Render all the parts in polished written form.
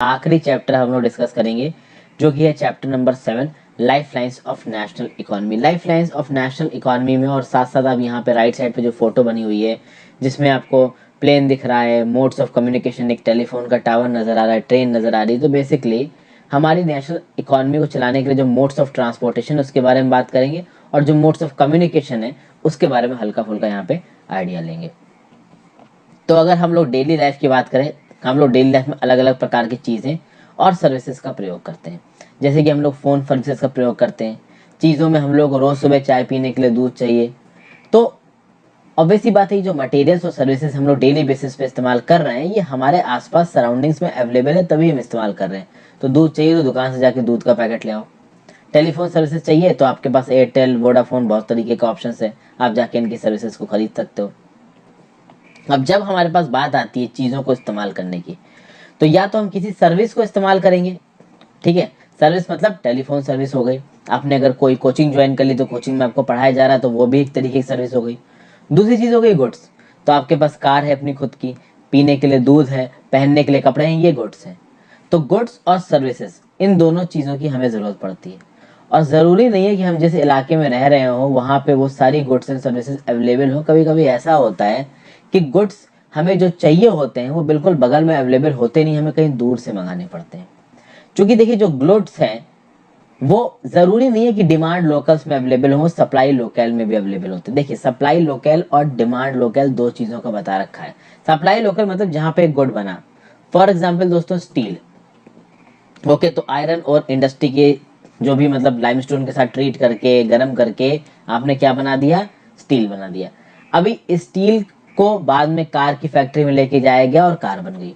आखिरी चैप्टर हम लोग डिस्कस करेंगे जो कि है chapter number 7, life lines of national economy. Life lines of national economy में और साथ साथ आप यहाँ पे राइट साइड पे जो फोटो बनी हुई है जिसमें आपको प्लेन दिख रहा है, मोड्स ऑफ कम्युनिकेशन, एक टेलीफोन का टावर नज़र आ रहा है, ट्रेन नज़र आ रही है। तो बेसिकली हमारी नेशनल इकोनॉमी को चलाने के लिए जो मोड्स ऑफ ट्रांसपोर्टेशन उसके बारे में बात करेंगे और जो मोड्स ऑफ कम्युनिकेशन है उसके बारे में हल्का फुल्का यहाँ पे आइडिया लेंगे। तो अगर हम लोग डेली लाइफ की बात करें, हम लोग डेली लाइफ में अलग अलग प्रकार की चीज़ें और सर्विसेज का प्रयोग करते हैं। जैसे कि हम लोग फ़ोन सर्विसेज का प्रयोग करते हैं, चीज़ों में हम लोग रोज़ सुबह चाय पीने के लिए दूध चाहिए। तो ऑब्वियस सी बात है, जो मटेरियल्स और सर्विसेज हम लोग डेली बेसिस पे इस्तेमाल कर रहे हैं ये हमारे आसपास सराउंडिंग्स में अवेलेबल है, तभी हम इस्तेमाल कर रहे हैं। तो दूध चाहिए तो दुकान से जाके दूध का पैकेट ले आओ। टेलीफोन सर्विसेज चाहिए तो आपके पास एयरटेल, वोडाफोन, बहुत तरीके के ऑप्शन है, आप जाके इनकी सर्विसेज को खरीद सकते हो। अब जब हमारे पास बात आती है चीज़ों को इस्तेमाल करने की, तो या तो हम किसी सर्विस को इस्तेमाल करेंगे, ठीक है। सर्विस मतलब टेलीफोन सर्विस हो गई, आपने अगर कोई कोचिंग ज्वाइन कर ली तो कोचिंग में आपको पढ़ाया जा रहा है तो वो भी एक तरीके की सर्विस हो गई। दूसरी चीज़ हो गई गुड्स, तो आपके पास कार है अपनी खुद की, पीने के लिए दूध है, पहनने के लिए कपड़े हैं, ये गुड्स हैं। तो गुड्स और सर्विसेज, इन दोनों चीज़ों की हमें ज़रूरत पड़ती है और ज़रूरी नहीं है कि हम जिस इलाके में रह रहे हो वहाँ पे वो सारी गुड्स एंड सर्विसेज अवेलेबल हो। कभी कभी ऐसा होता है कि गुड्स हमें जो चाहिए होते हैं वो बिल्कुल बगल में अवेलेबल होते नहीं, हमें कहीं दूर से मंगाने पड़ते हैं। क्योंकि देखिए जो गुड्स हैं वो ज़रूरी नहीं है कि डिमांड लोकल्स में अवेलेबल हो, सप्लाई लोकल में भी अवेलेबल होते हैं। देखिए सप्लाई लोकल और डिमांड लोकल दो चीज़ों का बता रखा है। सप्लाई लोकल मतलब जहाँ पे एक गुड बना, फॉर एग्जाम्पल दोस्तों स्टील, ओके। तो आयरन और इंडस्ट्री के जो भी मतलब लाइमस्टोन के साथ ट्रीट करके गर्म करके आपने क्या बना दिया, स्टील बना दिया। अभी स्टील को बाद में कार की फैक्ट्री में लेके जाया गया और कार बन गई,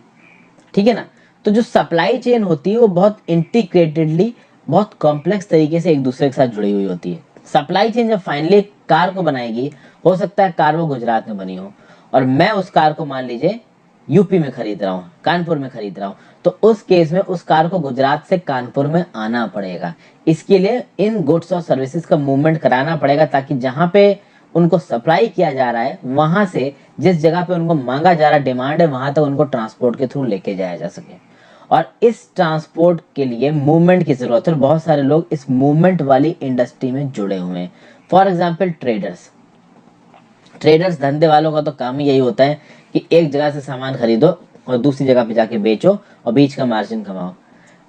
ठीक है ना। तो जो सप्लाई चेन होती है वो बहुत इंटीग्रेटेडली, बहुत कॉम्प्लेक्स तरीके से एक दूसरे के साथ जुड़ी हुई होती है। सप्लाई चेन जब फाइनली कार को बनाएगी, हो सकता है कार वो गुजरात में बनी हो और मैं उस कार को मान लीजिए यूपी में खरीद रहा हूँ, कानपुर में खरीद रहा हूँ, तो उस केस में उस कार को गुजरात से कानपुर में आना पड़ेगा। इसके लिए इन गुड्स और सर्विसेज का मूवमेंट कराना पड़ेगा ताकि जहाँ पे उनको सप्लाई किया जा रहा है वहां से जिस जगह पे उनको मांगा जा रहा डिमांड है वहां तक उनको ट्रांसपोर्ट के थ्रू लेके जाया जा सके। और इस ट्रांसपोर्ट के लिए मूवमेंट की जरूरत है और बहुत सारे लोग इस मूवमेंट वाली इंडस्ट्री में जुड़े हुए हैं। फॉर एग्जाम्पल ट्रेडर्स, ट्रेडर्स धंधे वालों का तो काम ही यही होता है कि एक जगह से सामान खरीदो और दूसरी जगह पे जाके बेचो और बीच का मार्जिन कमाओ।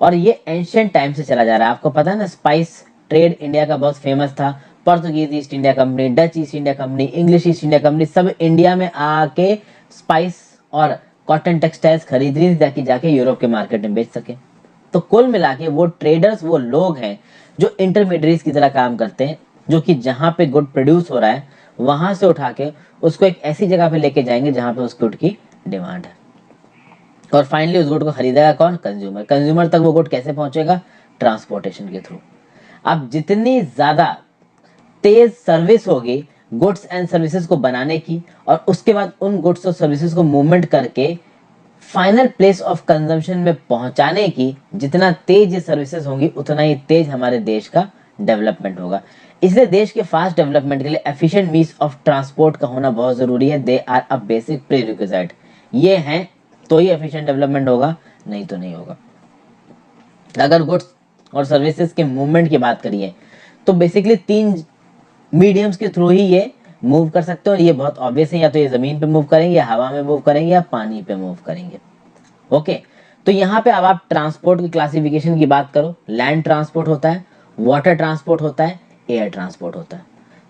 और ये एंशियंट टाइम से चला जा रहा है। आपको पता है ना, स्पाइस ट्रेड इंडिया का बहुत फेमस था। Portuguese east India company, Dutch east India company, English east India company सब इंडिया में आके स्पाइस और कॉटन टेक्सटाइल्स खरीद रही थी ताकि जाके यूरोप के मार्केट में बेच सके। तो कुल मिला के वो ट्रेडर्स वो लोग हैं जो इंटरमीडिएट्स की तरह काम करते हैं, जो कि जहाँ पे गुड प्रोड्यूस हो रहा है वहां से उठा के उसको एक ऐसी जगह पे लेके जाएंगे जहां पे उस गुड की डिमांड है और फाइनली उस गुड को खरीदेगा कौन, कंज्यूमर। कंज्यूमर तक वो गुड कैसे पहुंचेगा, ट्रांसपोर्टेशन के थ्रू। अब जितनी ज्यादा तेज सर्विस होगी गुड्स एंड सर्विसेज को बनाने की और उसके बाद उन गुड्स और सर्विसेज को मूवमेंट करके फाइनल प्लेस ऑफ कंजम्पशन में पहुंचाने की, जितना तेज ये सर्विसेज होंगी उतना ही तेज हमारे देश का डेवलपमेंट होगा। इसलिए देश के फास्ट डेवलपमेंट के लिए एफिशिएंट मीन्स ऑफ ट्रांसपोर्ट का होना बहुत जरूरी है। They are a basic prerequisite. ये हैं तो ही एफिशिएंट डेवलपमेंट होगा, नहीं तो नहीं होगा। अगर गुड्स और सर्विसेज के मूवमेंट की बात करिए तो बेसिकली तीन मीडियम्स के थ्रू ही ये मूव कर सकते हो और ये बहुत ऑब्वियस है, या तो ये जमीन पे मूव करेंगे या हवा में मूव करेंगे या पानी पे मूव करेंगे, ओके। तो यहाँ पे अब आप ट्रांसपोर्ट की क्लासिफिकेशन की बात करो, लैंड ट्रांसपोर्ट होता है, वाटर ट्रांसपोर्ट होता है, एयर ट्रांसपोर्ट होता है।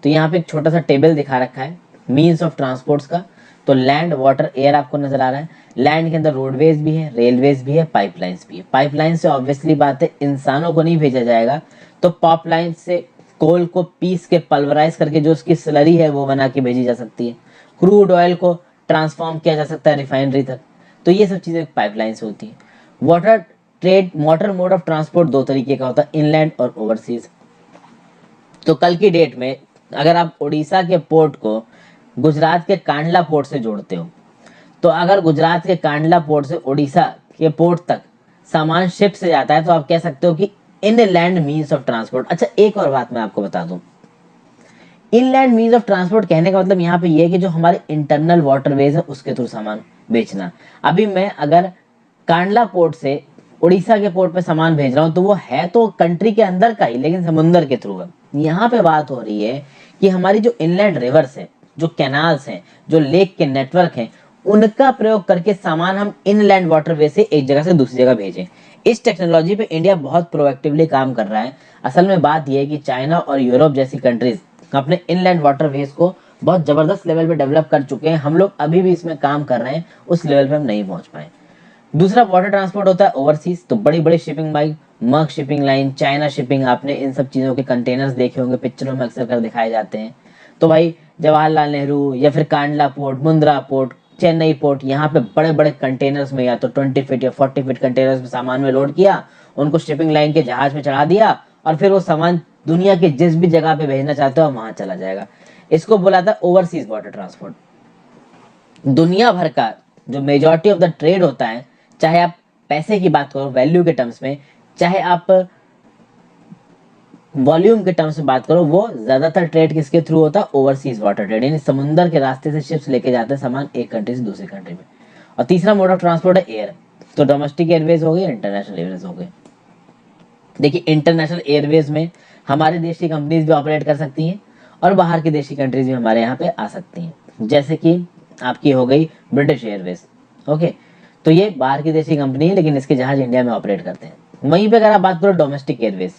तो यहाँ पे एक छोटा सा टेबल दिखा रखा है मीन्स ऑफ ट्रांसपोर्ट्स का। तो लैंड, वाटर, एयर आपको नजर आ रहा है। लैंड के अंदर रोडवेज भी है, रेलवेज भी है, पाइपलाइंस भी है। पाइपलाइन से ऑब्वियसली बात है इंसानों को नहीं भेजा जाएगा, तो पाइपलाइन से कोल को पीस के पल्वराइज करके जो उसकी स्लरी है वो बना के भेजी जा सकती है। क्रूड ऑयल को ट्रांसफॉर्म किया जा सकता है रिफाइनरी तक। तो ये सब चीजें पाइपलाइन से होती है। Water trade, water mode of transport दो तरीके का होता है, इनलैंड और ओवरसीज। तो कल की डेट में अगर आप उड़ीसा के पोर्ट को गुजरात के कांडला पोर्ट से जोड़ते हो, तो अगर गुजरात के कांडला पोर्ट से उड़ीसा के पोर्ट तक सामान शिप से जाता है तो आप कह सकते हो कि इनलैंड मीन्स ऑफ ट्रांसपोर्ट। अच्छा एक और बात मैं आपको बता दूं, इनलैंड मीन्स ऑफ ट्रांसपोर्ट कहने का मतलब यहाँ पे ये है कि जो हमारे इंटरनल वाटरवेज है उसके थ्रू सामान बेचना। अभी मैं अगर कांडला पोर्ट से उड़ीसा के पोर्ट पे सामान भेज रहा हूँ तो वो है तो कंट्री के अंदर का ही, लेकिन समुंदर के थ्रू है। यहाँ पे बात हो रही है कि हमारी जो इनलैंड रिवर्स है, जो कैनाल्स हैं, जो लेक के नेटवर्क हैं, उनका प्रयोग करके सामान हम इनलैंड वाटरवे से एक जगह से दूसरी जगह भेजें। इस टेक्नोलॉजी पे इंडिया बहुत प्रोएक्टिवली काम कर रहा है। असल में बात यह है कि चाइना और यूरोप जैसी कंट्रीज अपने इनलैंड वाटरवेज को बहुत जबरदस्त लेवल पे डेवलप कर चुके हैं। हम लोग अभी भी इसमें काम कर रहे हैं, उस लेवल पे हम नहीं पहुंच पाए। दूसरा वाटर ट्रांसपोर्ट होता है ओवरसीज, तो बड़ी बड़ी शिपिंग बाइक, Maersk shipping line, China shipping, आपने इन सब चीज़ों के कंटेनर्स देखे होंगे, पिक्चरों में अक्सर कर दिखाए जाते हैं। तो भाई जवाहरलाल नेहरू या फिर Kandla port, Mundra port, Chennai port, यहाँ पे बड़े बड़े कंटेनर्स में या तो 20 फीट या 40 फीट कंटेनर्स में सामान में लोड किया, उनको शिपिंग लाइन के जहाज में चढ़ा दिया और फिर वो सामान दुनिया के जिस भी जगह पे भेजना चाहते हो वहां चला जाएगा। इसको बोला था ओवरसीज वाटर ट्रांसपोर्ट। दुनिया भर का जो मेजॉरिटी ऑफ द ट्रेड होता है, चाहे आप पैसे की बात करो वैल्यू के टर्म्स में, चाहे आप वॉल्यूम के टर्म्स में बात करो, वो ज्यादातर ट्रेड किसके थ्रू होता है? ओवरसीज वाटर ट्रेड, यानी समुद्र के रास्ते से शिप्स लेके जाते हैं सामान एक कंट्री से दूसरी कंट्री में। और तीसरा मोड ऑफ ट्रांसपोर्ट है एयर, तो डोमेस्टिक एयरवेज हो गए, इंटरनेशनल एयरवेज हो गए। देखिए इंटरनेशनल एयरवेज में हमारे देश की कंपनीज भी ऑपरेट कर सकती हैं और बाहर की देश की कंट्रीज भी हमारे यहाँ पे आ सकती हैं, जैसे कि आपकी हो गई ब्रिटिश एयरवेज। ओके, तो ये बाहर की देश की कंपनी है लेकिन इसके जहाज इंडिया में ऑपरेट करते हैं। वहीं पे अगर आप बात करो डोमेस्टिक एयरवेज,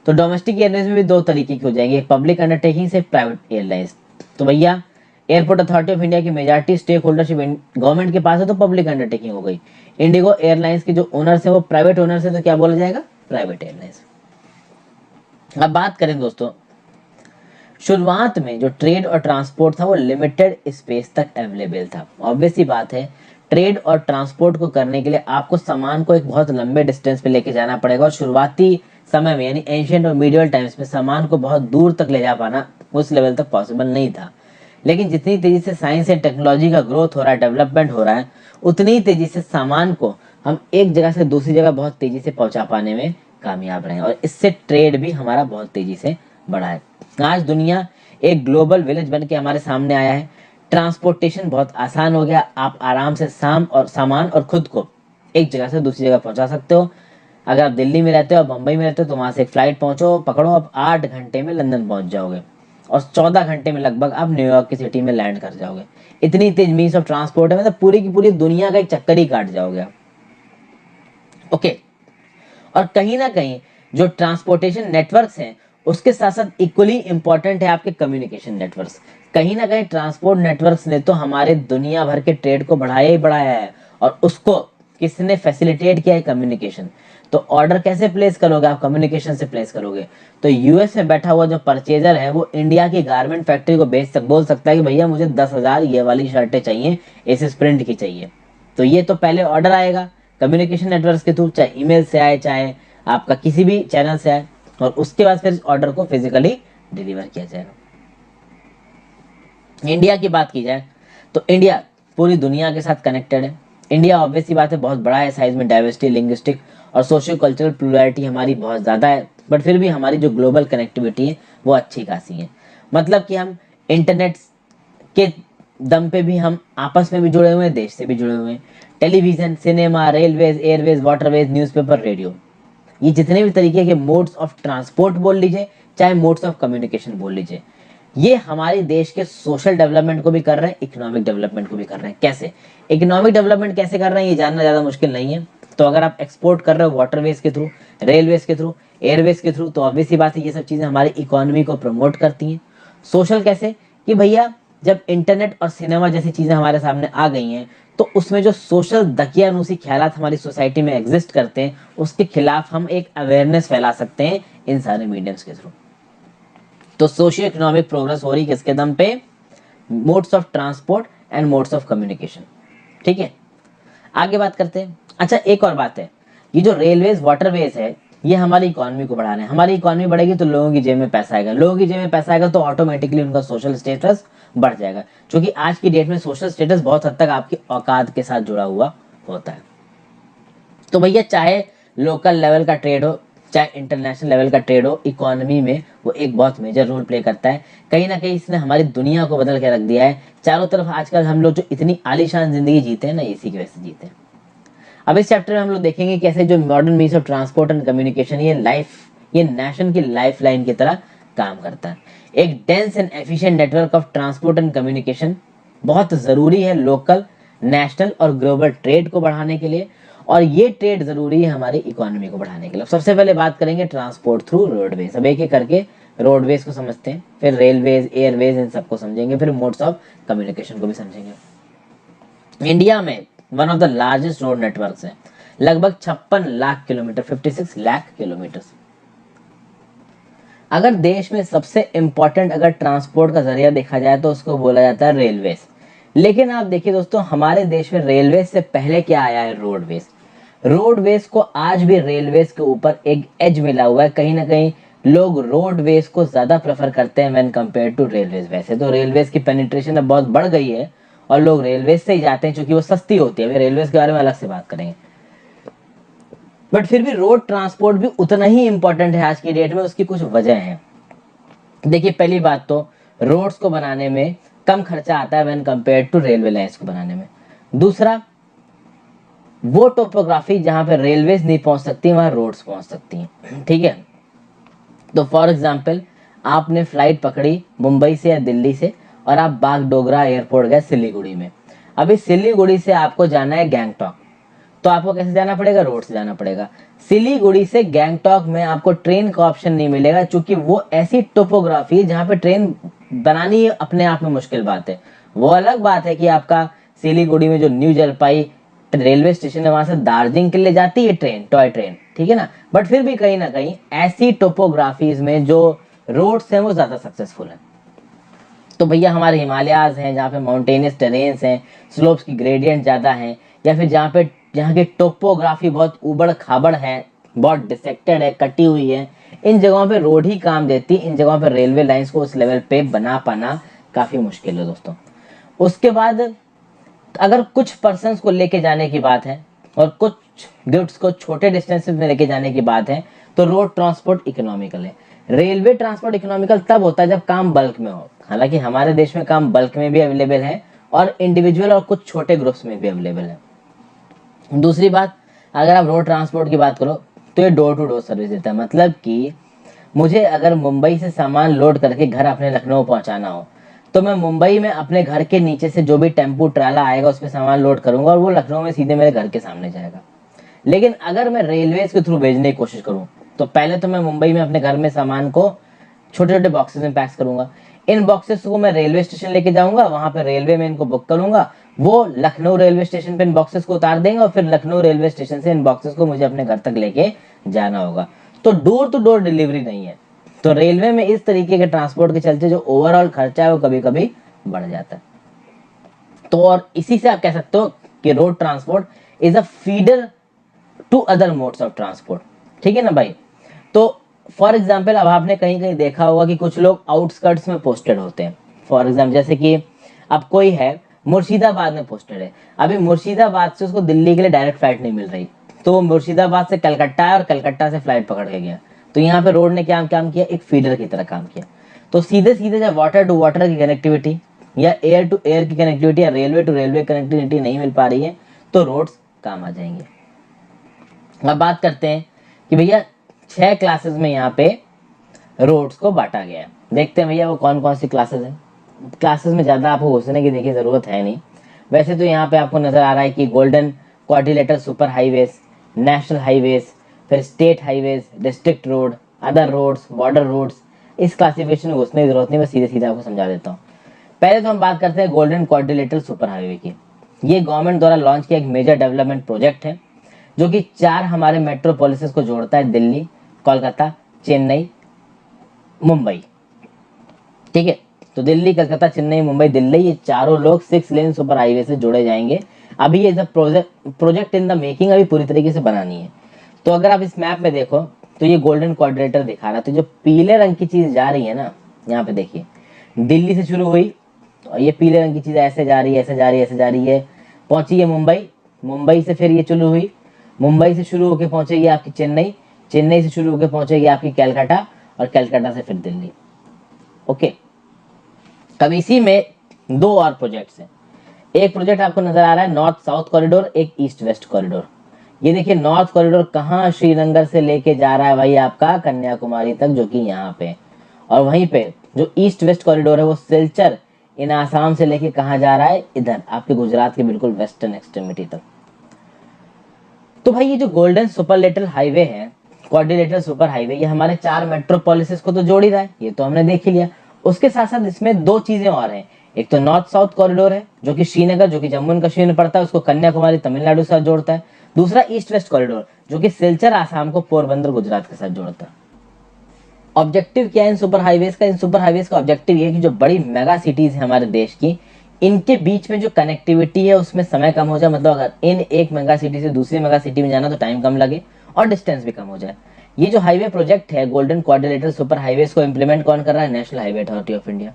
तो डोमेस्टिक एयरवेज में भी दो तरीके की हो जाएंगे, एक पब्लिक अंडरटेकिंग से प्राइवेट एयरलाइंस। तो भैया एयरपोर्ट अथॉरिटी ऑफ इंडिया की मेजॉरिटी स्टेक होल्डरशिप गवर्नमेंट के पास है, तो पब्लिक अंडरटेकिंग हो गई। इंडिगो एयरलाइंस के जो ओनर्स है वो प्राइवेट ओनर्स है, तो क्या बोला जाएगा? Private airlines. अब बात करें दोस्तों, शुरुआत में जो ट्रेड और ट्रांसपोर्ट था वो लिमिटेड स्पेस तक अवेलेबल था। ऑब्वियस सी बात है, ट्रेड और ट्रांसपोर्ट को करने के लिए आपको सामान को एक बहुत लंबे डिस्टेंस पे लेके जाना पड़ेगा और शुरुआती समय में यानी एंशिएंट और मीडियल टाइम्स में सामान को बहुत दूर तक ले जा पाना उस लेवल तक पॉसिबल नहीं था। लेकिन जितनी तेजी से साइंस एंड टेक्नोलॉजी का ग्रोथ हो रहा है, डेवलपमेंट हो रहा है, उतनी तेजी से सामान को हम एक जगह से दूसरी जगह बहुत तेजी से पहुंचा पाने में कामयाब रहे और इससे ट्रेड भी हमारा बहुत तेजी से बढ़ा है। आज दुनिया एक ग्लोबल विलेज बन के हमारे सामने आया है। ट्रांसपोर्टेशन बहुत आसान हो गया, आप आराम से सामान और खुद को एक जगह से दूसरी जगह पहुंचा सकते हो। अगर आप दिल्ली में रहते हो, बम्बई में रहते हो, तो वहां से एक फ्लाइट पकड़ो, आप 8 घंटे में लंदन पहुंच जाओगे और 14 घंटे में लगभग आप न्यूयॉर्क की सिटी में लैंड कर जाओगे। इतनी तेज मीन्स ऑफ ट्रांसपोर्ट है, मतलब पूरी की पूरी दुनिया का एक चक्कर ही काट जाओगे आप। ओके, और कहीं ना कहीं जो ट्रांसपोर्टेशन नेटवर्क्स हैं उसके साथ साथ इक्वली इंपॉर्टेंट है आपके कम्युनिकेशन नेटवर्क्स। कहीं ना कहीं ट्रांसपोर्ट नेटवर्क्स ने तो हमारे दुनिया भर के ट्रेड को बढ़ाया ही बढ़ाया है और उसको किसने फैसिलिटेट किया है? कम्युनिकेशन। तो ऑर्डर कैसे प्लेस करोगे आप? कम्युनिकेशन से प्लेस करोगे। तो यूएस में बैठा हुआ जो परचेजर है वो इंडिया की गारमेंट फैक्ट्री को बोल सकता है कि भैया मुझे 10,000 ये वाली शर्टें चाहिए, इस प्रिंट की चाहिए। तो ये तो पहले ऑर्डर आएगा कम्युनिकेशन नेटवर्क के थ्रू, चाहे ईमेल से आए, चाहे आपका किसी भी चैनल से आए, और उसके बाद फिर ऑर्डर को फिजिकली डिलीवर किया जाएगा। इंडिया की बात की जाए तो इंडिया पूरी दुनिया के साथ कनेक्टेड है। इंडिया ऑब्वियस बात है बहुत बड़ा है साइज में, डाइवर्सिटी, लिंग्विस्टिक और सोशियो कल्चरल प्लुरैलिटी हमारी बहुत ज़्यादा है, बट फिर भी हमारी जो ग्लोबल कनेक्टिविटी है वो अच्छी खासी है। मतलब कि हम इंटरनेट के दम पे भी हम आपस में भी जुड़े हुए हैं, देश से भी जुड़े हुए हैं। Television, cinema, railways, Airways, waterways, newspaper, radio, ये जितने भी तरीके के मोड्स ऑफ ट्रांसपोर्ट बोल लीजिए, चाहे मोड्स ऑफ कम्युनिकेशन बोल लीजिए, ये हमारे देश के सोशल डेवलपमेंट को भी कर रहे हैं, इकोनॉमिक डेवलपमेंट को भी कर रहे हैं। कैसे इकोनॉमिक डेवलपमेंट कैसे कर रहे हैं ये जानना ज़्यादा मुश्किल नहीं है। तो अगर आप एक्सपोर्ट कर रहे हो वाटरवेज के थ्रू, रेलवेज के थ्रू, एयरवेज के थ्रू, तो ऑब्वियस सी बात है ये सब चीज़ें हमारी इकोनॉमी को प्रमोट करती हैं। सोशल कैसे कि भैया जब इंटरनेट और सिनेमा जैसी चीज़ें हमारे सामने आ गई हैं तो उसमें जो सोशल दकियानूसी ख्यालात हमारी सोसाइटी में एग्जिस्ट करते हैं उसके खिलाफ हम एक अवेयरनेस फैला सकते हैं इन सारे मीडियम्स के थ्रू। तो सोशियो इकोनॉमिक प्रोग्रेस हो रही किसके दम पे? Modes of transport and modes of communication. ठीक है, आगे बात करते हैं। अच्छा, एक और बात है, ये जो रेलवेज वाटरवेज है ये हमारी इकोनॉमी को बढ़ा रहे हैं। हमारी इकोनॉमी बढ़ेगी तो लोगों की जेब में पैसा आएगा, लोगों की जेब में पैसा आएगा तो ऑटोमेटिकली उनका सोशल स्टेटस बढ़ जाएगा, क्योंकि आज की डेट में सोशल स्टेटस बहुत हद तक आपकी औकात के साथ जुड़ा हुआ होता है। तो भैया चाहे लोकल लेवल का ट्रेड हो चाहे इंटरनेशनल लेवल का ट्रेड हो, इकोनॉमी में वो एक बहुत मेजर रोल प्ले करता है। कहीं ना कहीं इसने हमारी दुनिया को बदल के रख दिया है। चारों तरफ आजकल हम लोग जो इतनी आलीशान जिंदगी जीते हैं ना, इसी की वजह से जीते हैं। अब इस चैप्टर में हम लोग देखेंगे कैसे जो modern means of transport and communication ये नेशन की लाइफ लाइन की तरह काम करता है। एक dense and efficient network of transport and communication बहुत ज़रूरी है लोकल, नेशनल और ग्लोबल ट्रेड को बढ़ाने के लिए, और ये ट्रेड ज़रूरी है हमारी इकोनॉमी को बढ़ाने के लिए। सबसे पहले बात करेंगे ट्रांसपोर्ट थ्रू रोडवेज। अब एक एक करके रोडवेज को समझते हैं, फिर रेलवेज, एयरवेज, इन सबको समझेंगे, फिर मोड्स ऑफ कम्युनिकेशन को भी समझेंगे। इंडिया में one of the largest road networks है, लगभग 56 लाख किलोमीटर, 56 लाख किलोमीटर। अगर देश में सबसे इंपॉर्टेंट अगर ट्रांसपोर्ट का जरिया देखा जाए तो उसको बोला जाता है रेलवेज। लेकिन आप देखिए दोस्तों, हमारे देश में रेलवेज से पहले क्या आया है? रोडवेज। रोडवेज को आज भी रेलवेज के ऊपर एक एज मिला हुआ है। कहीं ना कहीं लोग रोडवेज को ज्यादा प्रेफर करते हैं व्हेन कंपेयर टू रेलवेज। वैसे तो रेलवेज की पेनिट्रेशन अब बहुत बढ़ गई है और लोग रेलवेज से ही जाते हैं क्योंकि वो सस्ती होती है। रेलवेज के बारे में अलग से बात करेंगे, बट फिर भी रोड ट्रांसपोर्ट भी उतना ही इंपॉर्टेंट है आज की डेट में। उसकी कुछ वजह है। देखिए, पहली बात तो रोड्स को बनाने में कम खर्चा आता है when compare to railway lines को बनाने में। दूसरा, वो टोपोग्राफी जहां पे रेलवेज नहीं पहुंच सकती वहां रोड्स पहुंच सकती हैं। ठीक है, तो फॉर एग्जाम्पल आपने फ्लाइट पकड़ी मुंबई से या दिल्ली से और आप बागडोगरा एयरपोर्ट गए सिलीगुड़ी में। अभी सिलीगुड़ी से आपको जाना है गैंगटॉक, तो आपको कैसे जाना पड़ेगा? रोड से जाना पड़ेगा। सिलीगुड़ी से गैंगटॉक में आपको ट्रेन का ऑप्शन नहीं मिलेगा क्योंकि वो ऐसी टोपोग्राफी है जहां पे ट्रेन बनानी अपने आप में मुश्किल बात है। वो अलग बात है कि आपका सिलीगुड़ी में जो न्यू जलपाई रेलवे स्टेशन है वहां से दार्जिलिंग के लिए जाती है ट्रेन, टॉय ट्रेन, ठीक है ना, बट फिर भी कहीं ना कहीं ऐसी टोपोग्राफीज में जो रोड्स हैं वो ज्यादा सक्सेसफुल है। तो भैया हमारे हिमालयाज हैं जहाँ पे माउंटेनियस टेरेन्स हैं, स्लोप्स की ग्रेडियंट ज़्यादा हैं, या फिर जहाँ की टोपोग्राफी बहुत उबड़ खाबड़ है, बहुत डिसेक्टेड है, कटी हुई है, इन जगहों पे रोड ही काम देती। इन जगहों पे रेलवे लाइंस को उस लेवल पे बना पाना काफ़ी मुश्किल है दोस्तों। उसके बाद अगर कुछ पर्सन्स को लेके जाने की बात है और कुछ गुड्स को छोटे डिस्टेंसेस में लेके जाने की बात है तो रोड ट्रांसपोर्ट इकोनॉमिकल है। रेलवे ट्रांसपोर्ट इकोनॉमिकल तब होता है जब काम बल्क में हो। हालांकि हमारे देश में काम बल्क में भी अवेलेबल है और इंडिविजुअल और कुछ छोटे ग्रुप्स में भी अवेलेबल है। दूसरी बात, अगर आप रोड ट्रांसपोर्ट की बात करो तो ये डोर टू डोर सर्विस देता है। मतलब कि मुझे अगर मुंबई से सामान लोड करके घर अपने लखनऊ पहुंचाना हो तो मैं मुंबई में अपने घर के नीचे से जो भी टेम्पू ट्राला आएगा उसमें सामान लोड करूंगा और वो लखनऊ में सीधे मेरे घर के सामने जाएगा। लेकिन अगर मैं रेलवेज के थ्रू भेजने की कोशिश करूं तो पहले तो मैं मुंबई में अपने घर में सामान को छोटे छोटे बॉक्सेस में पैक करूंगा। इन बॉक्सेस को मैं रेलवे स्टेशन लेके जाऊंगा, वहां पर रेलवे में इनको बुक करूंगा, वो लखनऊ रेलवे स्टेशन पे इन बॉक्सेस को उतार देंगे और फिर लखनऊ रेलवे स्टेशन से इन बॉक्सेस को मुझे अपने घर तक लेके जाना होगा। तो डोर टू डोर डिलीवरी नहीं है। तो रेलवे में इस तरीके के ट्रांसपोर्ट के चलते जो ओवरऑल खर्चा है वो कभी कभी बढ़ जाता है। तो और इसी से आप कह सकते हो कि road transport is a feeder to other modes of transport. ठीक है ना भाई। तो फॉर एग्जाम्पल अब आपने कहीं कहीं देखा होगा कि कुछ लोग आउटस्कर्ट्स में पोस्टेड होते हैं। फॉर एग्जाम्पल जैसे कि अब कोई है मुर्शिदाबाद में पोस्टेड है, अभी मुर्शिदाबाद से उसको दिल्ली के लिए डायरेक्ट फ्लाइट नहीं मिल रही, तो वो मुर्शिदाबाद से कलकत्ता है और कलकत्ता से फ्लाइट पकड़ के गया। तो यहाँ पे रोड ने क्या काम किया? एक फीडर की तरह काम किया। तो सीधे सीधे जब वाटर टू वाटर की कनेक्टिविटी या एयर टू एयर की कनेक्टिविटी या रेलवे टू रेलवे कनेक्टिविटी नहीं मिल पा रही है तो रोड्स काम आ जाएंगे। अब बात करते हैं कि भैया 6 क्लासेस में यहाँ पे रोड्स को बांटा गया है। देखते हैं भैया वो कौन कौन सी क्लासेस हैं। क्लासेस में ज़्यादा आपको घुसने की देखिए ज़रूरत है नहीं। वैसे तो यहाँ पे आपको नज़र आ रहा है कि golden quadrilateral super highways, national highways, फिर state highways, district road, other roads, border roads. इस क्लासिफिकेशन में घुसने की जरूरत नहीं, मैं सीधे सीधे आपको समझा देता हूँ। पहले तो हम बात करते हैं गोल्डन क्वाड्रिलेटरल सुपर हाईवे की। ये गवर्नमेंट द्वारा लॉन्च किया एक मेजर डेवलपमेंट प्रोजेक्ट है जो कि 4 हमारे मेट्रोपोलिसेस को जोड़ता है, दिल्ली, कोलकाता, चेन्नई, मुंबई। ठीक है, तो दिल्ली, कलकत्ता, चेन्नई, मुंबई, दिल्ली, ये चारों लोग 6 लेन सुपर हाईवे से जुड़े जाएंगे। अभी ये प्रोजेक्ट इन द मेकिंग, अभी पूरी तरीके से बनानी है। तो अगर आप इस मैप में देखो तो ये गोल्डन क्वाड्रेटर दिखा रहा है। तो जो पीले रंग की चीज जा रही है ना, यहाँ पे देखिए, दिल्ली से शुरू हुई और ये पीले रंग की चीज ऐसे जा रही है, ऐसे जा रही है, ऐसे जा रही है, पहुंची है मुंबई, मुंबई से फिर ये शुरू हुई, मुंबई से शुरू होकर पहुंचेगी आपकी चेन्नई, चेन्नई से शुरू होकर पहुंचेगी आपकी कलकत्ता और कलकत्ता से फिर दिल्ली। ओके, अब इसी में 2 और प्रोजेक्ट्स हैं। एक प्रोजेक्ट आपको नजर आ रहा है नॉर्थ साउथ कॉरिडोर, एक ईस्ट वेस्ट कॉरिडोर। ये देखिए नॉर्थ कॉरिडोर कहाँ, श्रीनगर से लेके जा रहा है भाई आपका कन्याकुमारी तक, जो कि यहाँ पे। और वहीं पे जो ईस्ट वेस्ट कॉरिडोर है वो सिलचर इन आसाम से लेके कहाँ जा रहा है, इधर आपके गुजरात के बिल्कुल वेस्टर्न एक्सट्रीमिटी तक। तो भाई ये जो गोल्डन सुपरलेटरल हाईवे है, क्वाड्रिलेटरल सुपर हाईवे, ये हमारे 4 मेट्रोपोलिसेस को तो जोड़ ही रहा है, ये तो हमने देख ही लिया। उसके साथ साथ इसमें 2 चीजें और हैं। एक तो नॉर्थ साउथ कॉरिडोर है जो कि श्रीनगर, जो कि जम्मू एंड कश्मीर में पड़ता है, उसको कन्याकुमारी तमिलनाडु के साथ जोड़ता है। दूसरा ईस्ट वेस्ट कॉरिडोर जो कि सिलचर आसाम को पोरबंदर गुजरात के साथ जोड़ता है। ऑब्जेक्टिव क्या है इन सुपर हाईवेज का? इन सुपर हाईवेज का ऑब्जेक्टिव ये है कि जो बड़ी मेगा सिटीज है हमारे देश की, इनके बीच में जो कनेक्टिविटी है उसमें समय कम हो जाए। मतलब अगर इन एक मेगा सिटी से दूसरी मेगा सिटी में जाना तो टाइम कम लगे और डिस्टेंस भी कम हो जाए। ये जो हाईवे प्रोजेक्ट है गोल्डन क्वाड्रिलेटरल सुपर हाईवेज को इंप्लीमेंट कौन कर रहा है? National highway authority of India.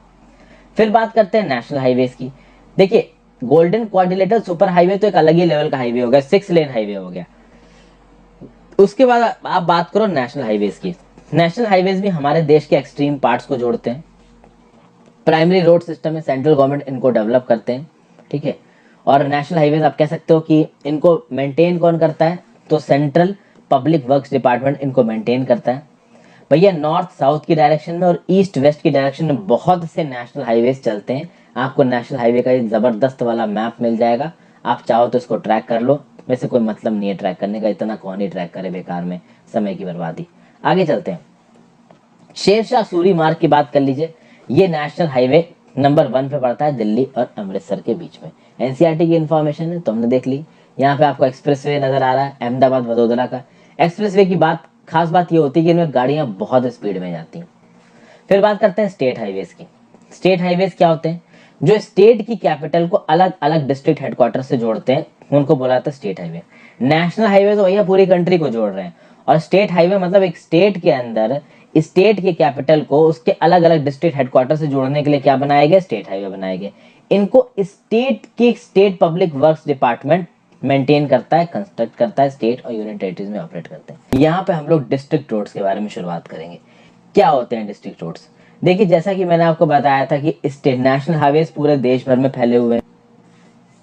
फिर बात करते हैं नेशनल हाईवेज की। देखिए गोल्डन क्वाड्रिलेटरल सुपर हाईवे तो एक अलग ही लेवल का हाईवे हो गया, 6 लेन हाईवे हो गया। उसके बाद आप बात करो नेशनल हाईवेज की। नेशनल हाईवेज भी हमारे देश के एक्सट्रीम पार्ट्स को जोड़ते हैं। प्राइमरी रोड सिस्टम में सेंट्रल गवर्नमेंट इनको डेवलप करते हैं, ठीक है। और नेशनल हाईवेज आप कह सकते हो कि इनको मेंटेन कौन करता है? तो सेंट्रल पब्लिक वर्क्स डिपार्टमेंट इनको मेंटेन करता है। भैया नॉर्थ साउथ की डायरेक्शन में और ईस्ट वेस्ट की डायरेक्शन में बहुत से नेशनल हाईवेज चलते हैं। आपको नेशनल हाईवे का एक जबरदस्त वाला मैप मिल जाएगा, आप चाहो तो इसको ट्रैक कर लो। वैसे कोई मतलब नहीं है ट्रैक करने का, इतना कौन ही ट्रैक करे बेकार में, समय की बर्बादी। आगे चलते हैं, शेरशाह सूरी मार्ग की बात कर लीजिए। ये नेशनल हाईवे नंबर 1 पे पड़ता है दिल्ली और अमृतसर के बीच में। एनसीईआरटी की इन्फॉर्मेशन है तो हमने देख ली। यहाँ पे आपको एक्सप्रेसवे नजर आ रहा है अहमदाबाद वडोदरा का। एक्सप्रेसवे की खास बात ये होती है कि इनमें गाड़ियां बहुत स्पीड में जाती हैं। फिर बात करते हैं स्टेट हाईवेज की। स्टेट हाईवेज क्या होते हैं? जो स्टेट की कैपिटल को अलग अलग डिस्ट्रिक्ट हेडक्वार्टर से जोड़ते हैं, उनको बोला जाता है स्टेट हाईवे। नेशनल हाईवे तो भैया पूरी कंट्री को जोड़ रहे हैं, और स्टेट हाईवे मतलब एक स्टेट के अंदर स्टेट की कैपिटल को उसके अलग अलग डिस्ट्रिक्ट हेडक्वार्टर से जोड़ने के लिए क्या बनाए गए? स्टेट हाईवे बनाए गए। इनको state public works department maintain करता है, कंस्ट्रक्ट करता है, स्टेट और यूनियन टेरिटरीज में ऑपरेट करते हैं। यहाँ पे हम लोग डिस्ट्रिक्ट रोड्स के बारे में शुरुआत करेंगे। क्या होते हैं डिस्ट्रिक्ट रोड्स? देखिए जैसा कि मैंने आपको बताया था कि स्टेट नेशनल हाईवेज पूरे देश भर में फैले हुए हैं।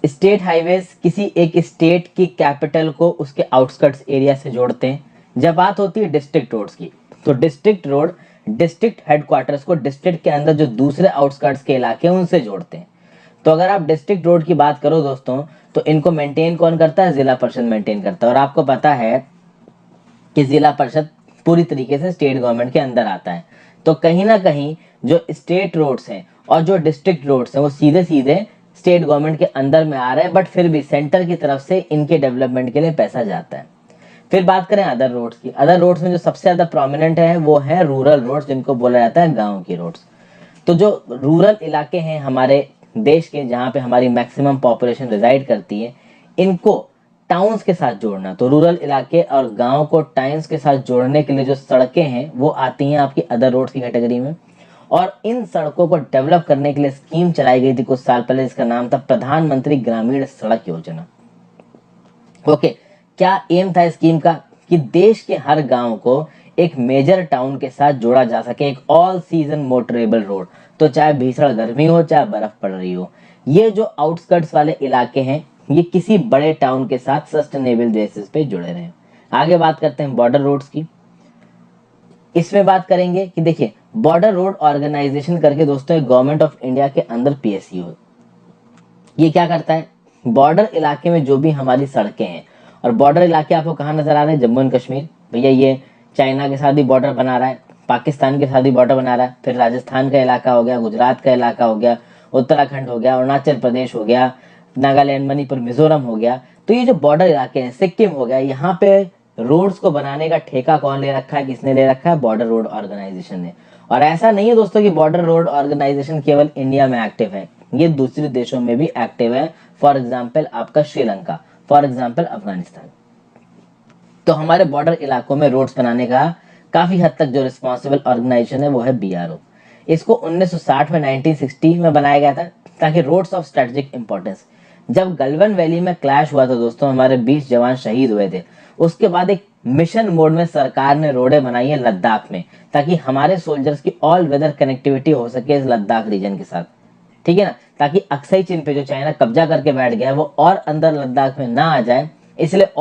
स्टेट हाईवेज किसी एक स्टेट की कैपिटल को उसके आउटस्कर्ट्स एरिया से जोड़ते हैं। जब बात होती है डिस्ट्रिक्ट रोड्स की, तो डिस्ट्रिक्ट रोड डिस्ट्रिक्ट हेडक्वार्टर्स को डिस्ट्रिक्ट के अंदर जो दूसरे आउटस्कर्ट्स के इलाके हैं उनसे जोड़ते हैं। तो अगर आप डिस्ट्रिक्ट रोड की बात करो दोस्तों, तो इनको मेंटेन कौन करता है? जिला परिषद मेंटेन करता है। और आपको पता है कि जिला परिषद पूरी तरीके से स्टेट गवर्नमेंट के अंदर आता है। तो कहीं ना कहीं जो स्टेट रोड्स हैं और जो डिस्ट्रिक्ट रोड्स हैं वो सीधे सीधे स्टेट गवर्नमेंट के अंदर में आ रहे हैं, बट फिर भी सेंटर की तरफ से इनके डेवलपमेंट के लिए पैसा जाता है। फिर बात करें अदर रोड्स की। अदर रोड्स में जो सबसे ज्यादा प्रोमिनेंट है वो है रूरल रोड्स, जिनको बोला जाता है गांव की रोड्स। तो जो रूरल इलाके हैं हमारे देश के, जहाँ पे हमारी मैक्सिमम पॉपुलेशन रिजाइड करती है, इनको टाउन्स के साथ जोड़ना। तो रूरल इलाके और गांव को टाउन्स के साथ जोड़ने के लिए जो सड़कें हैं वो आती हैं आपकी अदर रोड्स की कैटेगरी में। और इन सड़कों को डेवलप करने के लिए स्कीम चलाई गई थी कुछ साल पहले, जिसका नाम था प्रधानमंत्री ग्रामीण सड़क योजना। ओके, क्या एम था स्कीम का? कि देश के हर गांव को एक मेजर टाउन के साथ जोड़ा जा सके, एक ऑल सीजन मोटरेबल रोड। तो चाहे भीषण गर्मी हो, चाहे बर्फ पड़ रही हो, ये जो आउटस्कर्ट्स वाले इलाके हैं ये किसी बड़े टाउन के साथ सस्टेनेबल बेसिस पे जुड़े रहे। आगे बात करते हैं बॉर्डर रोड्स की। इसमें बात करेंगे कि देखिए बॉर्डर रोड ऑर्गेनाइजेशन करके दोस्तों एक गवर्नमेंट ऑफ इंडिया के अंदर पीएसयू, ये क्या करता है? बॉर्डर इलाके में जो भी हमारी सड़कें हैं, और बॉर्डर इलाके आपको कहाँ नजर आ रहे हैं? जम्मू एंड कश्मीर। भैया ये चाइना के साथ भी बॉर्डर बना रहा है, पाकिस्तान के साथ भी बॉर्डर बना रहा है। फिर राजस्थान का इलाका हो गया, गुजरात का इलाका हो गया, उत्तराखंड हो गया, अरुणाचल प्रदेश हो गया, नागालैंड, मणिपुर, मिजोरम हो गया। तो ये जो बॉर्डर इलाके हैं, सिक्किम हो गया, यहाँ पे रोड्स को बनाने का ठेका कौन ले रखा है? किसने ले रखा है? बॉर्डर रोड ऑर्गेनाइजेशन ने। और ऐसा नहीं है दोस्तों कि बॉर्डर रोड ऑर्गेनाइजेशन केवल इंडिया में एक्टिव है, ये दूसरे देशों में भी एक्टिव है। फॉर एग्जाम्पल आपका श्रीलंका, फॉर एग्जाम्पल अफगानिस्तान। तो हमारे बॉर्डर इलाकों में रोड्स बनाने का काफी हद तक जो रिस्पॉन्सिबल ऑर्गेनाइजेशन है वो है बीआरओ। इसको 1960 में 1960 में बनाया गया था, ताकि रोड्स ऑफ स्ट्रेटेजिक इंपॉर्टेंस। जब गलवान वैली में क्लैश हुआ था दोस्तों, हमारे 20 जवान शहीद हुए थे। उसके बाद एक मिशन मोड में सरकार ने रोडें बनाई है लद्दाख में, ताकि हमारे सोल्जर्स की ऑल वेदर कनेक्टिविटी हो सके इस लद्दाख रीजन के साथ, ठीक है ना। ताकि अक्साई चीन पे जो चाइना कब्जा करके बैठ गया है वो और अंदर लद्दाख में ना आ जाए, इसलिए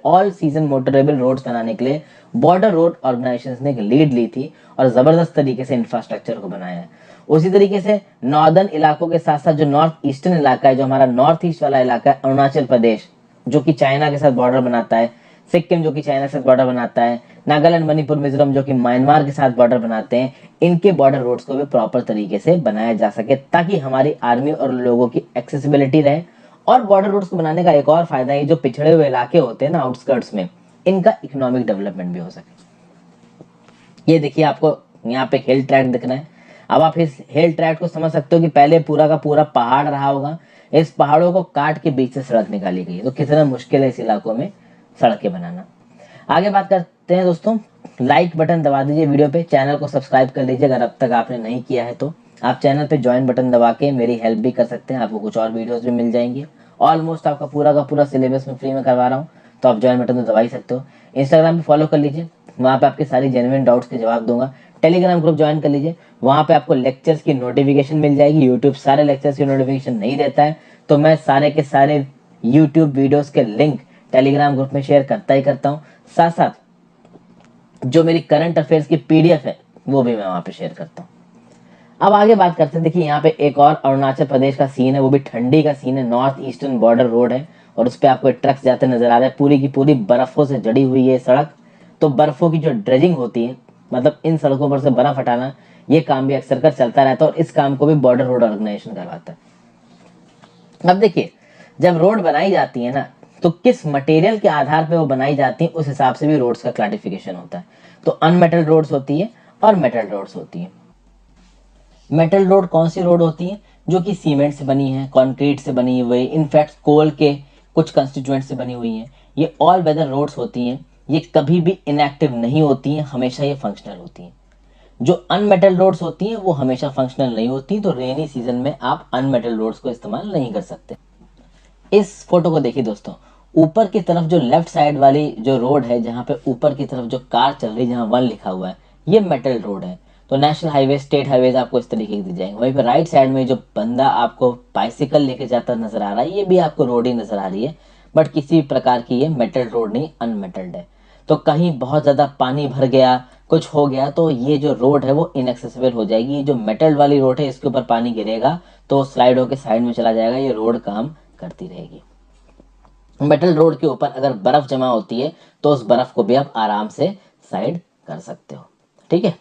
ऑल सीजन मोटरेबल रोड्स बनाने के लिए बॉर्डर रोड ऑर्गेनाइजेशन ने एक लीड ली थी और जबरदस्त तरीके से इंफ्रास्ट्रक्चर को बनाया है। उसी तरीके से नॉर्दर्न इलाकों के साथ साथ जो नॉर्थ ईस्टर्न इलाका है, जो हमारा नॉर्थ ईस्ट वाला इलाका है, अरुणाचल प्रदेश जो कि चाइना के साथ बॉर्डर बनाता है, सिक्किम जो कि चाइना के साथ बॉर्डर बनाता है, नागालैंड, मणिपुर, मिजोरम जो कि म्यांमार के साथ बॉर्डर बनाते हैं, इनके बॉर्डर रोड्स को भी प्रॉपर तरीके से बनाया जा सके ताकि हमारी आर्मी और लोगों की एक्सेसिबिलिटी रहे। और बॉर्डर रोड्स को बनाने का एक और फायदा है, जो पिछड़े हुए इलाके होते हैं ना आउटस्कर्ट्स में, इनका इकोनॉमिक डेवलपमेंट भी हो सके। ये देखिए आपको यहाँ पे हिल ट्रैक दिख रहा है। अब आप इस हिल ट्रैक को समझ सकते हो कि पहले पूरा का पूरा पहाड़ रहा होगा, इस पहाड़ों को काट के बीच से सड़क निकाली गई है। तो कितना मुश्किल है इस इलाकों में सड़कें बनाना। आगे बात करते हैं दोस्तों, लाइक बटन दबा दीजिए वीडियो पे, चैनल को सब्सक्राइब कर लीजिए अगर अब तक आपने नहीं किया है तो। आप चैनल पे ज्वाइन बटन दबा के मेरी हेल्प भी कर सकते हैं, आपको कुछ और वीडियोस भी मिल जाएंगी। ऑलमोस्ट आपका पूरा का पूरा सिलेबस में फ्री में करवा रहा हूँ, तो आप ज्वाइन बटन तो दबा ही सकते हो। इंस्टाग्राम पे फॉलो कर लीजिए, वहाँ पे आपके सारी जेन्युइन डाउट्स के जवाब दूंगा। टेलीग्राम ग्रुप ज्वाइन कर लीजिए, वहाँ पे आपको लेक्चर्स की नोटिफिकेशन मिल जाएगी। यूट्यूब सारे लेक्चर्स की नोटिफिकेशन नहीं देता है, तो मैं सारे के सारे यूट्यूब वीडियोस के लिंक टेलीग्राम ग्रुप में शेयर करता ही करता हूँ। साथ साथ जो मेरी करंट अफेयर्स की पीडीएफ है वो भी मैं वहाँ पे शेयर करता हूँ। अब आगे बात करते हैं, देखिए यहाँ पे एक और अरुणाचल प्रदेश का सीन है, वो भी ठंडी का सीन है। नॉर्थ ईस्टर्न बॉर्डर रोड है और उस पर आपको ट्रक्स जाते नजर आ रहे हैं। पूरी की पूरी बर्फों से जड़ी हुई है सड़क। तो बर्फों की जो ड्रेजिंग होती है, मतलब इन सड़कों पर से बर्फ हटाना, ये काम भी अक्सर कर चलता रहता है और इस काम को भी बॉर्डर रोड ऑर्गेनाइजेशन करवाता है। अब देखिए, जब रोड बनाई जाती है ना, तो किस मटेरियल के आधार पे वो बनाई जाती है उस हिसाब से भी रोड्स का क्लासिफिकेशन होता है। तो अनमेटल रोड्स होती है और मेटल रोड्स होती है। मेटल रोड कौन सी रोड होती है? जो कि सीमेंट से बनी है, कंक्रीट से बनी हुई, इनफैक्ट कोल के कुछ कंस्टिट्यूएंट से बनी हुई हैं। ये ऑल वेदर रोड्स होती हैं, ये कभी भी इनएक्टिव नहीं होती हैं, हमेशा ये फंक्शनल होती हैं। जो अनमेटल रोड्स होती हैं वो हमेशा फंक्शनल नहीं होती, तो रेनी सीजन में आप अनमेटल रोड्स को इस्तेमाल नहीं कर सकते। इस फोटो को देखिए दोस्तों, ऊपर की तरफ जो लेफ्ट साइड वाली जो रोड है, जहाँ पे ऊपर की तरफ जो कार चल रही है, जहाँ 1 लिखा हुआ है, ये मेटल रोड है। तो नेशनल हाईवे, स्टेट हाईवेज आपको इस तरीके की दी जाएंगे। वहीं पर राइट साइड में जो बंदा आपको बाइसिकल लेके जाता नजर आ रहा है, ये भी आपको रोड ही नजर आ रही है, बट किसी भी प्रकार की ये मेटल रोड नहीं, अनमेटल्ड है। तो कहीं बहुत ज्यादा पानी भर गया, कुछ हो गया, तो ये जो रोड है वो इनएक्सेसिबल हो जाएगी। ये जो मेटल वाली रोड है, इसके ऊपर पानी गिरेगा तो स्लाइड होकर साइड में चला जाएगा, ये रोड काम करती रहेगी। मेटल रोड के ऊपर अगर बर्फ जमा होती है तो उस बर्फ को भी आप आराम से साइड कर सकते हो। ठीक है,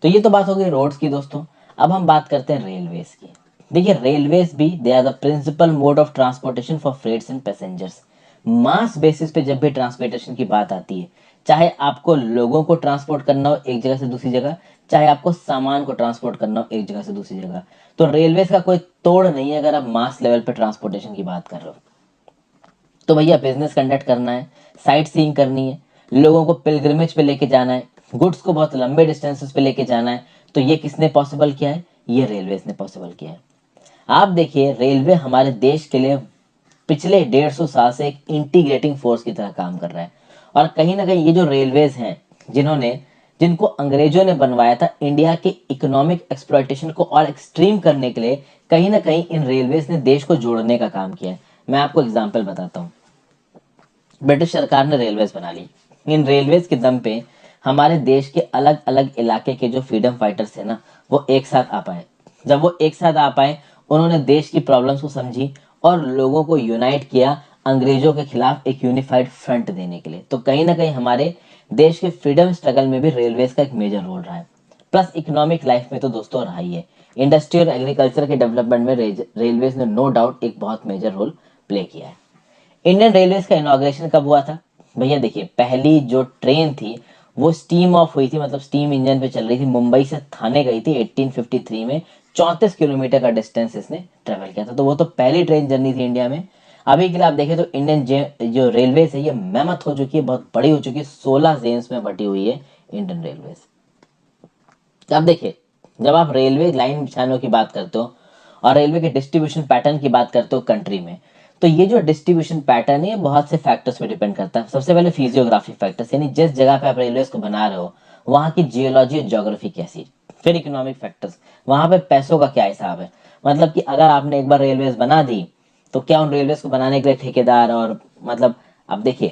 तो ये तो बात हो गई रोड्स की दोस्तों। अब हम बात करते हैं रेलवेज की। देखिए, रेलवेज भी they are the principal mode of transportation for freights and passengers. Mass basis पे जब भी ट्रांसपोर्टेशन की बात आती है, चाहे आपको लोगों को ट्रांसपोर्ट करना हो एक जगह से दूसरी जगह, चाहे आपको सामान को ट्रांसपोर्ट करना हो एक जगह से दूसरी जगह, तो रेलवेज का कोई तोड़ नहीं है अगर आप मास लेवल पे ट्रांसपोर्टेशन की बात कर रहे हो। तो भैया बिजनेस कंडक्ट करना है, साइट सीइंग करनी है, लोगों को पिलग्रिमेज पे लेके जाना है, गुड्स को बहुत लंबे डिस्टेंसेस पे लेके जाना है, तो ये किसने पॉसिबल किया है? ये रेलवेज ने पॉसिबल किया है। आप देखिए, रेलवे हमारे देश के लिए पिछले 150 साल से एक इंटीग्रेटिंग फोर्स की तरह काम कर रहा है। और कहीं ना कहीं ये जो रेलवेज हैं, जिनको अंग्रेजों ने बनवाया था इंडिया के इकोनॉमिक एक्सप्लॉयटेशन को और एक्सट्रीम करने के लिए, कहीं ना कहीं इन रेलवेज ने देश को जोड़ने का काम किया है। मैं आपको एग्जाम्पल बताता हूँ। ब्रिटिश सरकार ने रेलवेज बना ली। इन रेलवेज के दम पे हमारे देश के अलग अलग इलाके के जो फ्रीडम फाइटर्स थे ना, वो एक साथ आ पाए। जब वो एक साथ आ पाए, उन्होंने देश की प्रॉब्लम्स को समझी और लोगों को यूनाइट किया अंग्रेजों के खिलाफ एक यूनिफाइड फ्रंट देने के लिए। तो कहीं ना कहीं हमारे देश के फ्रीडम स्ट्रगल में भी रेलवेज का एक मेजर रोल रहा है। प्लस इकोनॉमिक लाइफ में तो दोस्तों रहा ही है। इंडस्ट्री और एग्रीकल्चर के डेवलपमेंट में रेलवेज ने नो डाउट एक बहुत मेजर रोल प्ले किया है। इंडियन रेलवेज का इनॉग्रेशन कब हुआ था? भैया देखिए, पहली जो ट्रेन थी वो स्टीम ऑफ हुई थी, मतलब स्टीम इंजन पे चल रही थी, मुंबई से थाने गई थी 1853 में। 34 किलोमीटर का डिस्टेंस इसने ट्रेवल किया था, तो वो तो पहली ट्रेन जर्नी थी इंडिया में। अभी के लिए आप देखें तो इंडियन जो रेलवेज है ये मेमथ हो चुकी है, बहुत बड़ी हो चुकी है, 16 जेम्स में बटी हुई है इंडियन रेलवेज। अब देखिए, जब आप रेलवे लाइन बिछाने की बात करते हो और रेलवे के डिस्ट्रीब्यूशन पैटर्न की बात करते हो कंट्री में, तो ये जो डिस्ट्रीब्यूशन पैटर्न है बहुत से फैक्टर्स पे डिपेंड करता है। सबसे पहले फिजियोग्राफी फैक्टर्स, यानी जिस जगह पे आप रेलवेज को बना रहे हो वहाँ की जियोलॉजी और ज्योग्राफी कैसी। फिर इकोनॉमिक फैक्टर्स, वहाँ पे पैसों का क्या हिसाब है, मतलब कि अगर आपने एक बार रेलवेज बना दी तो क्या उन रेलवे को बनाने के लिए ठेकेदार और मतलब अब देखिए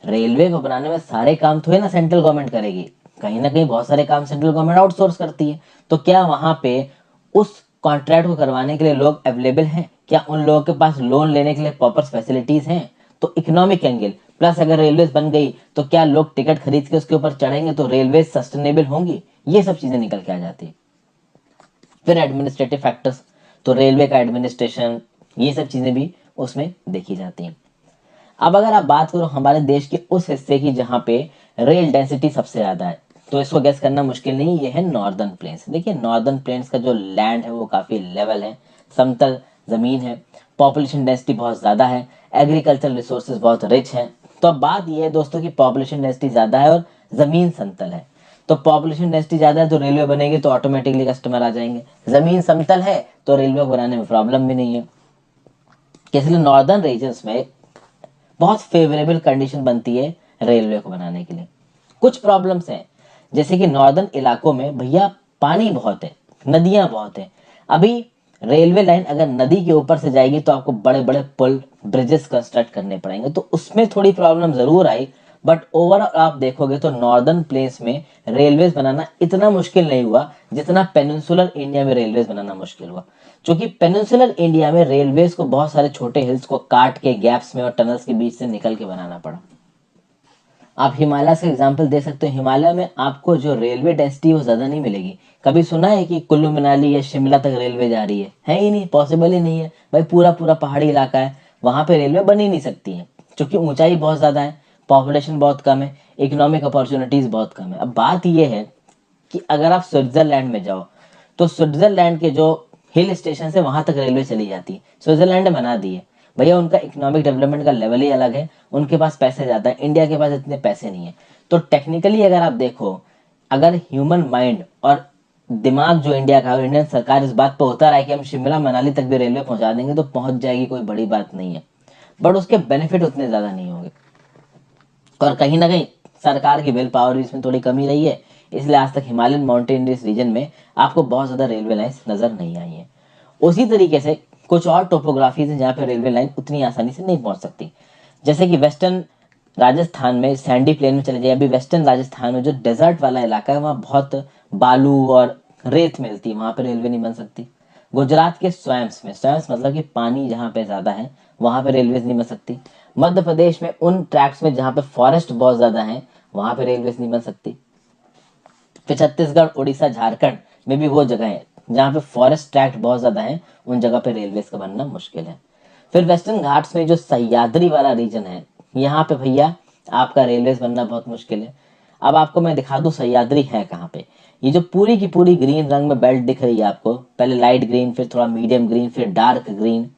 रेलवे को बनाने में सारे काम तो है ना सेंट्रल गवर्नमेंट करेगी, कहीं ना कहीं बहुत सारे काम सेंट्रल गवर्नमेंट आउटसोर्स करती है। तो क्या वहां पे उस कॉन्ट्रैक्ट को करवाने के लिए लोग अवेलेबल हैं? क्या उन लोगों के पास लोन लेने के लिए प्रॉपर फैसिलिटीज हैं? तो इकोनॉमिक एंगल प्लस अगर रेलवे बन गई तो क्या लोग टिकट खरीद के उसके ऊपर चढ़ेंगे तो रेलवे सस्टेनेबल होंगी? ये सब चीजें निकल के आ जाती है। फिर एडमिनिस्ट्रेटिव फैक्टर्स, तो रेलवे का एडमिनिस्ट्रेशन, ये सब चीजें भी उसमें देखी जाती हैं। अब अगर आप बात करो हमारे देश के उस हिस्से की जहाँ पे रेल डेंसिटी सबसे ज्यादा है, तो इसको गेस करना मुश्किल नहीं, ये है नॉर्दर्न प्लेन्स। देखिए नॉर्दर्न प्लेन्स का जो लैंड है वो काफी लेवल है, समतल जमीन है, पॉपुलेशन डेंसिटी बहुत ज्यादा है, एग्रीकल्चरल रिसोर्सेज बहुत रिच है। तो अब बात यह है दोस्तों की पॉपुलेशन डेंसिटी ज्यादा है और जमीन समतल है, तो पॉपुलेशन डेंसिटी ज्यादा है तो रेलवे बनेगी तो ऑटोमेटिकली कस्टमर आ जाएंगे। जमीन समतल है तो रेलवे बनाने में प्रॉब्लम भी नहीं है। इसलिए नॉर्दर्न रीजन्स में बहुत फेवरेबल कंडीशन बनती है रेलवे को बनाने के लिए। कुछ प्रॉब्लम्स हैं जैसे कि नॉर्दर्न इलाकों में भैया पानी बहुत है, नदियां बहुत है। अभी रेलवे लाइन अगर नदी के ऊपर से जाएगी तो आपको बड़े बड़े पुल ब्रिजेस कंस्ट्रक्ट करने पड़ेंगे, तो उसमें थोड़ी प्रॉब्लम जरूर आई। बट ओवरऑल आप देखोगे तो नॉर्दर्न प्लेस में रेलवेज बनाना इतना मुश्किल नहीं हुआ जितना पेनिनसुलर इंडिया में रेलवेज बनाना मुश्किल हुआ। क्योंकि पेनिनसुलर इंडिया में रेलवेज को बहुत सारे छोटे हिल्स को काट के गैप्स में और टनल्स के बीच से निकल के बनाना पड़ा। आप हिमालय से एग्जांपल दे सकते हो, हिमालय में आपको जो रेलवे डेंसिटी वो ज्यादा नहीं मिलेगी। कभी सुना है कि कुल्लू मनाली या शिमला तक रेलवे जा रही है ही नहीं, पॉसिबल ही नहीं है भाई। पूरा पूरा पहाड़ी इलाका है, वहां पे रेलवे बन ही नहीं सकती है क्योंकि ऊंचाई बहुत ज्यादा है, पॉपुलेशन बहुत कम है, इकोनॉमिक अपॉर्चुनिटीज बहुत कम है। अब बात यह है कि अगर आप स्विट्जरलैंड में जाओ तो स्विट्जरलैंड के जो हिल स्टेशन है वहां तक रेलवे चली जाती है, स्विट्जरलैंड ने बना दी है भैया। उनका इकोनॉमिक डेवलपमेंट का लेवल ही अलग है, उनके पास पैसे ज्यादा है, इंडिया के पास इतने पैसे नहीं है। तो टेक्निकली अगर आप देखो, अगर ह्यूमन माइंड और दिमाग जो इंडिया का और इंडियन सरकार इस बात पर होता रहा है कि हम शिमला मनाली तक भी रेलवे पहुंचा देंगे तो पहुंच जाएगी, कोई बड़ी बात नहीं है। बट उसके बेनिफिट उतने ज्यादा नहीं होंगे और कहीं ना कहीं सरकार की विल पावर भी इसमें थोड़ी कमी रही है, इसलिए आज तक हिमालयन माउंटेनियस रीजन में आपको बहुत ज्यादा रेलवे लाइंस नजर नहीं आई है। उसी तरीके से कुछ और टोपोग्राफीज हैं जहाँ पे रेलवे लाइन उतनी आसानी से नहीं पहुंच सकती, जैसे कि वेस्टर्न राजस्थान में सैंडी प्लेन में चले जाइए। अभी वेस्टर्न राजस्थान में जो डेजर्ट वाला इलाका है वहाँ बहुत बालू और रेत मिलती है, वहां पे रेलवे नहीं बन सकती। गुजरात के स्वयंस में, स्वयंस मतलब कि पानी जहाँ पे ज्यादा है वहां पे रेलवेज नहीं बन सकती। मध्य प्रदेश में उन ट्रैक्स में जहाँ पे फॉरेस्ट बहुत ज्यादा है वहां पे रेलवेज नहीं बन सकती। फिर छत्तीसगढ़ उड़ीसा झारखंड में भी वो जगह है जहाँ पे फॉरेस्ट ट्रैक्ट बहुत ज्यादा है, उन जगह पे रेलवेज का बनना मुश्किल है। फिर वेस्टर्न घाट्स में जो सह्याद्री वाला रीजन है यहाँ पे भैया आपका रेलवेज बनना बहुत मुश्किल है। अब आपको मैं दिखा दूं सह्याद्री है कहाँ पे। ये जो पूरी की पूरी ग्रीन रंग में बेल्ट दिख रही है आपको, पहले लाइट ग्रीन फिर थोड़ा मीडियम ग्रीन फिर डार्क ग्रीन,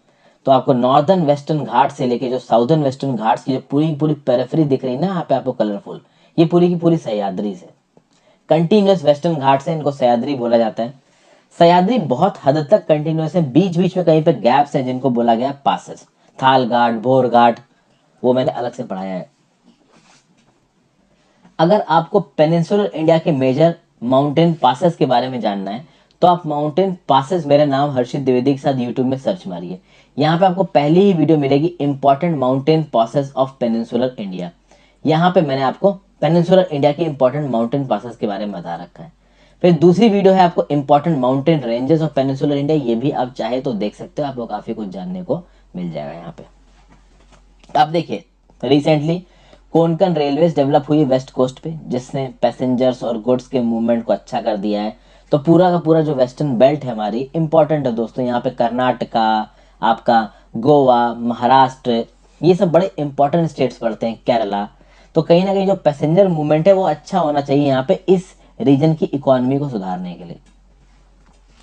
तो आपको नॉर्दर्न वेस्टर्न घाट से लेके जो साउदर्न वेस्टर्न घाट्स की जो पूरी की पूरी पेरिफेरी दिख रही है ना यहाँ पे आपको कलरफुल, ये पूरी की पूरी सह्याद्री से कंटिन्यूस वेस्टर्न घाट से इनको सह्याद्री बोला जाता है। सह्याद्री बहुत हद तक कंटिन्यूस है, बीच बीच में कहीं पे गैप्स हैं जिनको बोला गया पासेस, थाल घाट, भोर घाट, वो मैंने अलग से पढ़ाया है। अगर आपको पेनिनसुलर इंडिया के मेजर माउंटेन पासेस के बारे में जानना है तो आप माउंटेन पासेस मेरा नाम हर्षित द्विवेदी के साथ यूट्यूब में सर्च मारिए, यहाँ पे आपको पहली ही वीडियो मिलेगी important mountain passes of peninsular India. यहाँ पे मैंने आपको पेनिनसुलर इंडिया के इंपॉर्टेंट माउंटेन पासेस के बारे में बता रखा है। फिर दूसरी वीडियो है आपको important mountain ranges of peninsular India, ये भी आप चाहे तो देख सकते हो, आपको काफी कुछ जानने को मिल जाएगा यहाँ पे। अब देखिए रिसेंटली कोंकण रेलवेज डेवलप हुई वेस्ट कोस्ट पे, जिसने पैसेंजर्स और गुड्स के मूवमेंट को अच्छा कर दिया है। तो पूरा का पूरा जो वेस्टर्न बेल्ट है हमारी इंपॉर्टेंट है दोस्तों, यहाँ पे कर्नाटका, आपका गोवा, महाराष्ट्र, ये सब बड़े इंपॉर्टेंट स्टेट्स पड़ते हैं, केरला। तो कहीं ना कहीं जो पैसेंजर मूवमेंट है वो अच्छा होना चाहिए यहाँ पे इस रीजन की इकोनॉमी को सुधारने के लिए।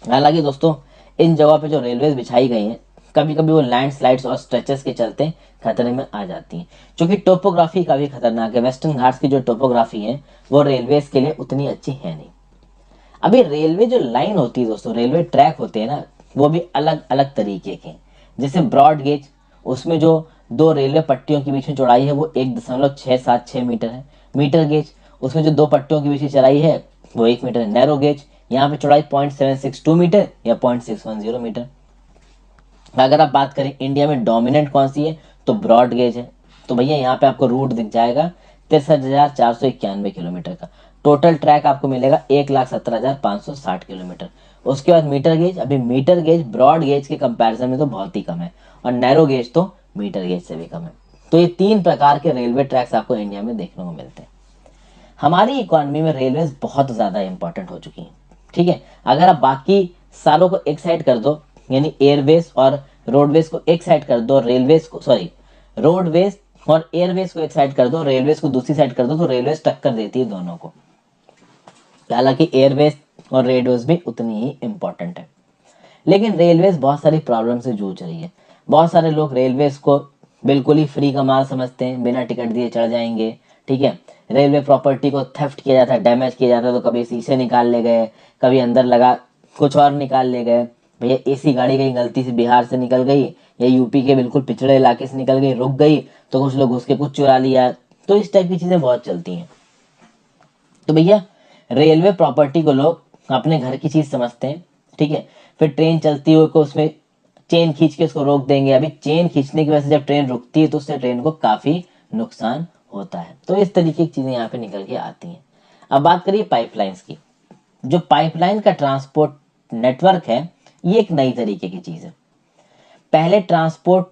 हालांकि दोस्तों इन जगहों पे जो रेलवेज बिछाई गई हैं कभी कभी वो लैंडस्लाइड्स और स्ट्रेचेस के चलते खतरे में आ जाती हैं, क्योंकि टोपोग्राफी काफी खतरनाक है। वेस्टर्न घाट्स की जो टोपोग्राफी है वो रेलवेज के लिए उतनी अच्छी है नहीं। अभी रेलवे जो लाइन होती है दोस्तों, रेलवे ट्रैक होते हैं ना, वो भी अलग अलग तरीके के, जैसे ब्रॉड गेज, उसमें जो दो रेलवे पट्टियों के बीच में चौड़ाई है वो 1.676 मीटर है। मीटर गेज, उसमें जो दो पट्टियों के बीच की चौड़ाई है वो 1 मीटर है। नैरो गेज, यहाँ पे चौड़ाई 0.762 मीटर या 0.610 मीटर। अगर आप बात करें इंडिया में डोमिनेंट कौन सी है, तो ब्रॉड गेज है। तो भैया यहाँ पे आपको रूट दिख जाएगा 63,491 किलोमीटर का। टोटल ट्रैक आपको मिलेगा 1,17,560 किलोमीटर। उसके बाद मीटर गेज, अभी मीटर गेज ब्रॉड गेज के कंपैरिजन में तो बहुत ही कम है, और नैरो गेज तो मीटर गेज से भी कम है। तो ये 3 प्रकार के रेलवे ट्रैक्स आपको इंडिया में देखने को मिलते हैं। हमारी इकोनॉमी में रेलवेज बहुत ज़्यादा इंपॉर्टेंट हो चुकी हैं। ठीक है, अगर आप बाकी सारों को एक साइड कर दो, यानी एयरवेज और रोडवेज को एक साइड कर दो, रेलवेज को सॉरी रोडवेज और एयरवेज को एक साइड कर दो, रेलवेज को दूसरी साइड कर दो, तो रेलवेज टक्कर देती है दोनों को। हालांकि एयरवेज और रेलवेज भी उतनी ही इंपॉर्टेंट है, लेकिन रेलवेज बहुत सारी प्रॉब्लम से जूझ रही है। बहुत सारे लोग रेलवेज को बिल्कुल ही फ्री का माल समझते हैं, बिना टिकट दिए चढ़ जाएंगे। ठीक है, रेलवे प्रॉपर्टी को थेफ्ट किया जाता है, डैमेज किया जाता है, तो कभी शीशे निकाल ले गए, कभी अंदर लगा कुछ और निकाल ले गए। भैया एसी गाड़ी कहीं गलती से बिहार से निकल गई या यूपी के बिल्कुल पिछड़े इलाके से निकल गई, रुक गई, तो कुछ लोग उसके कुछ चुरा लिया। तो इस टाइप की चीज़ें बहुत चलती हैं। तो भैया रेलवे प्रॉपर्टी को लोग अपने घर की चीज समझते हैं। ठीक है, फिर ट्रेन चलती हुई को उसमें चेन खींच के उसको रोक देंगे। अभी चेन खींचने की वजह से जब ट्रेन रुकती है तो उससे ट्रेन को काफी नुकसान होता है। तो इस तरीके की चीजें यहाँ पे निकल के आती हैं। अब बात करिए पाइपलाइंस की। जो पाइपलाइन का ट्रांसपोर्ट नेटवर्क है, ये एक नई तरीके की चीज है। पहले ट्रांसपोर्ट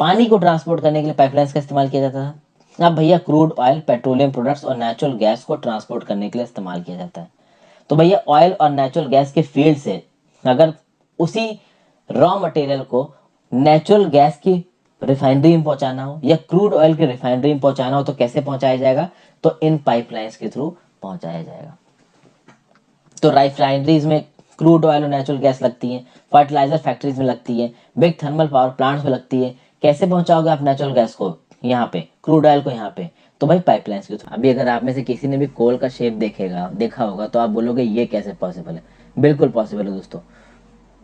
पानी को ट्रांसपोर्ट करने के लिए पाइपलाइंस का इस्तेमाल किया जाता था। अब भैया क्रूड ऑयल, पेट्रोलियम प्रोडक्ट्स और नेचुरल गैस को ट्रांसपोर्ट करने के लिए इस्तेमाल किया जाता है। तो भैया ऑयल और नेचुरल गैस के फील्ड से अगर उसी रॉ मटेरियल को नेचुरल गैस की रिफाइनरी में पहुंचाना हो या क्रूड ऑयल की रिफाइनरी में पहुंचाना हो, तो कैसे पहुंचाया जाएगा, तो इन पाइपलाइंस के थ्रू पहुंचाया जाएगा। तो रिफाइनरीज में क्रूड ऑयल और नेचुरल गैस लगती है, फर्टिलाइजर फैक्ट्रीज में लगती है, बिग थर्मल पावर प्लांट्स में लगती है। कैसे पहुंचाओगे आप नेचुरल गैस को यहाँ पे, क्रूड ऑयल को यहाँ पे, तो भाई पाइपलाइंस के थ्रू। अभी अगर आप में से किसी ने भी कोल का शेप देखा होगा तो आप बोलोगे ये कैसे पॉसिबल है। बिल्कुल पॉसिबल है दोस्तों।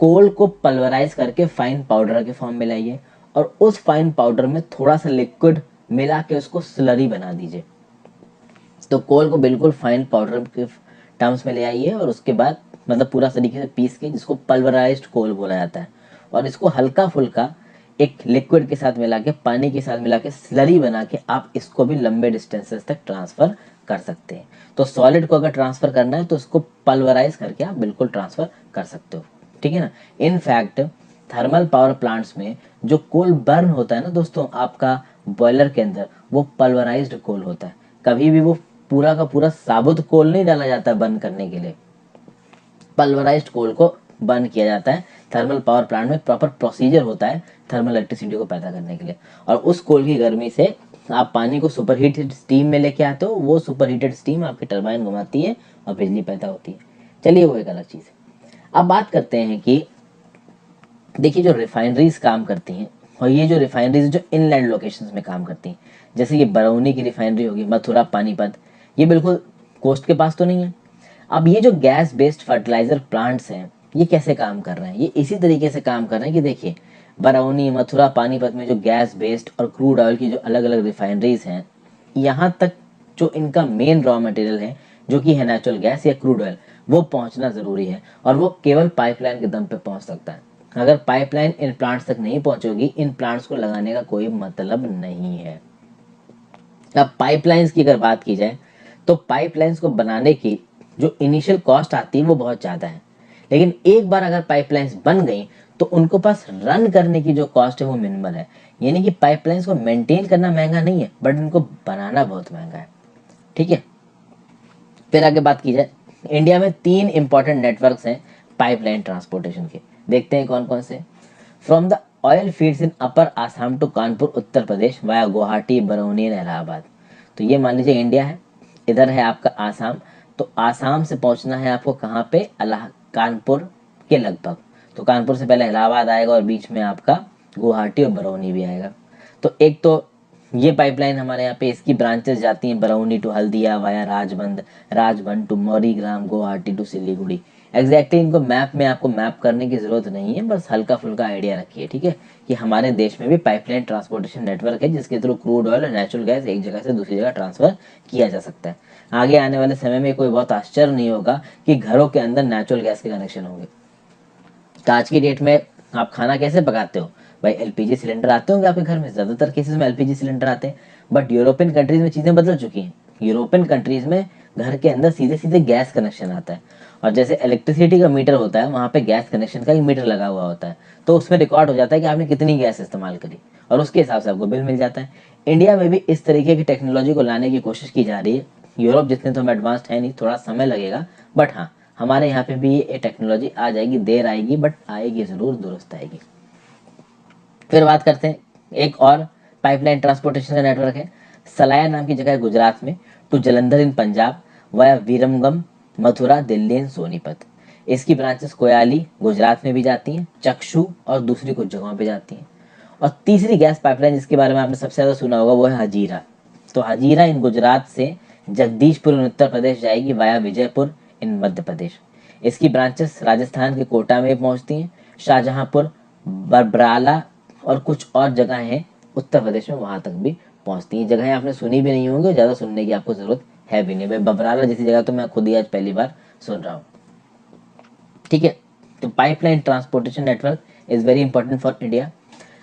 कोल को पल्वराइज करके फाइन पाउडर के फॉर्म में लाइए, और उस फाइन पाउडर में थोड़ा सा लिक्विड मिला के उसको स्लरी बना दीजिए। तो कोल को बिल्कुल फाइन पाउडर के टर्म्स में ले आइए, और उसके बाद मतलब पूरा तरीके से पीस के, जिसको पल्वराइज्ड कोल बोला जाता है, और इसको हल्का फुल्का एक लिक्विड के साथ मिला के, पानी के साथ मिला के स्लरी बना के आप इसको भी लंबे डिस्टेंसेस तक ट्रांसफर कर सकते हैं। तो सॉलिड को अगर ट्रांसफर करना है तो उसको पल्वराइज करके आप बिल्कुल ट्रांसफर कर सकते हो। ठीक है ना। इनफैक्ट थर्मल पावर प्लांट्स में जो कोल बर्न होता है ना दोस्तों, आपका बॉयलर के अंदर, वो पल्वराइज्ड कोल होता है। कभी भी वो पूरा का पूरा साबुत कोल नहीं डाला जाता बर्न करने के लिए, पल्वराइज्ड कोल को बर्न किया जाता है। थर्मल पावर प्लांट में प्रॉपर प्रोसीजर होता है थर्मल इलेक्ट्रिसिटी को पैदा करने के लिए, और उस कोल की गर्मी से आप पानी को सुपर हीटेड स्टीम में लेके आते हो। वो सुपर हीटेड स्टीम आपकी टरबाइन घुमाती है और बिजली पैदा होती है। चलिए वो एक अलग चीज़ है। अब बात करते हैं कि देखिए जो रिफाइनरीज काम करती हैं, और ये जो रिफाइनरीज जो इनलैंड लोकेशंस में काम करती हैं, जैसे ये बरौनी की रिफाइनरी होगी, मथुरा, पानीपत, ये बिल्कुल कोस्ट के पास तो नहीं है। अब ये जो गैस बेस्ड फर्टिलाइजर प्लांट्स हैं, ये कैसे काम कर रहे हैं, ये इसी तरीके से काम कर रहे हैं कि देखिए बरौनी, मथुरा, पानीपत में जो गैस बेस्ड और क्रूड ऑयल की जो अलग अलग रिफाइनरीज हैं, यहाँ तक जो इनका मेन रॉ मटेरियल है, जो कि है नेचुरल गैस या क्रूड ऑयल, वो पहुंचना ज़रूरी है, और वो केवल पाइपलाइन के दम पे पहुंच सकता है। अगर पाइपलाइन इन प्लांट्स तक नहीं पहुंचेगी, इन प्लांट्स को लगाने का कोई मतलब नहीं है। अब पाइपलाइंस की अगर बात की जाए, तो पाइपलाइंस को बनाने की जो इनिशियल कॉस्ट आती है वो बहुत ज़्यादा है, लेकिन एक बार अगर पाइपलाइंस बन गई तो उनको पास रन करने की जो कॉस्ट है वो मिनिमल है। यानी कि पाइपलाइंस को मेंटेन करना महंगा नहीं है, बट इनको बनाना बहुत महंगा है। ठीक है, फिर आगे बात की जाए, इंडिया में 3 इंपॉर्टेंट नेटवर्क्स हैं पाइपलाइन ट्रांसपोर्टेशन के। देखते हैं कौन कौन से। From the oil fields in upper Assam to Kanpur Uttar Pradesh via Guwahati, Barauni and Allahabad. तो ये मान लीजिए इंडिया है, इधर है आपका आसाम। तो आसाम से पहुंचना है आपको कहाँ पे, कानपुर के लगभग। तो कानपुर से पहले इलाहाबाद आएगा, और बीच में आपका गुवाहाटी और बरौनी भी आएगा। तो एक तो ये पाइपलाइन हमारे यहाँ पे, इसकी ब्रांचेस जाती हैं Barauni to Haldia via Rajband, Rajband to Maurigram, Guwahati to Siliguri. Exactly इनको मैप में आपको मैप करने की जरूरत नहीं है, बस हल्का फुल्का आइडिया रखिए। ठीक है, कि हमारे देश में भी पाइपलाइन ट्रांसपोर्टेशन नेटवर्क है, जिसके थ्रू क्रूड ऑयल और नेचुरल गैस एक जगह से दूसरी जगह ट्रांसफर किया जा सकता है। आगे आने वाले समय में कोई बहुत आश्चर्य नहीं होगा कि घरों के अंदर नेचुरल गैस के कनेक्शन होंगे। तो आज की डेट में आप खाना कैसे पकाते हो भाई, एलपीजी सिलेंडर आते होंगे आपके घर में, ज़्यादातर केसेस में एलपीजी सिलेंडर आते हैं। बट यूरोपियन कंट्रीज़ में चीज़ें बदल चुकी हैं। यूरोपियन कंट्रीज़ में घर के अंदर सीधे सीधे गैस कनेक्शन आता है, और जैसे इलेक्ट्रिसिटी का मीटर होता है वहाँ पे गैस कनेक्शन का एक मीटर लगा हुआ होता है, तो उसमें रिकॉर्ड हो जाता है कि आपने कितनी गैस इस्तेमाल करी, और उसके हिसाब से आपको बिल मिल जाता है। इंडिया में भी इस तरीके की टेक्नोलॉजी को लाने की कोशिश की जा रही है। यूरोप जितने तो हम एडवांस्ड है नहीं, थोड़ा समय लगेगा, बट हाँ हमारे यहाँ पे भी ये टेक्नोलॉजी आ जाएगी, देर आएगी बट आएगी ज़रूर, दुरुस्त आएगी। फिर बात करते हैं एक और पाइपलाइन ट्रांसपोर्टेशन का नेटवर्क है। सलाया नाम की जगह है गुजरात में, to Jalandhar in Punjab via Viramgam, Mathura, Delhi and Sonipat. इसकी ब्रांचेस कोयाली गुजरात में भी जाती हैं, चक्षु और दूसरी कुछ जगहों पे जाती हैं। और तीसरी गैस पाइपलाइन जिसके बारे में आपने सबसे ज़्यादा सुना होगा वो है हजीरा। तो हजीरा इन गुजरात से जगदीशपुर इन उत्तर प्रदेश जाएगी वाया विजयपुर इन मध्य प्रदेश। इसकी ब्रांचेस राजस्थान के कोटा में पहुंचती हैं, शाहजहांपुर, बरबराला और कुछ और जगह हैं उत्तर प्रदेश में, वहां तक भी पहुंचती हैं। जगहें आपने सुनी भी नहीं होंगी, ज़्यादा सुनने की आपको ज़रूरत है भी नहीं भाई, बबराला जैसी जगह तो मैं खुद ही आज पहली बार सुन रहा हूँ। ठीक है, तो pipeline transportation network is very important for India.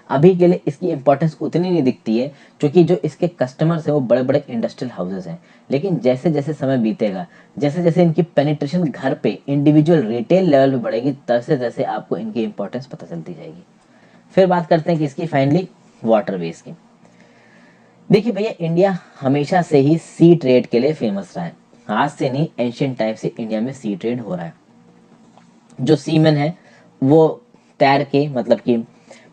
अभी के लिए इसकी इंपॉर्टेंस उतनी नहीं दिखती है, क्योंकि जो इसके कस्टमर्स हैं वो बड़े बड़े इंडस्ट्रियल हाउसेस हैं। लेकिन जैसे जैसे समय बीतेगा, जैसे जैसे इनकी पेनिट्रेशन घर पे इंडिविजुअल रिटेल लेवल पे बढ़ेगी, तैसे तैसे आपको इनकी इंपॉर्टेंस पता चलती जाएगी। फिर बात करते हैं कि इसकी फाइनली वाटरवेज की। देखिए भैया, इंडिया हमेशा से ही सी ट्रेड के लिए फेमस रहा है। आज से नहीं, एंशियंट टाइम से इंडिया में सी ट्रेड हो रहा है। जो सीमन है वो तैर के, मतलब कि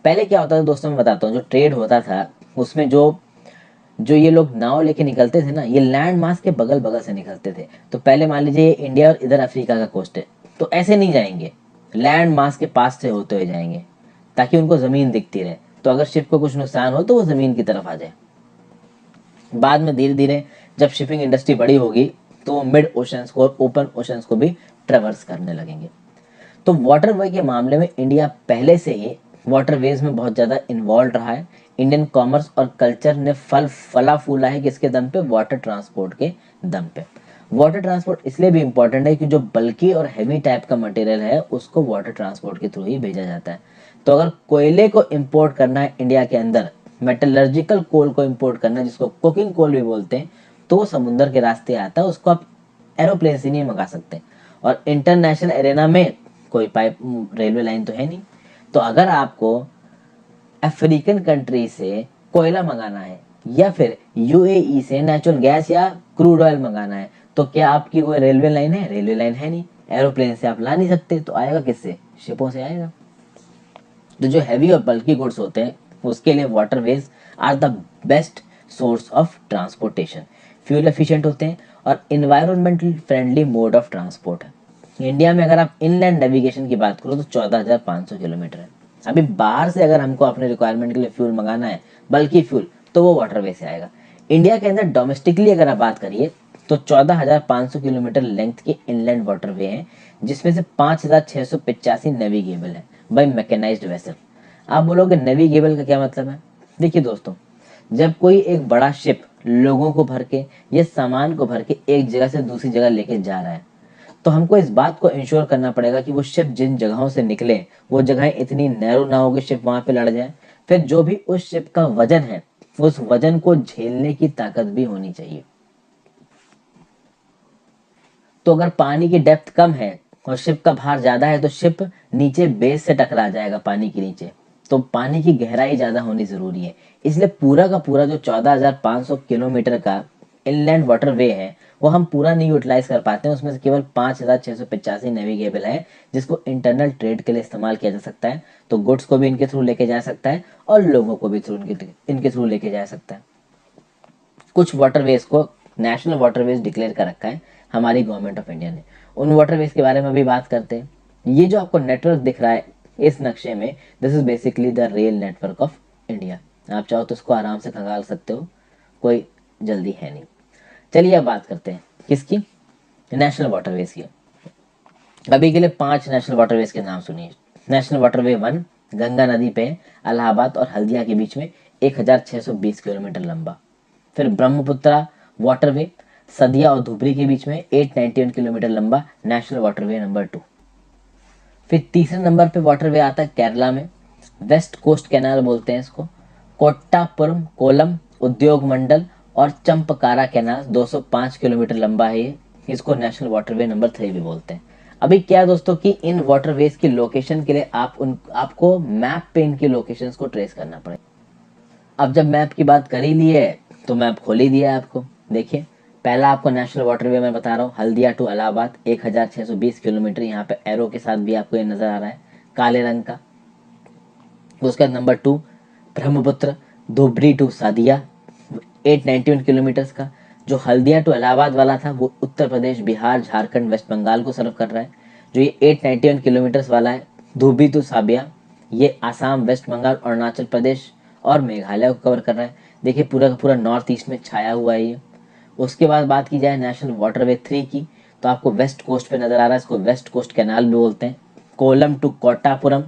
पहले क्या होता था दोस्तों, मैं बताता हूँ, जो ट्रेड होता था उसमें जो जो ये लोग नाव लेके निकलते थे ना, ये लैंड मास के बगल बगल से निकलते थे। तो पहले मान लीजिए इंडिया और इधर अफ्रीका का कोस्ट है, तो ऐसे नहीं जाएंगे, लैंड मास के पास से होते हुए जाएंगे, ताकि उनको ज़मीन दिखती रहे, तो अगर शिप को कुछ नुकसान हो तो वो ज़मीन की तरफ आ जाए। बाद में धीरे धीरे जब शिपिंग इंडस्ट्री बड़ी होगी तो वो मिड ओशंस को और ओपन ओशंस को भी ट्रेवर्स करने लगेंगे। तो वाटरवे के मामले में इंडिया पहले से ही वाटरवेज में बहुत ज़्यादा इन्वॉल्व रहा है। इंडियन कॉमर्स और कल्चर ने फला फूला है किसके दम पे, वाटर ट्रांसपोर्ट के दम पे। वाटर ट्रांसपोर्ट इसलिए भी इम्पोर्टेंट है कि जो बल्कि और हैवी टाइप का मटेरियल है उसको वाटर ट्रांसपोर्ट के थ्रू ही भेजा जाता है। तो अगर कोयले को इम्पोर्ट करना है इंडिया के अंदर, मेटलर्जिकल कोल को इम्पोर्ट करना है जिसको कुकिंग कोल भी बोलते हैं, तो वो समुद्र के रास्ते आता है, उसको आप एरोप्लेन से नहीं मंगा सकते। और इंटरनेशनल एरेना में कोई पाइप रेलवे लाइन तो है नहीं। तो अगर आपको अफ्रीकन कंट्री से कोयला मंगाना है या फिर यूएई से नेचुरल गैस या क्रूड ऑयल मंगाना है, तो क्या आपकी कोई रेलवे लाइन है? रेलवे लाइन है नहीं, एरोप्लेन से आप ला नहीं सकते, तो आएगा किससे? शिपों से आएगा। तो जो हैवी और बल्की गुड्स होते हैं उसके लिए waterways are the best source of transportation. Fuel efficient होते हैं और environmental friendly mode of transport है। इंडिया में अगर आप इनलैंड नेविगेशन की बात करो तो 14,500 किलोमीटर है। अभी बाहर से अगर हमको अपने रिक्वायरमेंट के लिए फ्यूल मंगाना है, बल्कि फ्यूल, तो वो वाटरवे से आएगा। इंडिया के अंदर डोमेस्टिकली अगर आप बात करिए तो 14,500 किलोमीटर लेंथ के इनलैंड वाटरवे हैं, जिसमें से 5,685 नेविगेबल है बाय मैकेनाइज्ड वेसल। आप बोलोगे नेविगेबल का क्या मतलब है? देखिए दोस्तों, जब कोई एक बड़ा शिप लोगों को भर के या सामान को भर के एक जगह से दूसरी जगह लेके जा रहा है, तो हमको इस बात को इंश्योर करना पड़ेगा कि वो शिप जिन जगहों से निकले वो जगहें इतनी नैरो ना हो कि शिप वहां पे लड़ जाए। फिर जो भी उस शिप का वजन है, उस वजन को झेलने की ताकत भी होनी चाहिए। तो अगर पानी की डेप्थ कम है और शिप का भार ज्यादा है तो शिप नीचे बेस से टकरा जाएगा पानी के नीचे, तो पानी की गहराई ज्यादा होनी जरूरी है। इसलिए पूरा का पूरा जो 14,500 किलोमीटर का इनलैंड वाटरवे है वो हम पूरा नहीं यूटिलाइज कर पाते हैं। उसमें से केवल 5,685 नेविगेबल है, जिसको इंटरनल ट्रेड के लिए इस्तेमाल किया जा सकता है। तो गुड्स को भी इनके थ्रू लेके जा सकता है और लोगों को भी इनके थ्रू लेके जा सकता है। कुछ वाटरवेज को नेशनल वाटरवेज डिक्लेयर कर रखा है हमारी गवर्नमेंट ऑफ इंडिया ने। उन वाटरवेज के बारे में भी बात करते हैं। ये जो आपको नेटवर्क दिख रहा है इस नक्शे में, this is basically the rail network of India. आप चाहो तो इसको आराम से खंगाल सकते हो, कोई जल्दी है नहीं। चलिए अब बात करते हैं किसकी, नेशनल वाटरवेज की। अभी के लिए 5 नेशनल वाटरवेज के नाम सुनिए। नेशनल वाटरवे 1 गंगा नदी पे इलाहाबाद और हल्दिया के बीच में 1,620 किलोमीटर लंबा। फिर ब्रह्मपुत्रा वाटरवे सदिया और धुबरी के बीच में 891 किलोमीटर लंबा, नेशनल वाटरवे नंबर 2। फिर तीसरे नंबर पे वाटरवे आता है केरला में, वेस्ट कोस्ट कैनाल बोलते हैं इसको। कोट्टापुरम कोलम उद्योग मंडल और चंपकारा कैनाल 205 किलोमीटर लंबा है ये, इसको नेशनल वाटरवे नंबर 3 भी बोलते हैं। अभी क्या है दोस्तों कि इन वाटरवेज की लोकेशन के लिए आपको मैप पे इनकी लोकेशंस को ट्रेस करना पड़ेगा। अब जब मैप की बात कर ही ली है तो मैप खोल ही दिया है आपको। देखिए पहला आपको नेशनल वाटरवे मैं बता रहा हूँ, हल्दिया टू इलाहाबाद 1620 किलोमीटर, यहाँ पे एरो के साथ भी आपको ये नजर आ रहा है काले रंग का। उसका number 2 Brahmaputra Dhubri to Sadiya 891 kilometres का। जो हल्दिया टू इलाहाबाद वाला था वो उत्तर प्रदेश बिहार झारखंड वेस्ट बंगाल को सर्व कर रहा है। जो ये 891 किलोमीटर्स वाला है धुबरी टू साबिया, ये आसाम वेस्ट बंगाल अरुणाचल प्रदेश और मेघालय को कवर कर रहा है। देखिए पूरा का पूरा नॉर्थ ईस्ट में छाया हुआ है ये। उसके बाद बात की जाए नेशनल वाटरवे 3 की, तो आपको वेस्ट कोस्ट पे नजर आ रहा है, इसको वेस्ट कोस्ट कैनाल भी बोलते हैं। कोलम टू कोट्टापुरम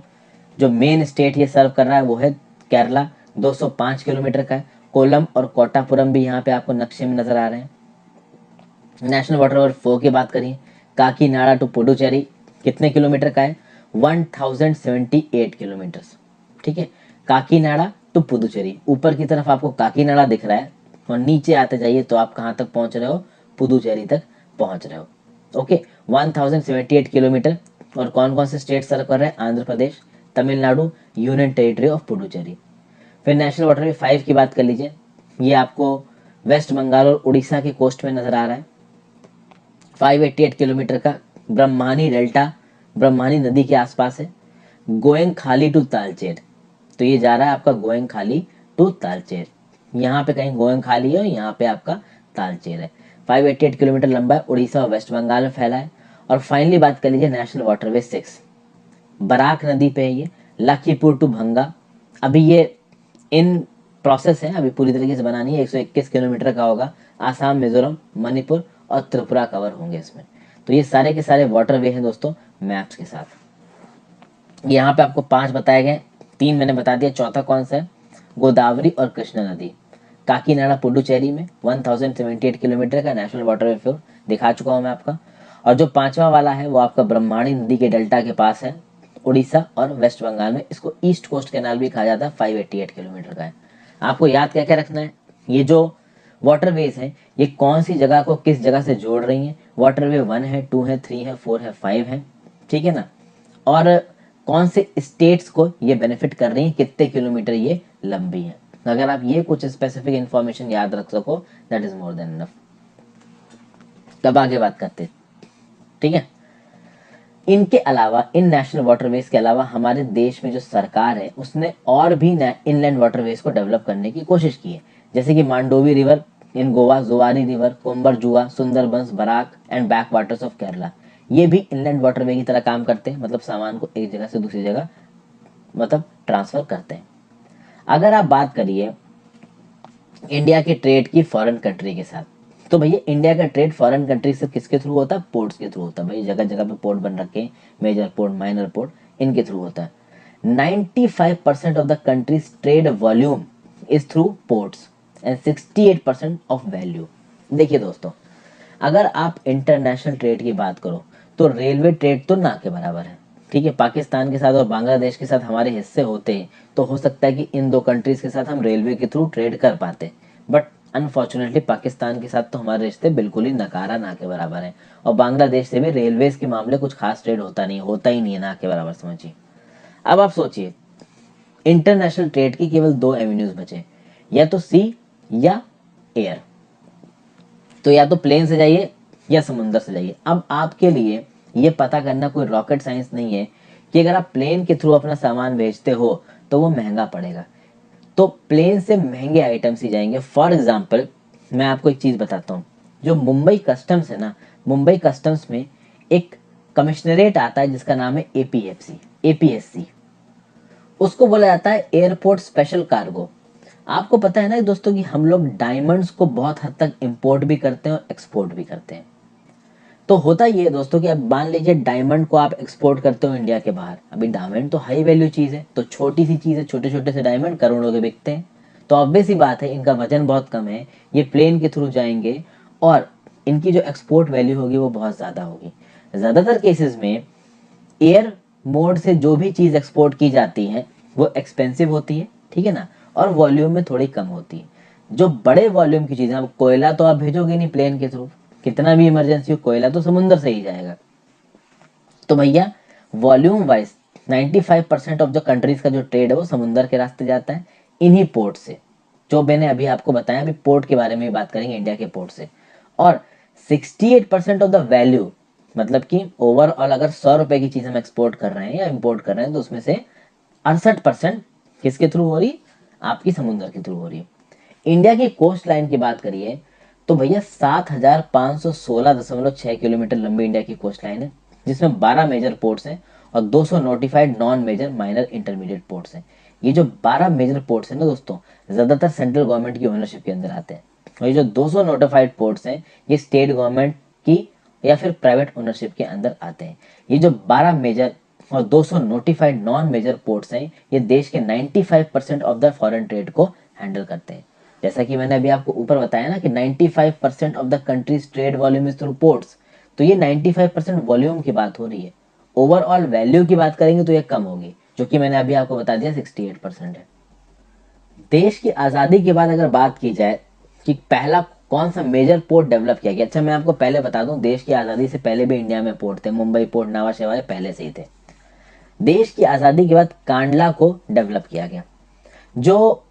जो मेन स्टेट ये सर्व कर रहा है वो है केरला, 205 किलोमीटर का है। कोलम और कोट्टापुरम भी यहाँ पे आपको नक्शे में नजर आ रहे हैं। नेशनल वाटरवे 4 की बात करिए, काकीनाडा टू पुडुचेरी कितने किलोमीटर का है, 1078 किलोमीटर्स। ठीक है, काकीनाडा टू पुदुचेरी, ऊपर की तरफ आपको काकीनाडा दिख रहा है और नीचे आते जाइए तो आप कहाँ तक पहुंच रहे हो, पुदुचेरी तक पहुंच रहे हो। Okay, 1078 kilometre. और कौन कौन से स्टेट सर्व कर रहे हैं, Andhra Pradesh, Tamil Nadu, union territory of Puducherry. फिर नेशनल वाटरवे 5 की बात कर लीजिए, ये आपको वेस्ट बंगाल और उड़ीसा के कोस्ट में नजर आ रहा है, 588 किलोमीटर का, ब्रह्मानी डेल्टा, ब्रह्मानी नदी के आसपास है। गोएंग खाली टू तालचेर, तो ये जा रहा है आपका गोएंग खाली टू तालचेर, यहाँ पे कहीं गोएंग खाली है और यहाँ पे आपका तालचेर है। 588 किलोमीटर लंबा है, उड़ीसा और वेस्ट बंगाल में फैला है। और फाइनली बात कर लीजिए नेशनल वाटरवे 6, बराक नदी पे है ये, लखीपुर टू भंगा। अभी ये इन प्रोसेस है, अभी पूरी तरीके से बनानी है, 121 किलोमीटर का होगा। आसाम, मिजोरम, मणिपुर और त्रिपुरा कवर होंगे इसमें। तो ये सारे के सारे वाटरवे हैं दोस्तों मैप्स के साथ। यहाँ पे आपको 5 बताए गए, 3 मैंने बता दिया, चौथा कौन सा है, गोदावरी और कृष्णा नदी, काकीनाडा पुडुचेरी में 1078 किलोमीटर का नेशनल वाटरवे 4 दिखा चुका हूँ मैं आपका। और जो 5वां वाला है वो आपका ब्रह्माणी नदी के डेल्टा के पास है, उड़ीसा और वेस्ट बंगाल में, इसको ईस्ट कोस्ट कैनाल भी कहा जाता है, 588 किलोमीटर का है। आपको याद क्या क्या रखना है, ये जो वाटरवेज हैं ये कौन सी जगह को किस जगह से जोड़ रही हैं, वाटरवे 1 है, 2 है, 3 है, 4 है, 5 है, ठीक है ना। और कौन से स्टेट्स को ये बेनिफिट कर रही हैं, कितने किलोमीटर ये लंबी है। अगर आप ये कुछ स्पेसिफिक इंफॉर्मेशन याद रख सको that is more than enough. तब आगे बात करते, ठीक है। इनके अलावा, इन नेशनल वाटरवेज के अलावा हमारे देश में जो सरकार है उसने और भी इनलैंड वाटरवेज को डेवलप करने की कोशिश की है, जैसे कि Mandovi river in Goa, Zuari river, Cumberjua, Sundarbans, Barak and back waters of Kerala, ये भी इनलैंड वाटरवे की तरह काम करते हैं, मतलब सामान को एक जगह से दूसरी जगह मतलब ट्रांसफर करते हैं। अगर आप बात करिए इंडिया के ट्रेड की फॉरेन कंट्री के साथ, तो भैया इंडिया का ट्रेड फॉरेन कंट्री से किसके थ्रू होता है, पोर्ट्स के थ्रू होता है। भाई जगह जगह पे पोर्ट बन रखे हैं, मेजर पोर्ट, माइनर पोर्ट, इनके थ्रू होता है। 95% of the countries trade volume is through ports and 68% of value. देखिए दोस्तों, अगर आप इंटरनेशनल ट्रेड की बात करो तो रेलवे ट्रेड तो ना के बराबर है, ठीक है। पाकिस्तान के साथ और बांग्लादेश के साथ हमारे हिस्से होते हैं तो हो सकता है कि इन दो कंट्रीज के साथ हम रेलवे के थ्रू ट्रेड कर पाते, बट अनफॉर्चुनेटली पाकिस्तान के साथ तो हमारे रिश्ते बिल्कुल ही नकारा ना के बराबर हैं। और बांग्लादेश से भी रेलवेज के मामले कुछ खास ट्रेड होता नहीं, होता ही नहीं है, ना के बराबर समझिए। अब आप सोचिए इंटरनेशनल ट्रेड की केवल 2 एवेन्यूज बचे, या तो सी या एयर। तो या तो प्लेन से जाइए या समुद्र से जाइए। अब आपके लिए ये पता करना कोई रॉकेट साइंस नहीं है कि अगर आप प्लेन के थ्रू अपना सामान भेजते हो तो वो महंगा पड़ेगा, तो प्लेन से महंगे आइटम्स ही जाएंगे। फॉर एग्जाम्पल मैं आपको एक चीज बताता हूँ, जो मुंबई कस्टम्स है ना, मुंबई कस्टम्स में एक कमिश्नरेट आता है जिसका नाम है एपीएससी, उसको बोला जाता है एयरपोर्ट स्पेशल कार्गो। आपको पता है ना दोस्तों कि हम लोग डायमंड्स को बहुत हद तक इंपोर्ट भी करते हैं और एक्सपोर्ट भी करते हैं। तो होता ये है दोस्तों कि अब मान लीजिए डायमंड को आप एक्सपोर्ट करते हो इंडिया के बाहर, अभी डायमंड तो हाई वैल्यू चीज है, तो छोटी सी चीज है, छोटे छोटे से डायमंड करोड़ों के बिकते हैं, तो ऑब्वियस ही बात है इनका वजन बहुत कम है, ये प्लेन के थ्रू जाएंगे और इनकी जो एक्सपोर्ट वैल्यू होगी वो बहुत ज्यादा होगी। ज्यादातर केसेस में एयर मोड से जो भी चीज़ एक्सपोर्ट की जाती है वो एक्सपेंसिव होती है, ठीक है ना, और वॉल्यूम में थोड़ी कम होती है। जो बड़े वॉल्यूम की चीज़ें, अब कोयला तो आप भेजोगे नहीं प्लेन के थ्रू, कितना भी इमरजेंसी हो कोयला तो समुद्र से ही जाएगा। तो भैया volume wise 95% of the countries का जो ट्रेड है वो समुद्र के रास्ते जाता है, इन्हीं पोर्ट से, जो मैंने अभी आपको बताया। अभी पोर्ट के बारे में बात करेंगे, इंडिया के पोर्ट से। और 68% ऑफ द वैल्यू, मतलब कि ओवरऑल अगर 100 रुपए की चीज हम एक्सपोर्ट कर रहे हैं या इम्पोर्ट कर रहे हैं तो उसमें से 68% किसके थ्रू हो रही, आपकी समुद्र के थ्रू हो रही है। इंडिया की कोस्ट लाइन की बात करिए तो भैया 7,516.6 किलोमीटर लंबी इंडिया की कोस्ट लाइन है, जिसमें 12 मेजर पोर्ट्स हैं और 200 notified non major minor intermediate ports हैं। ये जो 12 मेजर पोर्ट्स हैं ना दोस्तों, ज़्यादातर सेंट्रल गवर्नमेंट की ओनरशिप के अंदर आते हैं, और ये जो 200 नोटिफाइड पोर्ट्स हैं ये स्टेट गवर्नमेंट की या फिर प्राइवेट ओनरशिप के अंदर आते हैं। ये जो 12 मेजर और 200 नोटिफाइड नॉन मेजर पोर्ट्स हैं ये देश के 95% ऑफ द फॉरेन ट्रेड को हैंडल करते हैं। जैसा कि मैंने अभी आपको ऊपर बताया ना कि 95% of the countries trade volume is through ports, तो ये 95% वॉल्यूम की बात हो रही है। ओवरऑल वैल्यू की बात करेंगे तो ये कम होगी, जो कि मैंने अभी आपको बता दिया 68% है। देश की आज़ादी के बाद अगर बात की जाए कि पहला कौन सा मेजर पोर्ट डेवलप किया गया, अच्छा मैं आपको पहले बता दूं, देश की आज़ादी से पहले भी इंडिया में पोर्ट थे, मुंबई पोर्ट, नावा शेवा पहले से ही थे। देश की आज़ादी के बाद कांडला को डेवलप किया गया। जो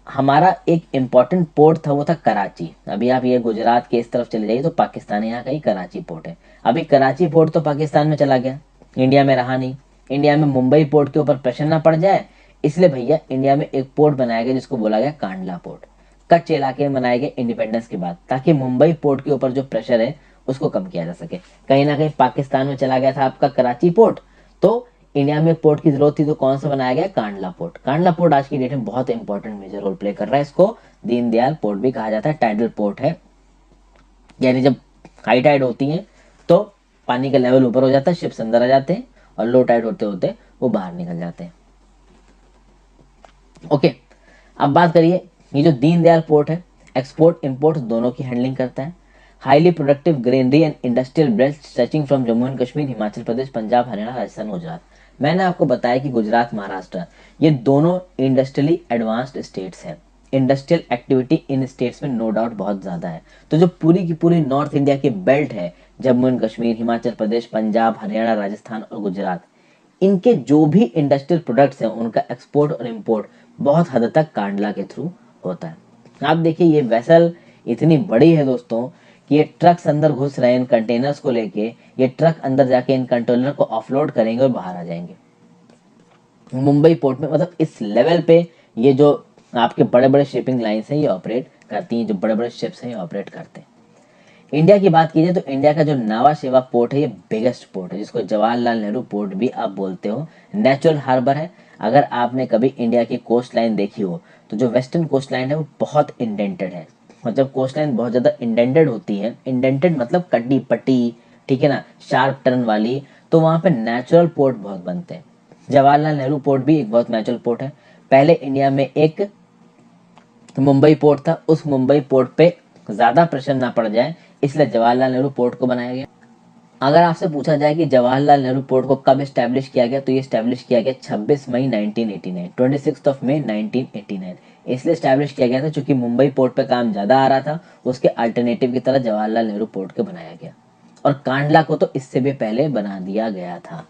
हमारा एक इम्पॉर्टेंट पोर्ट था वो था कराची। अभी आप ये गुजरात के इस तरफ चले जाइए तो पाकिस्तान, यहाँ का ही कराची पोर्ट है। अभी कराची पोर्ट तो पाकिस्तान में चला गया, इंडिया में रहा नहीं। इंडिया में मुंबई पोर्ट के ऊपर प्रेशर ना पड़ जाए इसलिए भैया इंडिया में एक पोर्ट बनाया गया जिसको बोला गया कांडला पोर्ट। कच्छ इलाके में बनाए गए इंडिपेंडेंस के बाद, ताकि मुंबई पोर्ट के ऊपर जो प्रेशर है उसको कम किया जा सके। कहीं ना कहीं पाकिस्तान में चला गया था आपका कराची पोर्ट, तो इंडिया में पोर्ट की जरूरत थी तो कौन सा बनाया गया, कांडला पोर्ट। कांडला पोर्ट आज की डेट में बहुत इंपॉर्टेंट मेजर रोल प्ले कर रहा है। इसको दीनदयाल पोर्ट भी कहा जाता है, टाइडल पोर्ट है, यानी जब हाई टाइड होती है तो पानी का लेवल ऊपर हो जाता है, शिप्स अंदर आ जाते हैं, और लो टाइड होते होते वो बाहर निकल जाते हैं। ओके, अब बात करिए, ये जो दीनदयाल पोर्ट है एक्सपोर्ट इंपोर्ट दोनों की हैंडलिंग करता है। Highly productive granary and industrial belt stretching from Jammu and Kashmir, Himachal Pradesh, Punjab, Haryana, Rajasthan, Gujarat. मैंने आपको बताया कि गुजरात, महाराष्ट्र ये दोनों इंडस्ट्रियली एडवांस्ड स्टेट्स हैं। इंडस्ट्रियल एक्टिविटी इन स्टेट्स में नो डाउट बहुत ज़्यादा है। तो जो पूरी की पूरी नॉर्थ इंडिया की बेल्ट है, जम्मू एंड कश्मीर, हिमाचल प्रदेश, पंजाब, हरियाणा, राजस्थान और गुजरात, इनके जो भी इंडस्ट्रियल प्रोडक्ट्स हैं उनका एक्सपोर्ट और इंपोर्ट बहुत हद तक कांडला के थ्रू होता है। आप देखिए ये वेसल इतनी बड़ी है दोस्तों कि ये ट्रक्स अंदर घुस रहे हैं इन कंटेनर्स को लेके, ये ट्रक अंदर जाके इन कंटेनर को ऑफलोड करेंगे और बाहर आ जाएंगे मुंबई पोर्ट में। मतलब इस लेवल पे ये जो आपके बड़े बड़े शिपिंग लाइन्स हैं ये ऑपरेट करती हैं, जो बड़े बड़े शिप्स हैं ये ऑपरेट करते हैं। इंडिया की बात कीजिए तो इंडिया का जो नावा शेवा पोर्ट है ये बिगेस्ट पोर्ट है, जिसको जवाहरलाल नेहरू पोर्ट भी आप बोलते हो। नेचुरल हार्बर है। अगर आपने कभी इंडिया की कोस्ट लाइन देखी हो तो जो वेस्टर्न कोस्ट लाइन है वो बहुत इंडेंटेड है, और जब कोस्ट लाइन बहुत ज़्यादा इंडेंटेड होती है, इंडेंटेड मतलब कटी पट्टी, ठीक है ना, शार्प टर्न वाली, तो वहाँ पे नेचुरल पोर्ट बहुत बनते हैं। जवाहरलाल नेहरू पोर्ट भी एक बहुत नेचुरल पोर्ट है। पहले इंडिया में एक मुंबई पोर्ट था, उस मुंबई पोर्ट पे ज़्यादा प्रेशर ना पड़ जाए इसलिए जवाहरलाल नेहरू पोर्ट को बनाया गया। अगर आपसे पूछा जाए कि जवाहरलाल नेहरू पोर्ट को कब स्टैब्लिश किया गया तो ये स्टैब्लिश किया गया 26 मई 1989, 26 ऑफ मई 1989। इसलिए स्टैब्लिश किया गया था क्योंकि मुंबई पोर्ट पे काम ज़्यादा आ रहा था, उसके अल्टरनेटिव की तरह जवाहरलाल नेहरू पोर्ट को बनाया गया। और कांडला को तो इससे भी पहले बना दिया गया था।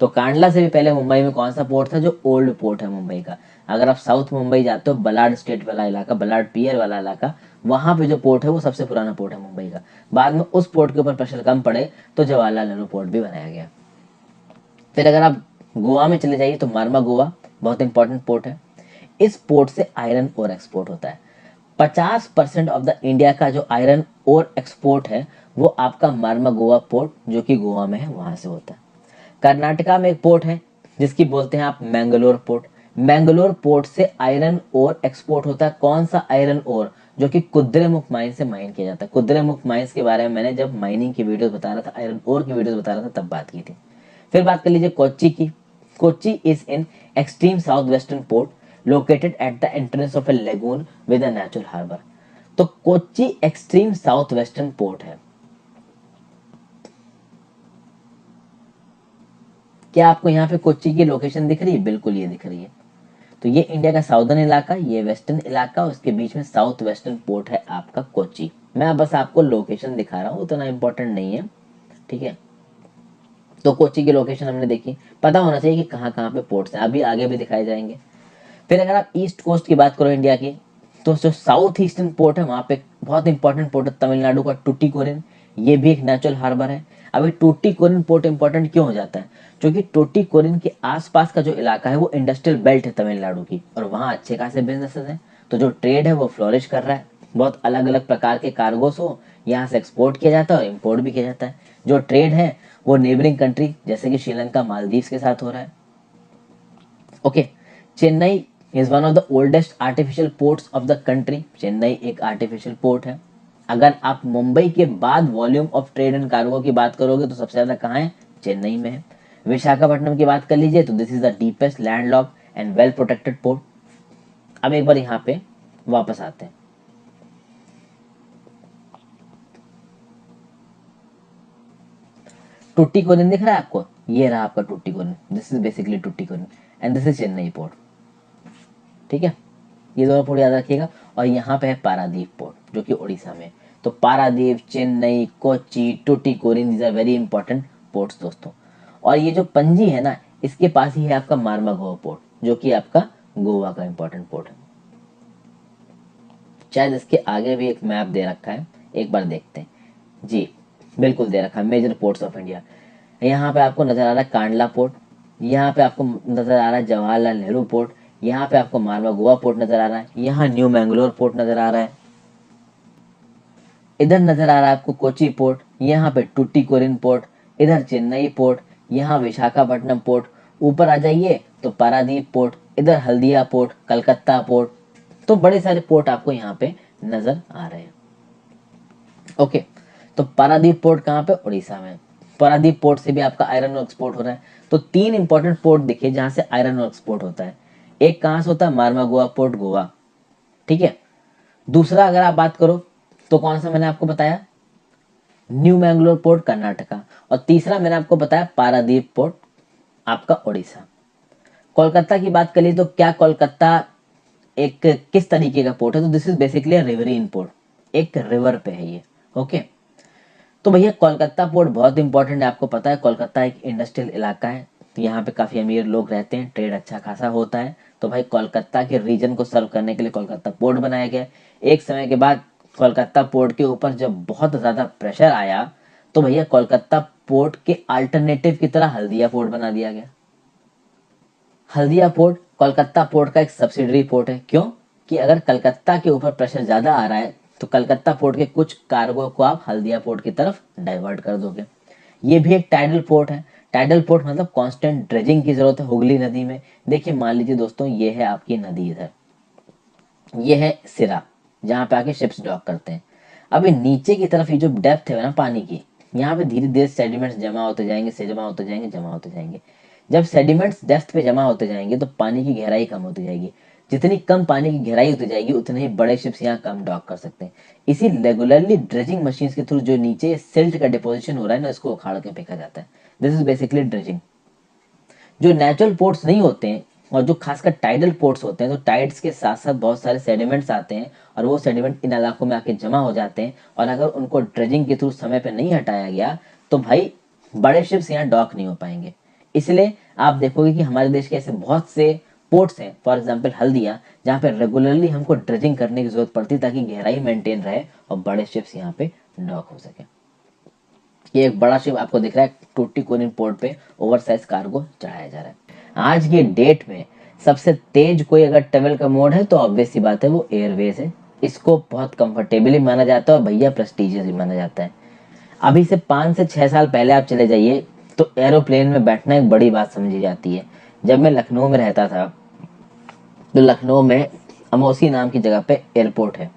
तो कांडला से भी पहले मुंबई में कौन सा पोर्ट था, जो ओल्ड पोर्ट है मुंबई का। अगर आप साउथ मुंबई जाते हो, बलाड स्टेट वाला इलाका, बलाड पियर वाला इलाका, वहां पे जो पोर्ट है वो सबसे पुराना पोर्ट है मुंबई का। बाद में उस पोर्ट के ऊपर प्रेशर कम पड़े तो जवाहरलाल नेहरू पोर्ट भी बनाया गया। फिर अगर आप गोवा में चले जाइए तो मारमा गोवा बहुत इंपॉर्टेंट पोर्ट है। इस पोर्ट से आयरन ओर एक्सपोर्ट होता है। 50% ऑफ द इंडिया का जो आयरन ओर एक्सपोर्ट है वो आपका मारमा गोवा पोर्ट, जो कि गोवा में है, वहां से होता है। कर्नाटका में एक पोर्ट है जिसकी बोलते हैं आप मैंगलोर पोर्ट। मैंगलोर पोर्ट से आयरन ओर एक्सपोर्ट होता है। कौन सा आयरन ओर, जो कि कुद्रेमुख माइन से माइन किया जाता है। कुद्रेमुख माइंस के बारे में मैंने जब माइनिंग की वीडियोस बता रहा था, आयरन ओर की वीडियोस बता रहा था, तब बात की थी। फिर बात कर लीजिए कोच्चि की। Kochi is in extreme south western port located at the entrance of a lagoon with a natural harbour. तो Kochi extreme south western port है। क्या आपको यहाँ पे कोच्चि की लोकेशन दिख रही है? बिल्कुल ये दिख रही है। तो ये इंडिया का साउदर्न इलाका, ये वेस्टर्न इलाका, उसके बीच में साउथ वेस्टर्न पोर्ट है आपका कोच्चि। मैं बस आपको लोकेशन दिखा रहा हूँ, उतना इंपॉर्टेंट नहीं है, ठीक है। तो कोच्चि की लोकेशन हमने देखी, पता होना चाहिए कि कहाँ कहाँ पे पोर्ट्स हैं, अभी आगे भी दिखाए जाएंगे। फिर अगर आप ईस्ट कोस्ट की बात करो इंडिया की, तो जो साउथ ईस्टर्न पोर्ट है वहाँ पे बहुत इंपॉर्टेंट पोर्ट है तमिलनाडु का टूटीकोरिन, ये भी एक नेचुरल हार्बर है। अभी टूटीकोरिन पोर्ट इंपॉर्टेंट क्यों हो जाता है? क्योंकि टूटीकोरिन के आसपास का जो इलाका है वो इंडस्ट्रियल बेल्ट है तमिलनाडु की, और वहाँ अच्छे खासे बिजनेसेस हैं, तो जो ट्रेड है वो फ्लोरिश कर रहा है। बहुत अलग अलग प्रकार के कार्गोस हो यहाँ से एक्सपोर्ट किया जाता है और इम्पोर्ट भी किया जाता है। जो ट्रेड है वो नेबरिंग कंट्री जैसे कि श्रीलंका, मालदीव्स के साथ हो रहा है। Okay, Chennai is one of the oldest artificial ports of the country. Chennai एक आर्टिफिशियल पोर्ट है। अगर आप मुंबई के बाद volume of trade and cargo की बात करोगे तो सबसे ज्यादा कहाँ है? चेन्नई में है। विशाखापट्टनम की बात कर लीजिए तो this is the deepest landlocked and well protected port. अब एक बार यहाँ पे वापस आते हैं। टुट्टीकोरिन दिख रहा है आपको? ये रहा आपका Tuticorin, this is basically Tuticorin and this is Chennai port, ठीक है। ये दोनों पोर्ट याद रखिएगा। और यहाँ पे है पारादीप पोर्ट जो कि उड़ीसा में। तो Paradip, Chennai, Kochi, Tuticorin, these are very important ports दोस्तों। और ये जो पणजी है ना, इसके पास ही है आपका मार्मागोवा पोर्ट जो कि आपका गोवा का इंपॉर्टेंट पोर्ट है। शायद इसके आगे भी एक मैप दे रखा है, एक बार देखते हैं। जी बिल्कुल दे रखा है, मेजर पोर्ट्स ऑफ इंडिया। यहाँ पे आपको नजर आ रहा है कांडला पोर्ट, यहाँ पे आपको नजर आ रहा है जवाहरलाल नेहरू पोर्ट, यहाँ पे आपको मारवा गोवा पोर्ट नजर आ रहा है, यहाँ न्यू मैंगलोर पोर्ट नजर आ रहा है, इधर नजर आ रहा है आपको कोची पोर्ट, यहाँ पे टुटीकोरिन पोर्ट, इधर चेन्नई पोर्ट, यहाँ विशाखापट्टनम पोर्ट। ऊपर आ जाइए तो पारादीप पोर्ट, इधर हल्दिया पोर्ट, कलकत्ता पोर्ट। तो बड़े सारे पोर्ट आपको यहाँ पे नजर आ रहे हैं। ओके, तो पारादीप पोर्ट कहाँ पे? उड़ीसा में। पारादीप पोर्ट से भी आपका आयरन एक्सपोर्ट हो रहा है। तो तीन इंपॉर्टेंट पोर्ट दिखे जहां से आयरन एक्सपोर्ट होता है। एक कहां से होता है? मार्मागोवा पोर्ट, गोवा, ठीक है। दूसरा अगर आप बात करो तो कौन सा मैंने आपको बताया? New Mangalore port, Karnataka. और तीसरा मैंने आपको बताया पारादीप पोर्ट, आपका उड़ीसा। कोलकाता की बात करिए तो क्या कोलकाता एक किस तरीके का पोर्ट है? तो दिस इज बेसिकली रिवरीन पोर्ट, एक रिवर पे है ये। ओके, तो भैया कोलकाता पोर्ट बहुत इंपॉर्टेंट है। आपको पता है कोलकाता एक इंडस्ट्रियल इलाका है, तो यहाँ पे काफी अमीर लोग रहते हैं, ट्रेड अच्छा खासा होता है। तो भाई कोलकाता के रीजन को सर्व करने के लिए कोलकाता पोर्ट बनाया गया। एक समय के बाद कोलकाता पोर्ट के ऊपर जब बहुत ज्यादा प्रेशर आया तो भैया कोलकाता पोर्ट के अल्टरनेटिव की तरह हल्दिया पोर्ट बना दिया गया। हल्दिया पोर्ट कोलकाता पोर्ट का एक सब्सिडरी पोर्ट है। क्यों? कि अगर कलकत्ता के ऊपर प्रेशर ज्यादा आ रहा है तो कलकत्ता पोर्ट के कुछ कार्गो को आप हल्दिया पोर्ट की तरफ डाइवर्ट कर दोगे। ये भी एक टाइडल पोर्ट है। टाइडल पोर्ट मतलब कांस्टेंट ड्रेजिंग की जरूरत है हुगली नदी में। देखिए मान लीजिए दोस्तों, ये है आपकी नदी, इधर ये है सिरा जहाँ पे आके शिप्स डॉक करते हैं। अभी नीचे की तरफ ये जो डेप्थ है ना पानी की, यहाँ पे धीरे धीरे सेडिमेंट्स जमा होते जाएंगे, से जमा होते जाएंगे, जमा होते जाएंगे। जब सेडिमेंट्स डेप्थ पे जमा होते जाएंगे तो पानी की गहराई कम होती जाएगी। जितनी कम पानी की गहराई होती जाएगी उतने ही बड़े शिप्स यहाँ कम डॉक कर सकते हैं। इसी रेगुलरली ड्रेजिंग मशीन के थ्रू जो नीचे सिल्ट का डिपोजिशन हो रहा है ना, इसको उखाड़ के फेंका जाता है। This is basically dredging. जो नेचुरल पोर्ट्स नहीं होते हैं और जो खासकर टाइडल पोर्ट्स होते हैं, तो टाइड्स के साथ साथ बहुत सारे सेडिमेंट्स आते हैं और वो सेडिमेंट इन इलाकों में आके जमा हो जाते हैं। और अगर उनको ड्रेजिंग के थ्रू समय पे नहीं हटाया गया तो भाई बड़े शिप्स यहाँ डॉक नहीं हो पाएंगे। इसलिए आप देखोगे कि हमारे देश के ऐसे बहुत से पोर्ट्स हैं, फॉर एग्जाम्पल हल्दिया, जहाँ पे रेगुलरली हमको ड्रेजिंग करने की जरूरत पड़ती है ताकि गहराई मेंटेन रहे और बड़े शिप्स यहाँ पे डॉक हो सके। ये एक बड़ा शिप आपको दिख रहा है, टूटीकोरिन पोर्ट पे ओवरसाइज कार्गो चढ़ाया जा रहा है। आज के डेट में सबसे तेज कोई अगर ट्रेवल का मोड है तो ऑब्वियस सी बात है वो एयरवेज है। इसको बहुत कंफर्टेबली माना जाता है और भैया प्रेस्टिजियस भी माना जाता है। अभी से 5 से 6 साल पहले आप चले जाइए तो एरोप्लेन में बैठना एक बड़ी बात समझी जाती है। जब मैं लखनऊ में रहता था तो लखनऊ में अमौसी नाम की जगह पे एयरपोर्ट है।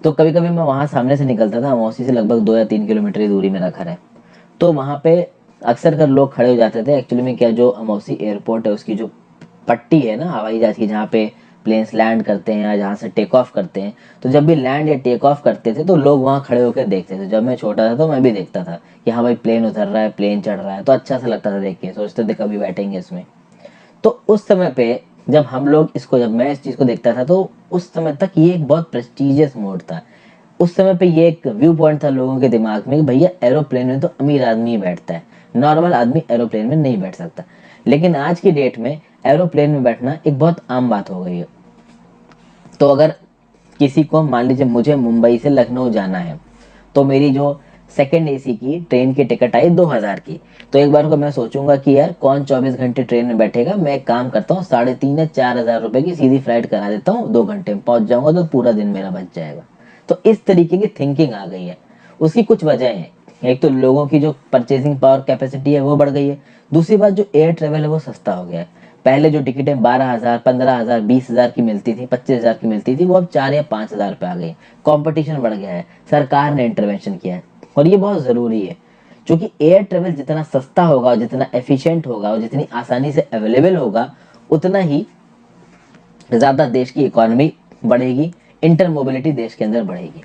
तो कभी कभी मैं वहाँ सामने से निकलता था, अमौसी से लगभग 2 या 3 किलोमीटर की दूरी मेरा घर है। तो वहाँ पे अक्सर कर लोग खड़े हो जाते थे। एक्चुअली में क्या, जो अमौसी एयरपोर्ट है उसकी जो पट्टी है ना हवाई जहाज की, जहाँ पे प्लेन्स लैंड करते हैं या जहाँ से टेक ऑफ करते हैं, तो जब भी लैंड या टेक ऑफ करते थे तो लोग वहाँ खड़े होकर देखते थे। जब मैं छोटा था तो मैं भी देखता था कि हाँ भाई प्लेन उतर रहा है, प्लेन चढ़ रहा है, तो अच्छा सा लगता था देख के, सोचते थे कभी बैठेंगे इसमें। तो उस समय पे जब हम लोग इसको, जब मैं इस चीज़ को देखता था तो उस समय तक ये एक बहुत प्रेस्टिजियस मोड था। उस समय पे ये एक व्यू पॉइंट था लोगों के दिमाग में कि भैया एरोप्लेन में तो अमीर आदमी ही बैठता है, नॉर्मल आदमी एरोप्लेन में नहीं बैठ सकता। लेकिन आज की डेट में एरोप्लेन में बैठना एक बहुत आम बात हो गई है। तो अगर किसी को, मान लीजिए मुझे मुंबई से लखनऊ जाना है, तो मेरी जो सेकंड एसी की ट्रेन की टिकट आई 2000 की, तो एक बार को मैं सोचूंगा कि यार कौन 24 घंटे ट्रेन में बैठेगा, मैं एक काम करता हूँ 3,500 या 4,000 रुपए की सीधी फ्लाइट करा देता हूँ, 2 घंटे में पहुंच जाऊंगा तो पूरा दिन मेरा बच जाएगा। तो इस तरीके की थिंकिंग आ गई है। उसकी कुछ वजह है, एक तो लोगों की जो परचेसिंग पावर कैपेसिटी है वो बढ़ गई है। दूसरी बात, जो एयर ट्रेवल है वो सस्ता हो गया है। पहले जो टिकटें 12,000, 15,000, 20,000 की मिलती थी, 25,000 की मिलती थी, वो अब 4 या 5,000 पे आ गई। कंपटीशन बढ़ गया है, सरकार ने इंटरवेंशन किया है और ये बहुत ज़रूरी है, क्योंकि एयर ट्रेवल जितना सस्ता होगा और जितना एफिशिएंट होगा और जितनी आसानी से अवेलेबल होगा, उतना ही ज़्यादा देश की इकोनॉमी बढ़ेगी, इंटर मोबिलिटी देश के अंदर बढ़ेगी।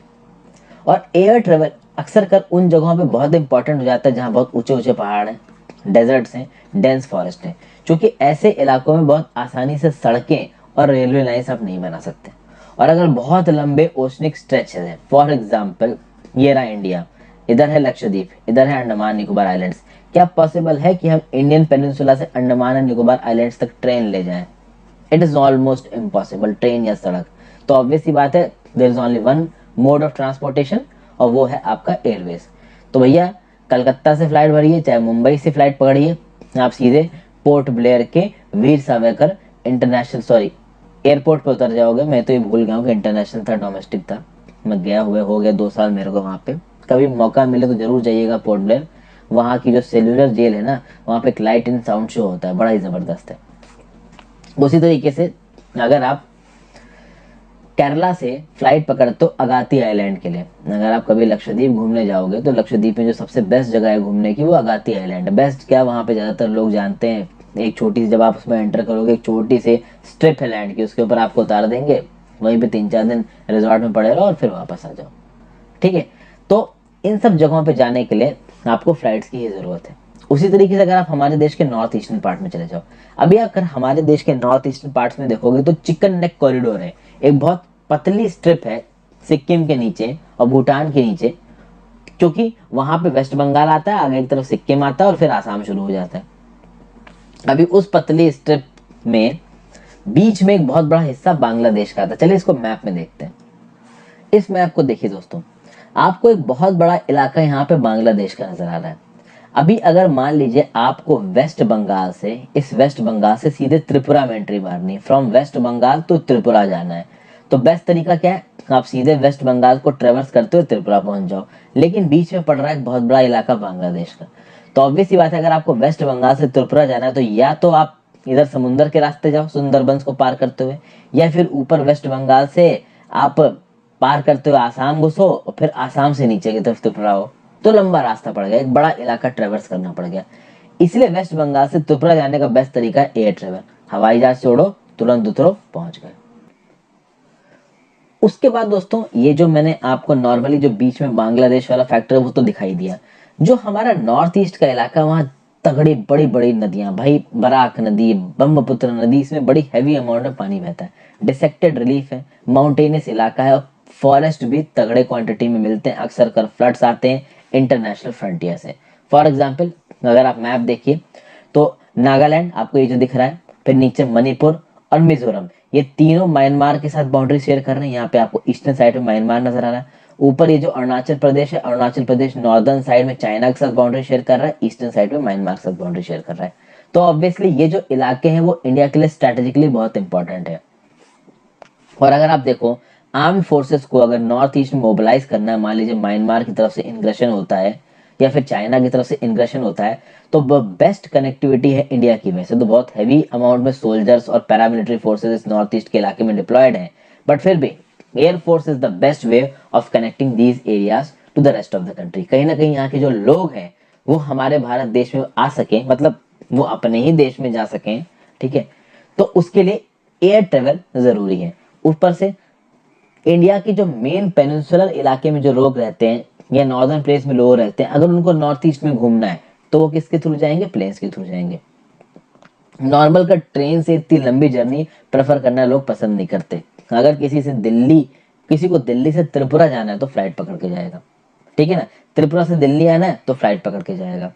और एयर ट्रेवल अक्सर कर उन जगहों पे बहुत इंपॉर्टेंट हो जाता है जहाँ बहुत ऊंचे ऊंचे पहाड़ हैं, डेजर्ट्स हैं, डेंस फॉरेस्ट हैं, क्योंकि ऐसे इलाकों में बहुत आसानी से सड़कें और रेलवे लाइन्स आप नहीं बना सकते। और अगर बहुत लंबे ओशनिक स्ट्रेच है, फॉर एग्जाम्पल ये रहा इंडिया, इधर है लक्षद्वीप, इधर है अंडमान निकोबार आइलैंड्स, क्या पॉसिबल है कि हम इंडियन पेनिनसुला से अंडमान एंड निकोबार आइलैंड्स तक ट्रेन ले जाएं? It is almost impossible, train या सड़क। तो ऑब्वियस सी बात है, there is only one mode of transportation, और वो है आपका एयरवेज। तो भैया कलकत्ता से फ्लाइट भरिए चाहे मुंबई से फ्लाइट पकड़िए, आप सीधे पोर्ट ब्लेयर के Veer Savarkar international, sorry, airport पे उतर जाओगे। मैं तो ये भूल गया हूँ कि इंटरनेशनल था डोमेस्टिक था, मैं गया हुए हो गया 2 साल मेरे को वहाँ पे। कभी मौका मिले तो जरूर जाइएगा पोर्ट ब्लेयर। वहाँ की जो सेल्यूलर जेल है ना, वहाँ पे एक लाइट एंड साउंड शो होता है, बड़ा ही ज़बरदस्त है। उसी तरीके से अगर आप केरला से फ्लाइट पकड़ते हो अगाती आइलैंड के लिए, अगर आप कभी लक्षद्वीप घूमने जाओगे तो लक्षद्वीप में जो सबसे बेस्ट जगह है घूमने की वो अगाती आइलैंड है। बेस्ट क्या, वहाँ पे ज़्यादातर लोग जानते हैं, एक छोटी सी, जब आप उसमें एंटर करोगे, एक छोटी सी स्ट्रिप है लैंड की, उसके ऊपर आपको उतार देंगे, वहीं पे 3-4 दिन रिजॉर्ट में पड़े रहो और फिर वापस आ जाओ। ठीक है, तो इन सब जगहों पे जाने के लिए आपको फ्लाइट्स की ही ज़रूरत है। उसी तरीके से अगर आप हमारे देश के नॉर्थ ईस्टर्न पार्ट में चले जाओ, अभी अगर हमारे देश के नॉर्थ ईस्टर्न पार्ट्स में देखोगे तो चिकन नेक कॉरिडोर है, एक बहुत पतली स्ट्रिप है सिक्किम के नीचे और भूटान के नीचे, क्योंकि वहां पे वेस्ट बंगाल आता है, आगे एक तरफ सिक्किम आता है और फिर आसाम शुरू हो जाता है। अभी उस पतली स्ट्रिप में बीच में एक बहुत बड़ा हिस्सा बांग्लादेश का आता है। चलिए इसको मैप में देखते हैं। इस मैप को देखिए दोस्तों, आपको एक बहुत बड़ा इलाका यहाँ पे बांग्लादेश का नजर आ रहा है। अभी अगर मान लीजिए आपको वेस्ट बंगाल से, इस वेस्ट बंगाल से सीधे त्रिपुरा में एंट्री मारनी है, फ्रॉम वेस्ट बंगाल तो त्रिपुरा जाना है, तो बेस्ट तरीका क्या है, आप सीधे वेस्ट बंगाल को ट्रेवर्स करते हुए त्रिपुरा पहुंच जाओ। लेकिन बीच में पड़ रहा है एक बहुत बड़ा इलाका बांग्लादेश का। तो ऑब्वियस सी बात है, अगर आपको वेस्ट बंगाल से त्रिपुरा जाना है तो या तो आप इधर समुद्र के रास्ते जाओ सुंदरबंस को पार करते हुए, या फिर ऊपर वेस्ट बंगाल से आप पार करते हुए आसाम घुसो और फिर आसाम से नीचे की तरफ त्रिपुरा हो। तो लंबा रास्ता पड़ गया, एक बड़ा इलाका ट्रेवर्स करना पड़ गया। इसलिए वेस्ट बंगाल से त्रिपुरा जाने का बेस्ट तरीका है एयर ट्रेवल, हवाई जहाज छोड़ो, तुरंत उतरो, पहुंच गए। उसके बाद दोस्तों, ये जो मैंने आपको नॉर्मली जो बीच में बांग्लादेश वाला फैक्टर है वो तो दिखाई दिया। जो हमारा नॉर्थ ईस्ट का इलाका, वहाँ तगड़ी बड़ी बड़ी नदियां, भाई बराक नदी, ब्रह्मपुत्र नदी, इसमें बड़ी हैवी अमाउंट में पानी बहता है, डिसेक्टेड रिलीफ है, माउंटेनियस इलाका है और फॉरेस्ट भी तगड़े क्वांटिटी में मिलते हैं। अक्सर कर फ्लड्स आते हैं इंटरनेशनल फ्रंटियर से। फॉर एग्जाम्पल अगर आप मैप देखिए तो नागालैंड आपको ये जो दिख रहा है, फिर नीचे मणिपुर और मिजोरम, ये तीनों म्यांमार के साथ बाउंड्री शेयर कर रहे हैं। यहाँ पे आपको ईस्टर्न साइड में म्यांमार नजर आ रहा है। ऊपर ये जो अरुणाचल प्रदेश है, अरुणाचल प्रदेश नॉर्दर्न साइड में चाइना के साथ बाउंड्री शेयर कर रहा है, ईस्टर्न साइड में म्यांमार के साथ बाउंड्री शेयर कर रहा है। तो ऑब्वियसली ये जो इलाके हैं वो इंडिया के लिए स्ट्रेटेजिकली बहुत इंपॉर्टेंट है। और अगर आप देखो, आर्म फोर्सेस को अगर नॉर्थ ईस्ट में मोबिलाइज करना है, मान लीजिए म्यांमार की तरफ से इंग्रेशन होता है या फिर चाइना की तरफ से इंग्रेशन होता है, तो बेस्ट कनेक्टिविटी है इंडिया की। वैसे तो बहुत हैवी अमाउंट में सोल्जर्स और पैरामिलिट्री फोर्सेस इस नॉर्थ ईस्ट के इलाके में डिप्लॉयड हैं, बट फिर भी air force is the best way of connecting these areas to the rest of the country. कहीं ना कहीं यहाँ के जो लोग हैं वो हमारे भारत देश में आ सके, मतलब वो अपने ही देश में जा सकें, ठीक है, तो उसके लिए एयर ट्रेवल जरूरी है। ऊपर से इंडिया के जो मेन पेनिनसुलर इलाके में जो लोग रहते हैं या नॉर्दर्न प्लेस में लोग रहते हैं, अगर उनको नॉर्थ ईस्ट में घूमना है तो वो किसके थ्रू जाएंगे? प्लेन्स के थ्रू जाएंगे। नॉर्मल का ट्रेन से इतनी लंबी जर्नी प्रेफर करना लोग पसंद नहीं करते। अगर किसी को दिल्ली से त्रिपुरा जाना है तो फ्लाइट पकड़ के जाएगा, ठीक है ना। त्रिपुरा से दिल्ली आना है तो फ्लाइट पकड़ के जाएगा।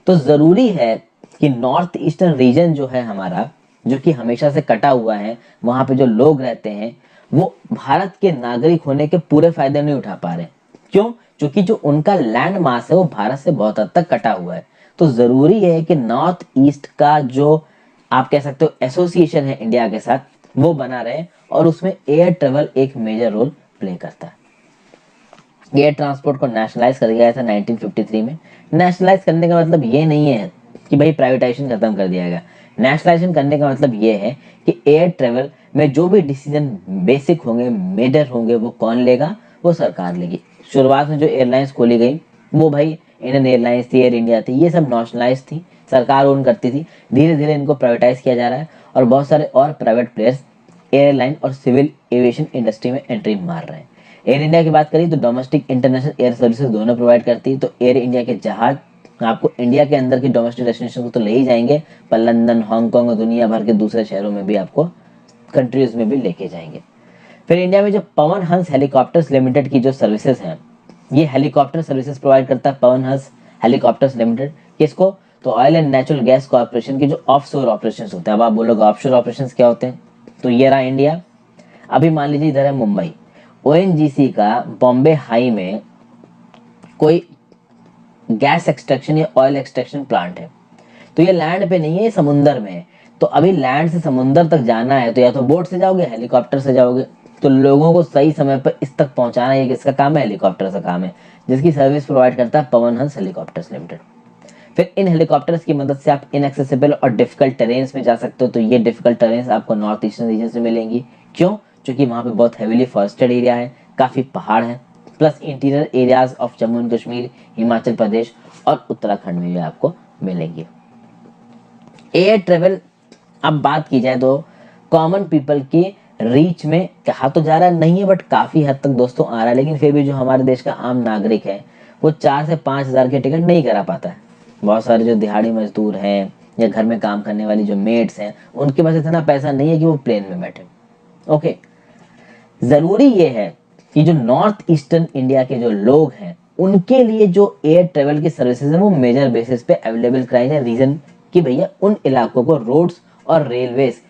तो जरूरी है कि नॉर्थ ईस्टर्न रीजन जो है हमारा, जो कि हमेशा से कटा हुआ है, वहां पे जो लोग रहते हैं वो भारत के नागरिक होने के पूरे फायदे नहीं उठा पा रहे। क्यों? क्योंकि जो उनका लैंड मास है वो भारत से बहुत हद तक कटा हुआ है। तो जरूरी है कि नॉर्थ ईस्ट का जो आप कह सकते हो एसोसिएशन है इंडिया के साथ, वो बना रहे और उसमें एयर ट्रेवल एक मेजर रोल प्ले करता है। एयर ट्रांसपोर्ट को नेशनलाइज कर दिया गया था 1953 में। नेशनलाइज करने का मतलब ये नहीं है कि भाई प्राइवेटाइजेशन खत्म कर दिया गया। नेशनलाइजेशन करने का मतलब ये है कि एयर ट्रेवल में जो भी डिसीजन बेसिक होंगे, मेजर होंगे, वो कौन लेगा? वो सरकार लेगी। शुरुआत में जो एयरलाइंस खोली गई वो भाई इंडियन एयरलाइंस थी, एयर इंडिया थी, ये सब नेशनलाइज थी, सरकार ओन करती थी। धीरे धीरे इनको प्राइवेटाइज किया जा रहा है और बहुत सारे और प्राइवेट प्लेयर्स एयरलाइन और सिविल एविएशन इंडस्ट्री में एंट्री मार रहे हैं। एयर इंडिया की बात करें तो डोमेस्टिक इंटरनेशनल एयर सर्विसेज दोनों प्रोवाइड करती है। तो एयर इंडिया के जहाज आपको इंडिया के अंदर की डोमेस्टिक डेस्टिनेशन को तो ले ही जाएंगे, पर लंदन, हांगकांग और दुनिया भर के दूसरे शहरों में भी आपको कंट्रीज में भी लेके जाएंगे। फिर इंडिया में जो पवन हंस हेलीकॉप्टर्स लिमिटेड की जो सर्विसेज हैं, ये हेलीकॉप्टर सर्विसेज प्रोवाइड करता है पवन हंस हेलीकॉप्टर्स लिमिटेड। किसको? तो oil and natural gas corporation की जो ऑफशोर ऑपरेशंस होते हैं। अब आप बोलोगे ऑफशोर ऑपरेशंस क्या होते हैं? तो ये रहा इंडिया। अभी मान लीजिए इधर है मुंबई, ओएनजीसी का बॉम्बे हाई में कोई गैस एक्सट्रैक्शन या ऑयल एक्सट्रैक्शन प्लांट है। तो ये लैंड पे नहीं है, ये समुंदर में है। तो अभी लैंड से समुंदर तक जाना है तो या तो बोट से जाओगे, हेलीकॉप्टर से जाओगे। तो लोगों को सही समय पर इस तक पहुंचाना ये किसका काम है? हेलीकॉप्टर का काम है, जिसकी सर्विस प्रोवाइड करता है पवन हंस हेलीकॉप्टर्स लिमिटेड। फिर इन हेलीकॉप्टर्स की मदद से आप इनएक्सेसिबल और डिफिकल्ट टेरेन्स में जा सकते हो। तो ये डिफिकल्ट टेरेन्स आपको नॉर्थ ईस्टर्न रीजन से मिलेंगी। क्यों? क्योंकि वहाँ पे बहुत हेवीली फॉरेस्टेड एरिया है, काफ़ी पहाड़ है, plus interior areas of Jammu and Kashmir, Himachal Pradesh और उत्तराखंड में भी आपको मिलेंगी। एयर ट्रेवल अब बात की जाए तो कॉमन पीपल की रीच में कहा तो जा रहा नहीं है, बट काफ़ी हद तक दोस्तों आ रहा है। लेकिन फिर भी जो हमारे देश का आम नागरिक है वो 4 से 5 हज़ार के टिकट नहीं करा पाता है। बहुत सारे जो दिहाड़ी मजदूर हैं या घर में काम करने वाली जो मेड्स हैं, उनके पास इतना पैसा नहीं है कि वो प्लेन में बैठे। ओके, जरूरी ये है कि जो नॉर्थ ईस्टर्न इंडिया के जो लोग हैं उनके लिए जो एयर ट्रेवल की सर्विसेज है वो मेजर बेसिस पे अवेलेबल कराई जाए। रीजन कि भैया उन इलाकों को रोड्स और रेलवेज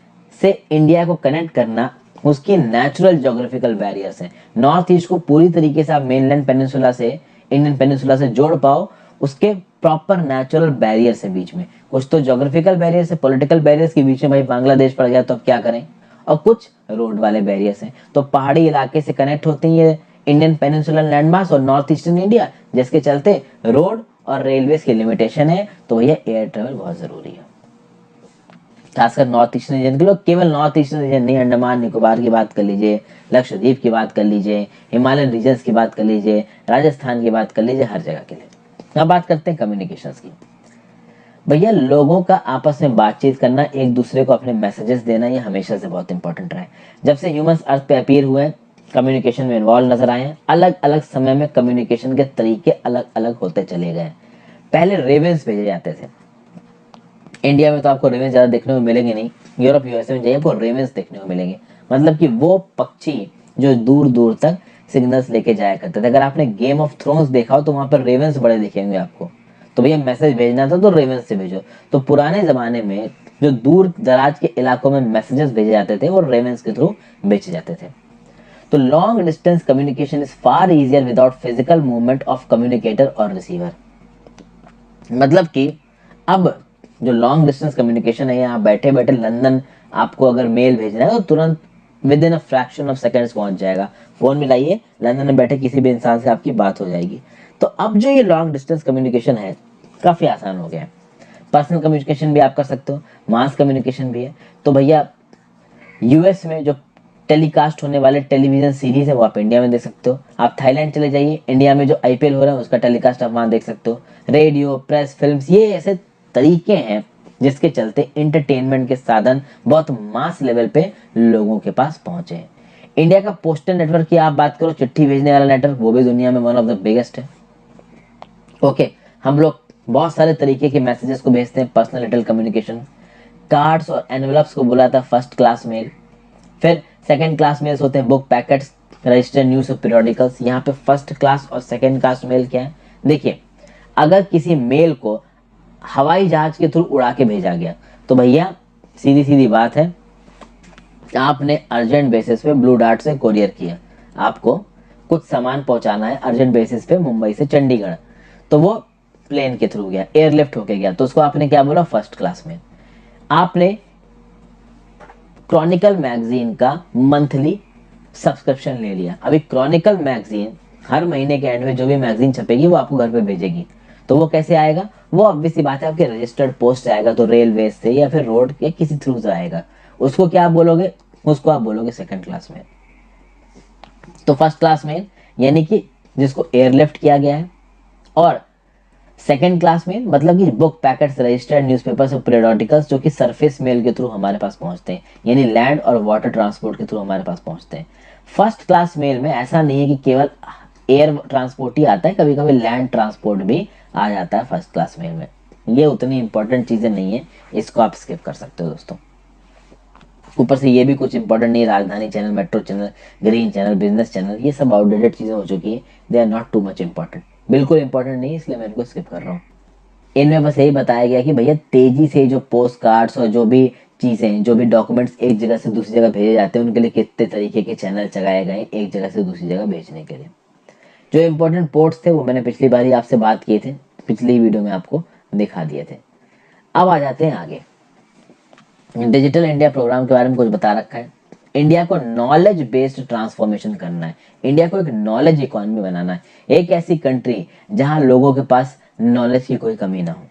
से इंडिया को कनेक्ट करना उसकी नेचुरल ज्योग्राफिकल बैरियर्स हैं। नॉर्थ ईस्ट को पूरी तरीके से आप मेनलैंड पेनिनसुला से, इंडियन पेनिनसुला से जोड़ पाओ, उसके प्रॉपर नेचुरल बैरियर्स है बीच में। कुछ तो ज्योग्राफिकल बैरियर्स है, पॉलिटिकल बैरियर्स के बीच में भाई बांग्लादेश पड़ गया तो अब क्या करें, और कुछ रोड वाले बैरियर्स हैं। तो पहाड़ी इलाके से कनेक्ट होती है इंडियन पेनिनसुलर लैंडमास और नॉर्थ ईस्टर्न इंडिया, जिसके चलते रोड और रेलवेज की लिमिटेशन है। तो भैया एयर ट्रेवल बहुत जरूरी है, खासकर नॉर्थ ईस्टर्न रीजन के लोग। केवल नॉर्थ ईस्टर्न रीजन नहीं, अंडमान निकोबार की बात कर लीजिए, लक्षद्वीप की बात कर लीजिए, हिमालयन रीजन्स की बात कर लीजिए, राजस्थान की बात कर लीजिए, हर जगह के लिए। अब बात करते हैं कम्युनिकेशंस की। भैया लोगों का आपस में बातचीत करना, एक दूसरे को अपने मैसेजेस देना, ये हमेशा से बहुत इंपॉर्टेंट रहा है। जब से ह्यूमंस अर्थ पे अपीयर हुए कम्युनिकेशन में इन्वॉल्व नजर आए हैं। अलग अलग समय में कम्युनिकेशन के तरीके अलग अलग होते चले गए। पहले रेवेंस भेजे जाते थे। इंडिया में तो आपको रेवेंस ज़्यादा देखने को मिलेंगे नहीं, यूरोप यूएसए में जाइए आपको रेवेंस देखने को मिलेंगे। मतलब कि वो पक्षी जो दूर दूर तक सिग्नल्स लेके जाया करते थे। अगर आपने गेम ऑफ थ्रोन्स देखा हो तो वहाँ पर रेवेंस बड़े दिखेंगे आपको। तो भैया मैसेज भेजना था तो रेवेंस से भेजो। तो पुराने ज़माने में जो दूर दराज के इलाकों में मैसेजेस भेजे जाते थे वो रेवेंस के थ्रू भेजे जाते थे। तो long distance communication is far easier without physical movement of communicator और रिसीवर। मतलब कि अब जो लॉन्ग डिस्टेंस कम्युनिकेशन है, यहाँ बैठे बैठे लंदन आपको अगर मेल भेजना है तो तुरंत with in a fraction of seconds पहुंच जाएगा। फोन मिलाइए, लंदन में बैठे किसी भी इंसान से आपकी बात हो जाएगी। तो अब जो ये लॉन्ग डिस्टेंस कम्युनिकेशन है काफ़ी आसान हो गया है। पर्सनल कम्युनिकेशन भी आप कर सकते हो, मास कम्युनिकेशन भी है। तो भैया यूएस में जो टेलीकास्ट होने वाले टेलीविजन सीरीज है वो आप इंडिया में देख सकते हो। आप थाईलैंड चले जाइए, इंडिया में जो आईपीएल हो रहा है उसका टेलीकास्ट आप वहाँ देख सकते हो। रेडियो, प्रेस, फिल्म्स, ये ऐसे तरीके हैं जिसके चलते इंटरटेनमेंट के साधन बहुत मास लेवल पे लोगों के पास पहुंचे हैं। इंडिया का पोस्टल नेटवर्क की आप बात करो, चिट्ठी भेजने वाला नेटवर्क, वो भी दुनिया में वन ऑफ द बिगेस्ट है। ओके, हम लोग बहुत सारे तरीके के मैसेजेस को भेजते हैं, पर्सनल लिटिल कम्युनिकेशन। कार्ड्स और एनवेलप्स को बुलाता है फर्स्ट क्लास मेल। फिर सेकंड क्लास मेल्स होते हैं बुक पैकेट्स, रजिस्टर्ड न्यूज और पीरियोडिकल्स। यहाँ पे फर्स्ट क्लास और सेकंड क्लास मेल क्या है? देखिए, अगर किसी मेल को हवाई जहाज के थ्रू उड़ा के भेजा गया तो भैया सीधी सीधी बात है, आपने अर्जेंट बेसिस पे ब्लू डार्ट से कोरियर किया, आपको कुछ सामान पहुंचाना है अर्जेंट बेसिस पे मुंबई से चंडीगढ़, तो वो प्लेन के थ्रू गया, एयरलिफ्ट होके गया, तो उसको आपने क्या बोला? फर्स्ट क्लास में। आपने क्रॉनिकल मैगजीन का मंथली सब्सक्रिप्शन ले लिया। अभी क्रॉनिकल मैगजीन हर महीने के एंड में जो भी मैगजीन छपेगी वो आपको घर पे भेजेगी, तो वो कैसे आएगा? वो ऑब्वियस सी बात है आपके रजिस्टर्ड पोस्ट आएगा, तो रेलवे से या फिर रोड के किसी थ्रू से आएगा। उसको क्या आप बोलोगे? उसको आप बोलोगे सेकंड क्लास में। तो फर्स्ट क्लास में यानी कि जिसको एयरलिफ्ट किया गया है, और सेकेंड क्लास में मतलब कि बुक पैकेट्स, रजिस्टर्ड न्यूज़पेपर्स और पीरियोडिकल्स जो कि सरफेस मेल के थ्रू हमारे पास पहुंचते हैं, यानी लैंड और वाटर ट्रांसपोर्ट के थ्रू हमारे पास पहुंचते हैं। फर्स्ट क्लास मेल में ऐसा नहीं है कि केवल एयर ट्रांसपोर्ट ही आता है, कभी कभी लैंड ट्रांसपोर्ट भी आ जाता है फर्स्ट क्लास मेल में। ये उतनी इंपॉर्टेंट चीजें नहीं है, इसको आप स्किप कर सकते हो दोस्तों। ऊपर से ये भी कुछ इंपॉर्टेंट नहीं, Rajdhani channel, metro channel, green channel, business channel, ये सब आउटडेटेड चीजें हो चुकी है। They are not too much important, बिल्कुल इंपॉर्टेंट नहीं, इसलिए मैं इनको स्किप कर रहा हूँ। इनमें बस यही बताया गया कि भैया तेजी से जो पोस्ट कार्ड्स और जो भी चीजें, जो भी डॉक्यूमेंट्स एक जगह से दूसरी जगह भेजे जाते हैं, उनके लिए कितने तरीके के चैनल चलाए गए एक जगह से दूसरी जगह भेजने के लिए। जो इंपॉर्टेंट पोर्ट्स थे वो मैंने पिछली बार ही आपसे बात किए थे, पिछली वीडियो में आपको दिखा दिए थे। अब आ जाते हैं आगे। डिजिटल इंडिया प्रोग्राम के बारे में कुछ बता रखा है। इंडिया को नॉलेज बेस्ड ट्रांसफॉर्मेशन करना है, इंडिया को एक नॉलेज इकोनॉमी बनाना है, एक ऐसी कंट्री जहां लोगों के पास नॉलेज की कोई कमी ना हो।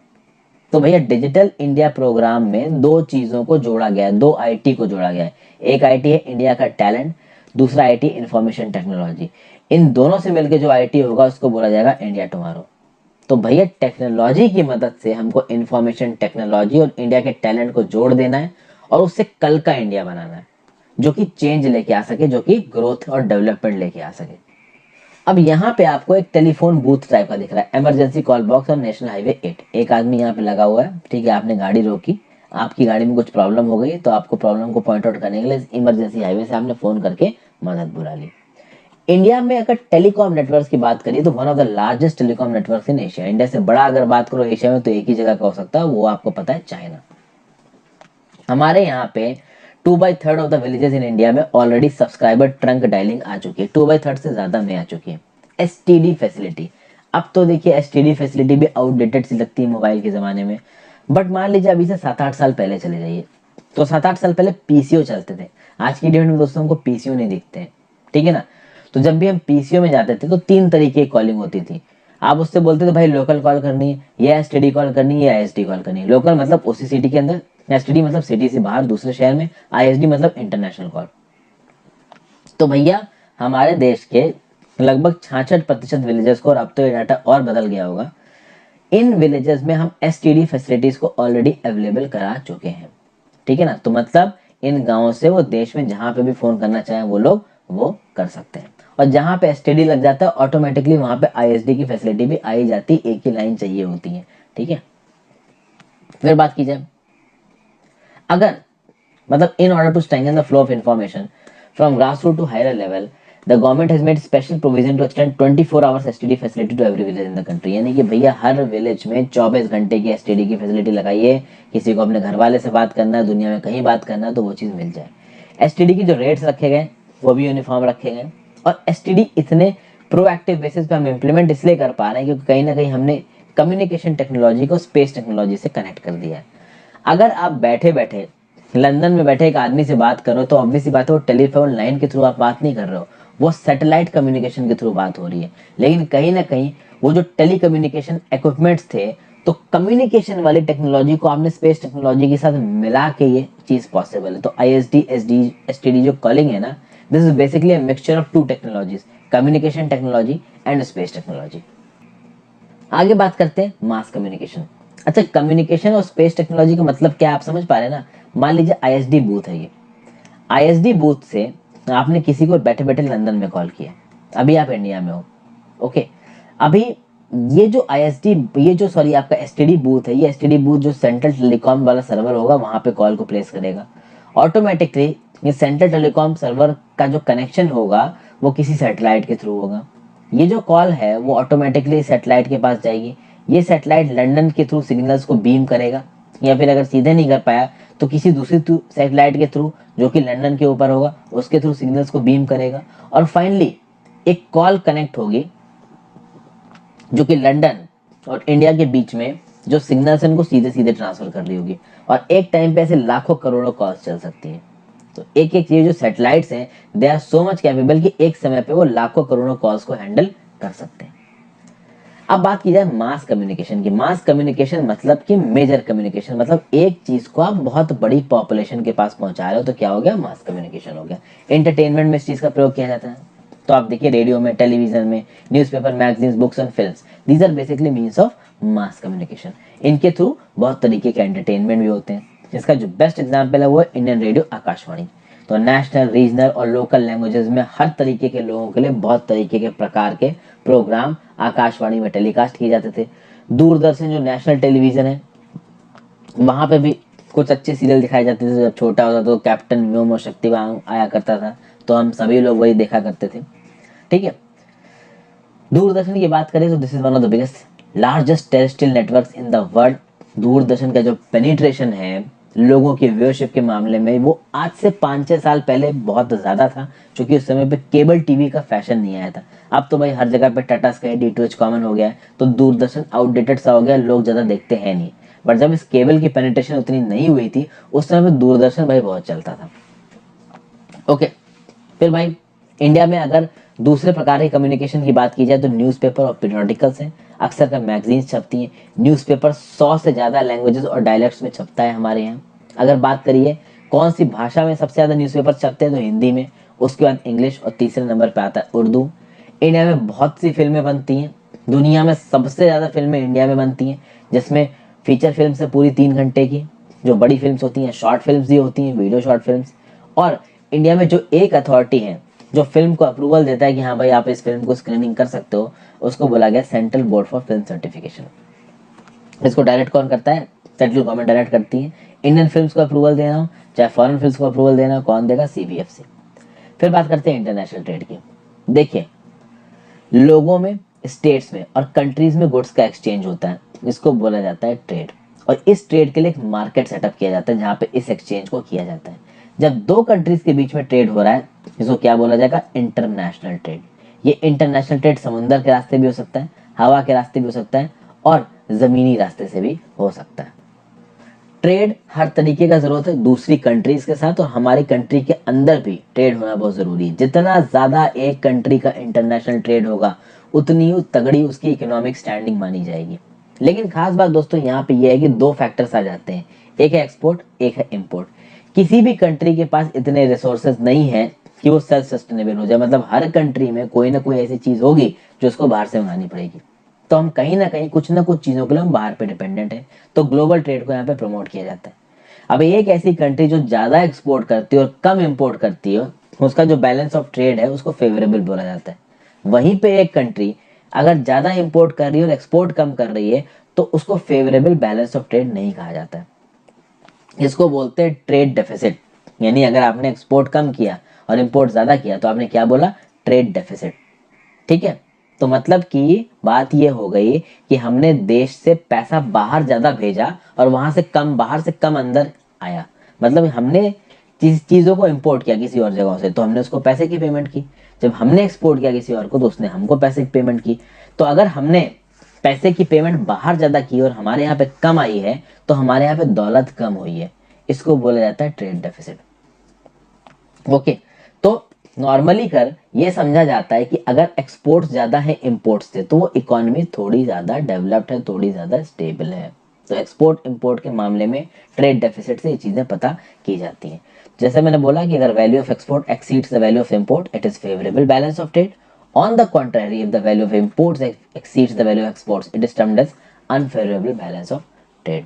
तो भैया डिजिटल इंडिया प्रोग्राम में दो चीजों को जोड़ा गया है, दो आईटी को जोड़ा गया है। एक आईटी है इंडिया का टैलेंट, दूसरा आईटी इंफॉर्मेशन टेक्नोलॉजी। इन दोनों से मिलकर जो आईटी होगा उसको बोला जाएगा इंडिया टुमारो। तो भैया टेक्नोलॉजी की मदद से हमको इंफॉर्मेशन टेक्नोलॉजी और इंडिया के टैलेंट को जोड़ देना है और उससे कल का इंडिया बनाना है, जो कि चेंज लेके आ सके, जो कि ग्रोथ और डेवलपमेंट लेके आ सके। अब यहाँ पे आपको एक टेलीफोन बूथ टाइप का दिख रहा है, इमरजेंसी कॉल बॉक्स और नेशनल हाईवे 8। एक आदमी यहाँ पे लगा हुआ है, ठीक है, आपने गाड़ी रोकी, आपकी गाड़ी में कुछ प्रॉब्लम हो गई, तो आपको प्रॉब्लम को पॉइंट आउट करने के लिए इमरजेंसी हाईवे से आपने फोन करके मदद बुला ली। इंडिया में अगर टेलीकॉम नेटवर्क की बात करिए तो one of the largest telecom network in Asia. India से बड़ा अगर बात करो एशिया में तो एक ही जगह का हो सकता है, वो आपको पता है, चाइना। हमारे यहाँ पे 2/3 of the villages in India में ऑलरेडी सब्सक्राइबर ट्रंक डायलिंग आ चुकी है, 2/3 से ज्यादा में आ चुकी है। एसटीडी फैसिलिटी, अब तो देखिए एसटीडी फैसिलिटी भी आउटडेटेड सी लगती है मोबाइल के जमाने में, बट मान लीजिए अभी से 7-8 साल पहले चले जाइए, तो 7-8 साल पहले पीसीओ चलते थे। आज की डेट में दोस्तों हमको पीसीओ नहीं दिखते हैं, ठीक है ना। तो जब भी हम पीसीओ में जाते थे तो 3 तरीके की कॉलिंग होती थी। आप उससे बोलते थे भाई लोकल कॉल करनी है, या एसटीडी कॉल करनी है, या आईएसडी कॉल करनी है। लोकल मतलब उसी सिटी के अंदर, एसटीडी मतलब सिटी से बाहर दूसरे शहर में, आईएसडी मतलब इंटरनेशनल कॉल। तो भैया हमारे देश के लगभग 66% विलेजेस को, और अब तो ये डाटा और बदल गया होगा, इन विलेजेस में हम एसटीडी फैसिलिटीज को ऑलरेडी अवेलेबल करा चुके हैं, ठीक है ना। तो मतलब इन गांवों से वो देश में जहां पे भी फोन करना चाहे वो लोग वो कर सकते हैं, और जहां पे एसटीडी लग जाता है ऑटोमेटिकली वहां पे आईएसडी की फैसिलिटी भी आई जाती है, एक ही लाइन चाहिए होती है, ठीक है। फिर बात की जाए, अगर मतलब in order to strengthen the flow of information from grassroots to higher level, the government has made special provision to extend 24 hours STD facility to every village in the country। यानी कि भैया हर विलेज में 24 घंटे की STD की facility लगाइए, किसी को अपने घर वाले से बात करना है, दुनिया में कहीं बात करना है, तो वो चीज़ मिल जाए। STD की जो रेट्स रखे गए वो भी यूनिफॉर्म रखे गए, और STD इतने प्रोएक्टिव बेसिस पे हम इम्प्लीमेंट इसलिए कर पा रहे हैं क्योंकि कहीं ना कहीं हमने कम्युनिकेशन टेक्नोलॉजी को स्पेस टेक्नोलॉजी से कनेक्ट कर दिया है। अगर आप बैठे बैठे लंदन में बैठे एक आदमी से बात करो तो ऑब्वियस सी बात है वो टेलीफोन लाइन के थ्रू आप बात नहीं कर रहे हो, वो सैटेलाइट कम्युनिकेशन के थ्रू बात हो रही है। लेकिन कहीं ना कहीं वो जो टेली कम्युनिकेशन इक्विपमेंट्स थे, तो कम्युनिकेशन वाली टेक्नोलॉजी को आपने स्पेस टेक्नोलॉजी के साथ मिला के ये चीज पॉसिबल है। तो आईएसडी एसटीडी जो कॉलिंग है ना, this is basically a mixture of 2 technologies, communication technology and space technology. आगे बात करते हैं मास कम्युनिकेशन। अच्छा, कम्युनिकेशन और स्पेस टेक्नोलॉजी का मतलब क्या आप समझ पा रहे हैं ना। मान लीजिए आईएसडी बूथ है, ये आईएसडी बूथ से आपने किसी को बैठे बैठे लंदन में कॉल किया, अभी आप इंडिया में हो, ओके। अभी ये जो आईएसडी, ये जो सॉरी आपका एसटीडी बूथ है, ये एसटीडी बूथ जो सेंट्रल टेलीकॉम वाला सर्वर होगा वहां पे कॉल को प्लेस करेगा ऑटोमेटिकली। ये सेंट्रल टेलीकॉम सर्वर का जो कनेक्शन होगा वो किसी सैटेलाइट के थ्रू होगा। ये जो कॉल है वो ऑटोमेटिकली सैटेलाइट के पास जाएगी। ये सैटेलाइट लंदन के थ्रू सिग्नल्स को बीम करेगा, या फिर अगर सीधे नहीं कर पाया तो किसी दूसरी सैटेलाइट के थ्रू जो कि लंदन के ऊपर होगा उसके थ्रू सिग्नल्स को बीम करेगा। और फाइनली एक कॉल कनेक्ट होगी जो कि लंदन और इंडिया के बीच में जो सिग्नल्स इनको सीधे सीधे ट्रांसफर कर रही होगी। और एक टाइम पे ऐसे लाखों करोड़ों कॉल्स चल सकती है। तो एक एक ये जो सैटेलाइट्स हैं they are so much capable कि एक समय पे वो लाखों करोड़ों कॉल्स को हैंडल कर सकते हैं। अब बात की जाए मास कम्युनिकेशन की। मास कम्युनिकेशन मतलब कि मेजर कम्युनिकेशन, मतलब एक चीज को आप बहुत बड़ी पॉपुलेशन के पास पहुंचा रहे हो तो क्या हो गया, मास कम्युनिकेशन हो गया। एंटरटेनमेंट में इस चीज का प्रयोग किया जाता है। तो आप देखिए रेडियो में, टेलीविजन में, newspaper, magazines, books and films, these are basically means of mass communication. इनके थ्रू बहुत तरीके के एंटरटेनमेंट भी होते हैं। इसका जो बेस्ट एग्जाम्पल है वो है इंडियन रेडियो आकाशवाणी। तो नेशनल, रीजनल और लोकल लैंग्वेजेस में हर तरीके के लोगों के लिए बहुत तरीके के प्रकार के प्रोग्राम आकाशवाणी में टेलीकास्ट किए जाते थे। दूरदर्शन जो नेशनल टेलीविजन है वहां पे भी कुछ अच्छे सीरियल दिखाए जाते थे। जब छोटा होता तो कैप्टन व्योम और शक्तिमान आया करता था, तो हम सभी लोग वही देखा करते थे, ठीक है। दूरदर्शन की बात करें तो this is one of the biggest largest terrestrial networks in the world. Doordarshan का जो पेनिट्रेशन है लोगों की व्यूअरशिप के मामले में वो आज से 5-6 साल पहले बहुत ज्यादा था, क्योंकि उस समय पे केबल टीवी का फैशन नहीं आया था। अब तो भाई हर जगह पे टाटा स्काई, डीटीएच कॉमन हो गया है, तो दूरदर्शन आउटडेटेड सा हो गया, लोग ज्यादा देखते हैं नहीं। बट जब इस केबल की पेनिट्रेशन उतनी नहीं हुई थी उस समय पे दूरदर्शन भाई बहुत चलता था, ओके। फिर भाई इंडिया में अगर दूसरे प्रकार के कम्युनिकेशन की बात की जाए तो न्यूज़पेपर और पीरियोडिकल्स हैं। अक्सर कर मैगजीन्स छपती हैं। न्यूज़पेपर 100 से ज़्यादा लैंग्वेजेस और डायलेक्ट्स में छपता है हमारे यहाँ। अगर बात करिए कौन सी भाषा में सबसे ज़्यादा न्यूज़पेपर छपते हैं तो हिंदी में, उसके बाद इंग्लिश और तीसरे नंबर पर आता है उर्दू। इंडिया में बहुत सी फिल्में बनती हैं। दुनिया में सबसे ज़्यादा फिल्में इंडिया में बनती हैं, जिसमें फीचर फिल्म है पूरी 3 घंटे की, जो बड़ी फिल्म्स होती हैं, शॉर्ट फिल्म्स भी होती हैं, वीडियो शॉर्ट फिल्म्स। और इंडिया में जो एक अथॉरिटी है जो फिल्म को अप्रूवल देता है कि हाँ भाई आप इस फिल्म को स्क्रीनिंग कर सकते हो, उसको बोला गया central board for film certification. इसको डायरेक्ट कौन करता है, सेंट्रल गवर्नमेंट डायरेक्ट करती है। इंडियन फिल्म्स को अप्रूवल देना हो चाहे फॉरेन फिल्म्स को अप्रूवल देना हो, कौन देगा, सीबीएफसी। फिर बात करते हैं इंटरनेशनल ट्रेड की। देखिए लोगों में, स्टेट्स में और कंट्रीज में गुड्स का एक्सचेंज होता है, इसको बोला जाता है ट्रेड। और इस ट्रेड के लिए एक मार्केट सेटअप किया जाता है जहाँ पे इस एक्सचेंज को किया जाता है। जब दो कंट्रीज के बीच में ट्रेड हो रहा है इसको क्या बोला जाएगा, इंटरनेशनल ट्रेड। ये इंटरनेशनल ट्रेड समुद्र के रास्ते भी हो सकता है, हवा के रास्ते भी हो सकता है और जमीनी रास्ते से भी हो सकता है। ट्रेड हर तरीके का जरूरत है दूसरी कंट्रीज के साथ, और हमारी कंट्री के अंदर भी ट्रेड होना बहुत जरूरी है। जितना ज्यादा एक कंट्री का इंटरनेशनल ट्रेड होगा उतनी ही तगड़ी उसकी इकोनॉमिक स्टैंडिंग मानी जाएगी। लेकिन खास बात दोस्तों यहाँ पे ये है कि दो फैक्टर्स आ जाते हैं, एक है एक्सपोर्ट, एक है इम्पोर्ट। किसी भी कंट्री के पास इतने रिसोर्सेज नहीं है कि वो सेल्फ सस्टेनेबल हो जाए, मतलब हर कंट्री में कोई ना कोई ऐसी चीज होगी जो उसको बाहर से मंगानी पड़ेगी। तो हम कहीं ना कहीं कुछ ना कुछ चीजों के लिए हम बाहर पे डिपेंडेंट है, तो ग्लोबल ट्रेड को यहाँ पे प्रमोट किया जाता है। अब एक ऐसी कंट्री जो ज्यादा एक्सपोर्ट करती है और कम इंपोर्ट करती है, उसका जो बैलेंस ऑफ ट्रेड है उसको फेवरेबल बोला जाता है। वहीं पे एक कंट्री अगर ज्यादा इंपोर्ट कर रही है और एक्सपोर्ट कम कर रही है तो उसको फेवरेबल बैलेंस ऑफ ट्रेड नहीं कहा जाता है, इसको बोलते हैं ट्रेड डेफिसिट। यानी अगर आपने एक्सपोर्ट कम किया और इंपोर्ट ज्यादा किया तो आपने क्या बोला, ट्रेड डेफिसिट, ठीक है। तो मतलब कि बात ये हो गई कि हमने देश से पैसा बाहर ज्यादा भेजा और वहां से कम, बाहर से कम अंदर आया। मतलब हमने चीजों को इंपोर्ट किया किसी और जगह से तो हमने उसको पैसे की पेमेंट की, जब हमने एक्सपोर्ट किया किसी और को तो उसने हमको पैसे की पेमेंट की। तो अगर हमने पैसे की पेमेंट बाहर ज्यादा की और हमारे यहाँ पे कम आई है तो हमारे यहाँ पे दौलत कम हुई है, इसको बोला जाता है ट्रेड डेफिसिट, ओके। तो नॉर्मली कर ये समझा जाता है कि अगर एक्सपोर्ट ज्यादा है इंपोर्ट से तो वो इकोनॉमी थोड़ी ज्यादा डेवलप्ड है, थोड़ी ज्यादा स्टेबल है। तो एक्सपोर्ट इंपोर्ट के मामले में ट्रेड डेफिसिट से ये चीजें पता की जाती हैं। जैसे मैंने बोला कि अगर value of export exceeds the value of import it is favourable balance of trade. On the contrary, if the value of imports exceeds the value of exports, it is termed as unfavorable balance of trade.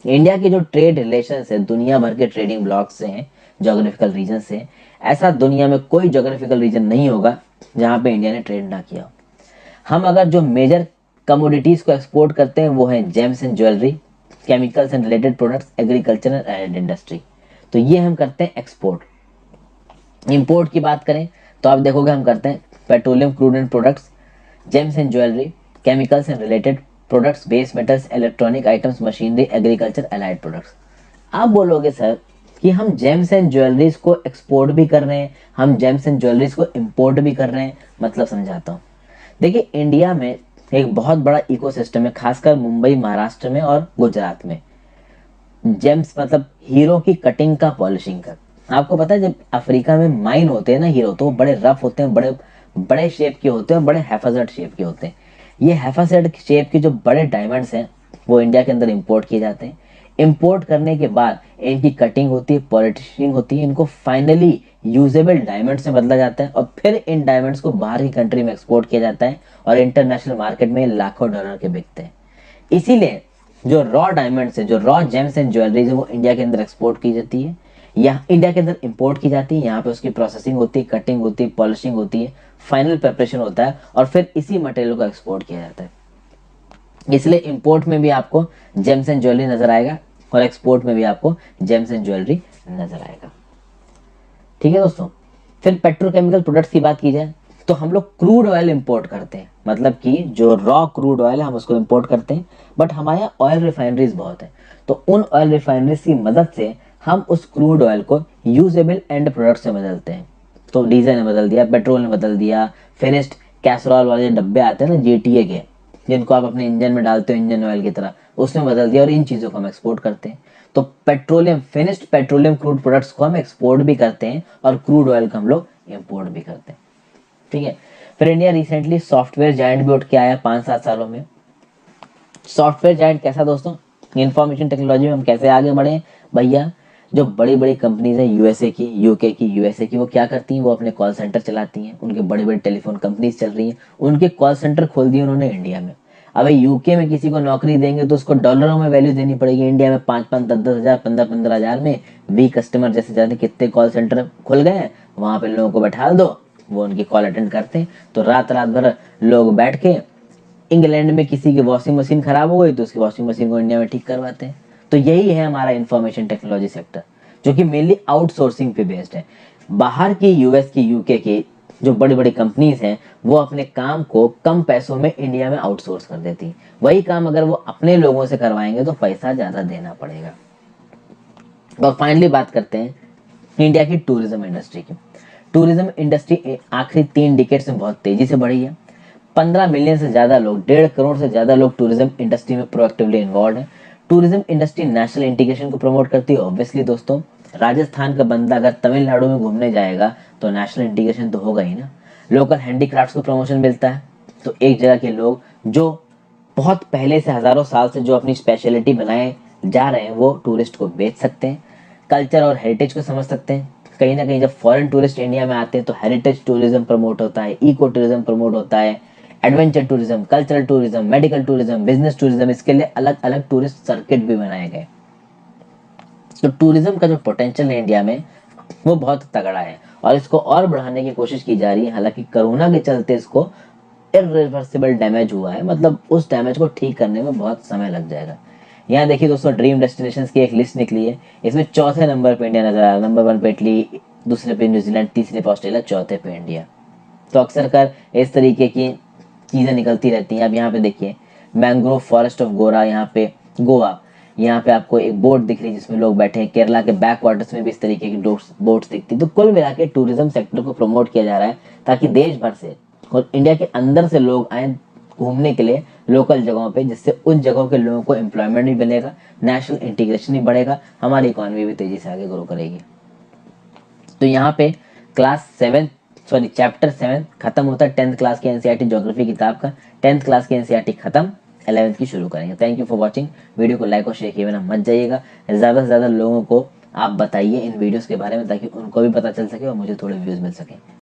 India के जो trade relations है दुनिया भर के trading blocks से हैं, geographical region से। ऐसा दुनिया में कोई जोग्राफिकल रीजन नहीं होगा जहाँ पे इंडिया ने ट्रेड ना किया हो। हम अगर जो मेजर कमोडिटीज को एक्सपोर्ट करते हैं वो है James and jewellery, chemicals and related products, agriculture and industry. तो ये हम करते हैं एक्सपोर्ट। इंपोर्ट की बात करें तो आप देखोगे हम करते हैं petroleum crude and products, James and jewellery, chemicals and related products, base metals, electronic items, machinery, agriculture, allied products. आप बोलोगे सर कि हम जेम्स एंड ज्वेलरीज को एक्सपोर्ट भी कर रहे हैं, हम जेम्स एंड ज्वेलरीज को इंपोर्ट भी कर रहे हैं। मतलब समझाता हूँ। देखिए इंडिया में एक बहुत बड़ा इकोसिस्टम है, खासकर मुंबई, महाराष्ट्र में और गुजरात में। जेम्स मतलब हीरो की कटिंग का, पॉलिशिंग का। आपको पता है जब अफ्रीका में माइन होते हैं ना हीरो, तो वो बड़े रफ होते हैं, बड़े बड़े शेप के होते हैं, बड़े हैफाजर्ड शेप के होते हैं। ये हैफाजर्ड शेप के जो बड़े डायमंड्स हैं वो इंडिया के अंदर इंपोर्ट किए जाते हैं। इंपोर्ट करने के बाद इनकी कटिंग होती है, पॉलिशिंग होती है, इनको फाइनली यूजेबल डायमंड्स में बदला जाता है और फिर इन डायमंड्स को बाहर की कंट्री में एक्सपोर्ट किया जाता है और इंटरनेशनल मार्केट में लाखों डॉलर के बिकते हैं। इसीलिए जो रॉ डायमंड्स है, जो रॉ जेम्स एंड ज्वेलरीज है, वो इंडिया के अंदर एक्सपोर्ट की जाती है या इंडिया के अंदर इंपोर्ट की जाती है। यहाँ पे उसकी प्रोसेसिंग होती है, कटिंग होती है, पॉलिशिंग होती है, फाइनल प्रिपरेशन होता है और फिर इसी मटेरियल को एक्सपोर्ट किया जाता है। इसलिए इंपोर्ट में भी आपको जेम्स एंड ज्वेलरी नजर आएगा और एक्सपोर्ट में भी आपको जेम्स एंड ज्वेलरी नजर आएगा। ठीक है दोस्तों। फिर पेट्रोकेमिकल प्रोडक्ट्स की बात की जाए तो हम लोग क्रूड ऑयल इंपोर्ट करते हैं, मतलब कि जो रॉ क्रूड ऑयल है हम उसको इंपोर्ट करते हैं। बट हमारे यहाँ ऑयल रिफाइनरीज बहुत है, तो उन ऑयल रिफाइनरीज की मदद से हम उस क्रूड ऑयल को यूजेबल एंड प्रोडक्ट्स में बदलते हैं। तो डीजल ने बदल दिया, पेट्रोल ने बदल दिया, फिनिश्ड कैसरॉल वाले डब्बे आते हैं ना जीटीए के, जिनको आप अपने इंजन में डालते हो इंजन ऑयल की तरह, उसमें बदल दिया और इन चीज़ों को हम एक्सपोर्ट करते हैं। तो petroleum, finished petroleum crude products को हम एक्सपोर्ट भी करते हैं और क्रूड ऑयल को हम लोग इंपोर्ट भी करते हैं। ठीक है। फिर इंडिया रिसेंटली सॉफ्टवेयर जायंट भी उठ के आया 5-7 सालों में। सॉफ्टवेयर जायंट कैसा दोस्तों? इंफॉर्मेशन टेक्नोलॉजी में हम कैसे आगे बढ़े भैया? जो बड़ी बड़ी कंपनीज है यूएसए की, यूके की, यूएसए की, वो क्या करती हैं? वो अपने कॉल सेंटर चलाती हैं। उनके बड़े बड़े टेलीफोन कंपनीज चल रही हैं, उनके कॉल सेंटर खोल दिए उन्होंने इंडिया में। अब यूके में किसी को नौकरी देंगे तो उसको डॉलरों में वैल्यू देनी पड़ेगी। इंडिया में 5-5, 10-10 हजार, 15-15 हजार में वी कस्टमर जैसे जाने कितने कॉल सेंटर खुल गए हैं, वहां पे लोगों को बैठा दो, वो उनकी कॉल अटेंड करते हैं। तो रात रात भर लोग बैठ के, इंग्लैंड में किसी की वॉशिंग मशीन खराब हो गई तो उसकी वॉशिंग मशीन को इंडिया में ठीक करवाते हैं। तो यही है हमारा इंफॉर्मेशन टेक्नोलॉजी सेक्टर, जो कि मेनली आउटसोर्सिंग पे बेस्ड है। बाहर की, यूएस की, यूके की जो बड़ी बड़ी कंपनीज हैं वो अपने काम को कम पैसों में इंडिया में आउटसोर्स कर देती हैं। वही काम अगर वो अपने लोगों से करवाएंगे तो पैसा ज्यादा देना पड़ेगा। और फाइनली बात करते हैं इंडिया की टूरिज्म इंडस्ट्री की। टूरिज्म इंडस्ट्री आखिरी 3 डिकेड्स में बहुत तेजी से बढ़ी है। 15 मिलियन से ज्यादा लोग, 1.5 करोड़ से ज्यादा लोग टूरिज्म इंडस्ट्री में प्रोएक्टिवली इन्वॉल्व हैं। टूरिज्म इंडस्ट्री नेशनल इंटीग्रेशन को प्रमोट करती है। ऑब्वियसली दोस्तों, राजस्थान का बंदा अगर तमिलनाडु में घूमने जाएगा तो नेशनल इंटीग्रेशन तो होगा ही ना। लोकल हैंडीक्राफ्ट्स को प्रमोशन मिलता है, तो एक जगह के लोग जो बहुत पहले से, हजारों साल से जो अपनी स्पेशलिटी बनाए जा रहे हैं, वो टूरिस्ट को बेच सकते हैं। कल्चर और हेरिटेज को समझ सकते हैं। कहीं ना कहीं जब फॉरेन टूरिस्ट इंडिया में आते हैं तो हेरिटेज टूरिज्म प्रमोट होता है, इको टूरिज्म प्रमोट होता है, adventure tourism, cultural tourism, medical tourism, business tourism, इसके लिए अलग अलग टूरिस्ट सर्किट भी बनाए गए। तो टूरिज्म का जो पोटेंशियल है इंडिया में वो बहुत तगड़ा है और इसको और बढ़ाने की कोशिश की जा रही है। हालांकि कोरोना के चलते इसको इरिवर्सिबल डैमेज हुआ है, मतलब उस डैमेज को ठीक करने में बहुत समय लग जाएगा। यहाँ देखिए दोस्तों, ड्रीम डेस्टिनेशंस की एक लिस्ट निकली है। इसमें चौथे नंबर पे इंडिया नजर आ रहा है। नंबर 1 पे इटली, दूसरे पे न्यूजीलैंड, तीसरे पे ऑस्ट्रेलिया, चौथे पे इंडिया। तो अक्सर कर इस तरीके की चीजें निकलती रहती हैं। अब यहाँ पे देखिए, मैंग्रोव फॉरेस्ट ऑफ गोरा, यहाँ पे गोवा, यहाँ पे आपको एक बोट दिख रही है जिसमें लोग बैठे हैं। केरला के बैक वाटर्स में भी इस तरीके की बोट्स दिखती है। तो कुल मिला के टूरिज्म सेक्टर को प्रमोट किया जा रहा है ताकि देश भर से और इंडिया के अंदर से लोग आए घूमने के लिए लोकल जगहों पे, जिससे उन जगहों के लोगों को एम्प्लॉयमेंट भी मिलेगा, नेशनल इंटीग्रेशन भी बढ़ेगा, हमारी इकोनॉमी भी तेजी से आगे ग्रो करेगी। तो यहाँ पे चैप्टर 7 खत्म होता है। 10th क्लास की एनसीईआरटी ज्योग्राफी किताब का 10th क्लास की एनसीईआरटी खत्म, 11th की शुरू करेंगे। Thank you for watching. Video को लाइक और शेयर किए बिना मत जाइएगा। ज़्यादा से ज़्यादा लोगों को आप बताइए इन वीडियोस के बारे में, ताकि उनको भी पता चल सके और मुझे थोड़े व्यूज़ मिल सके।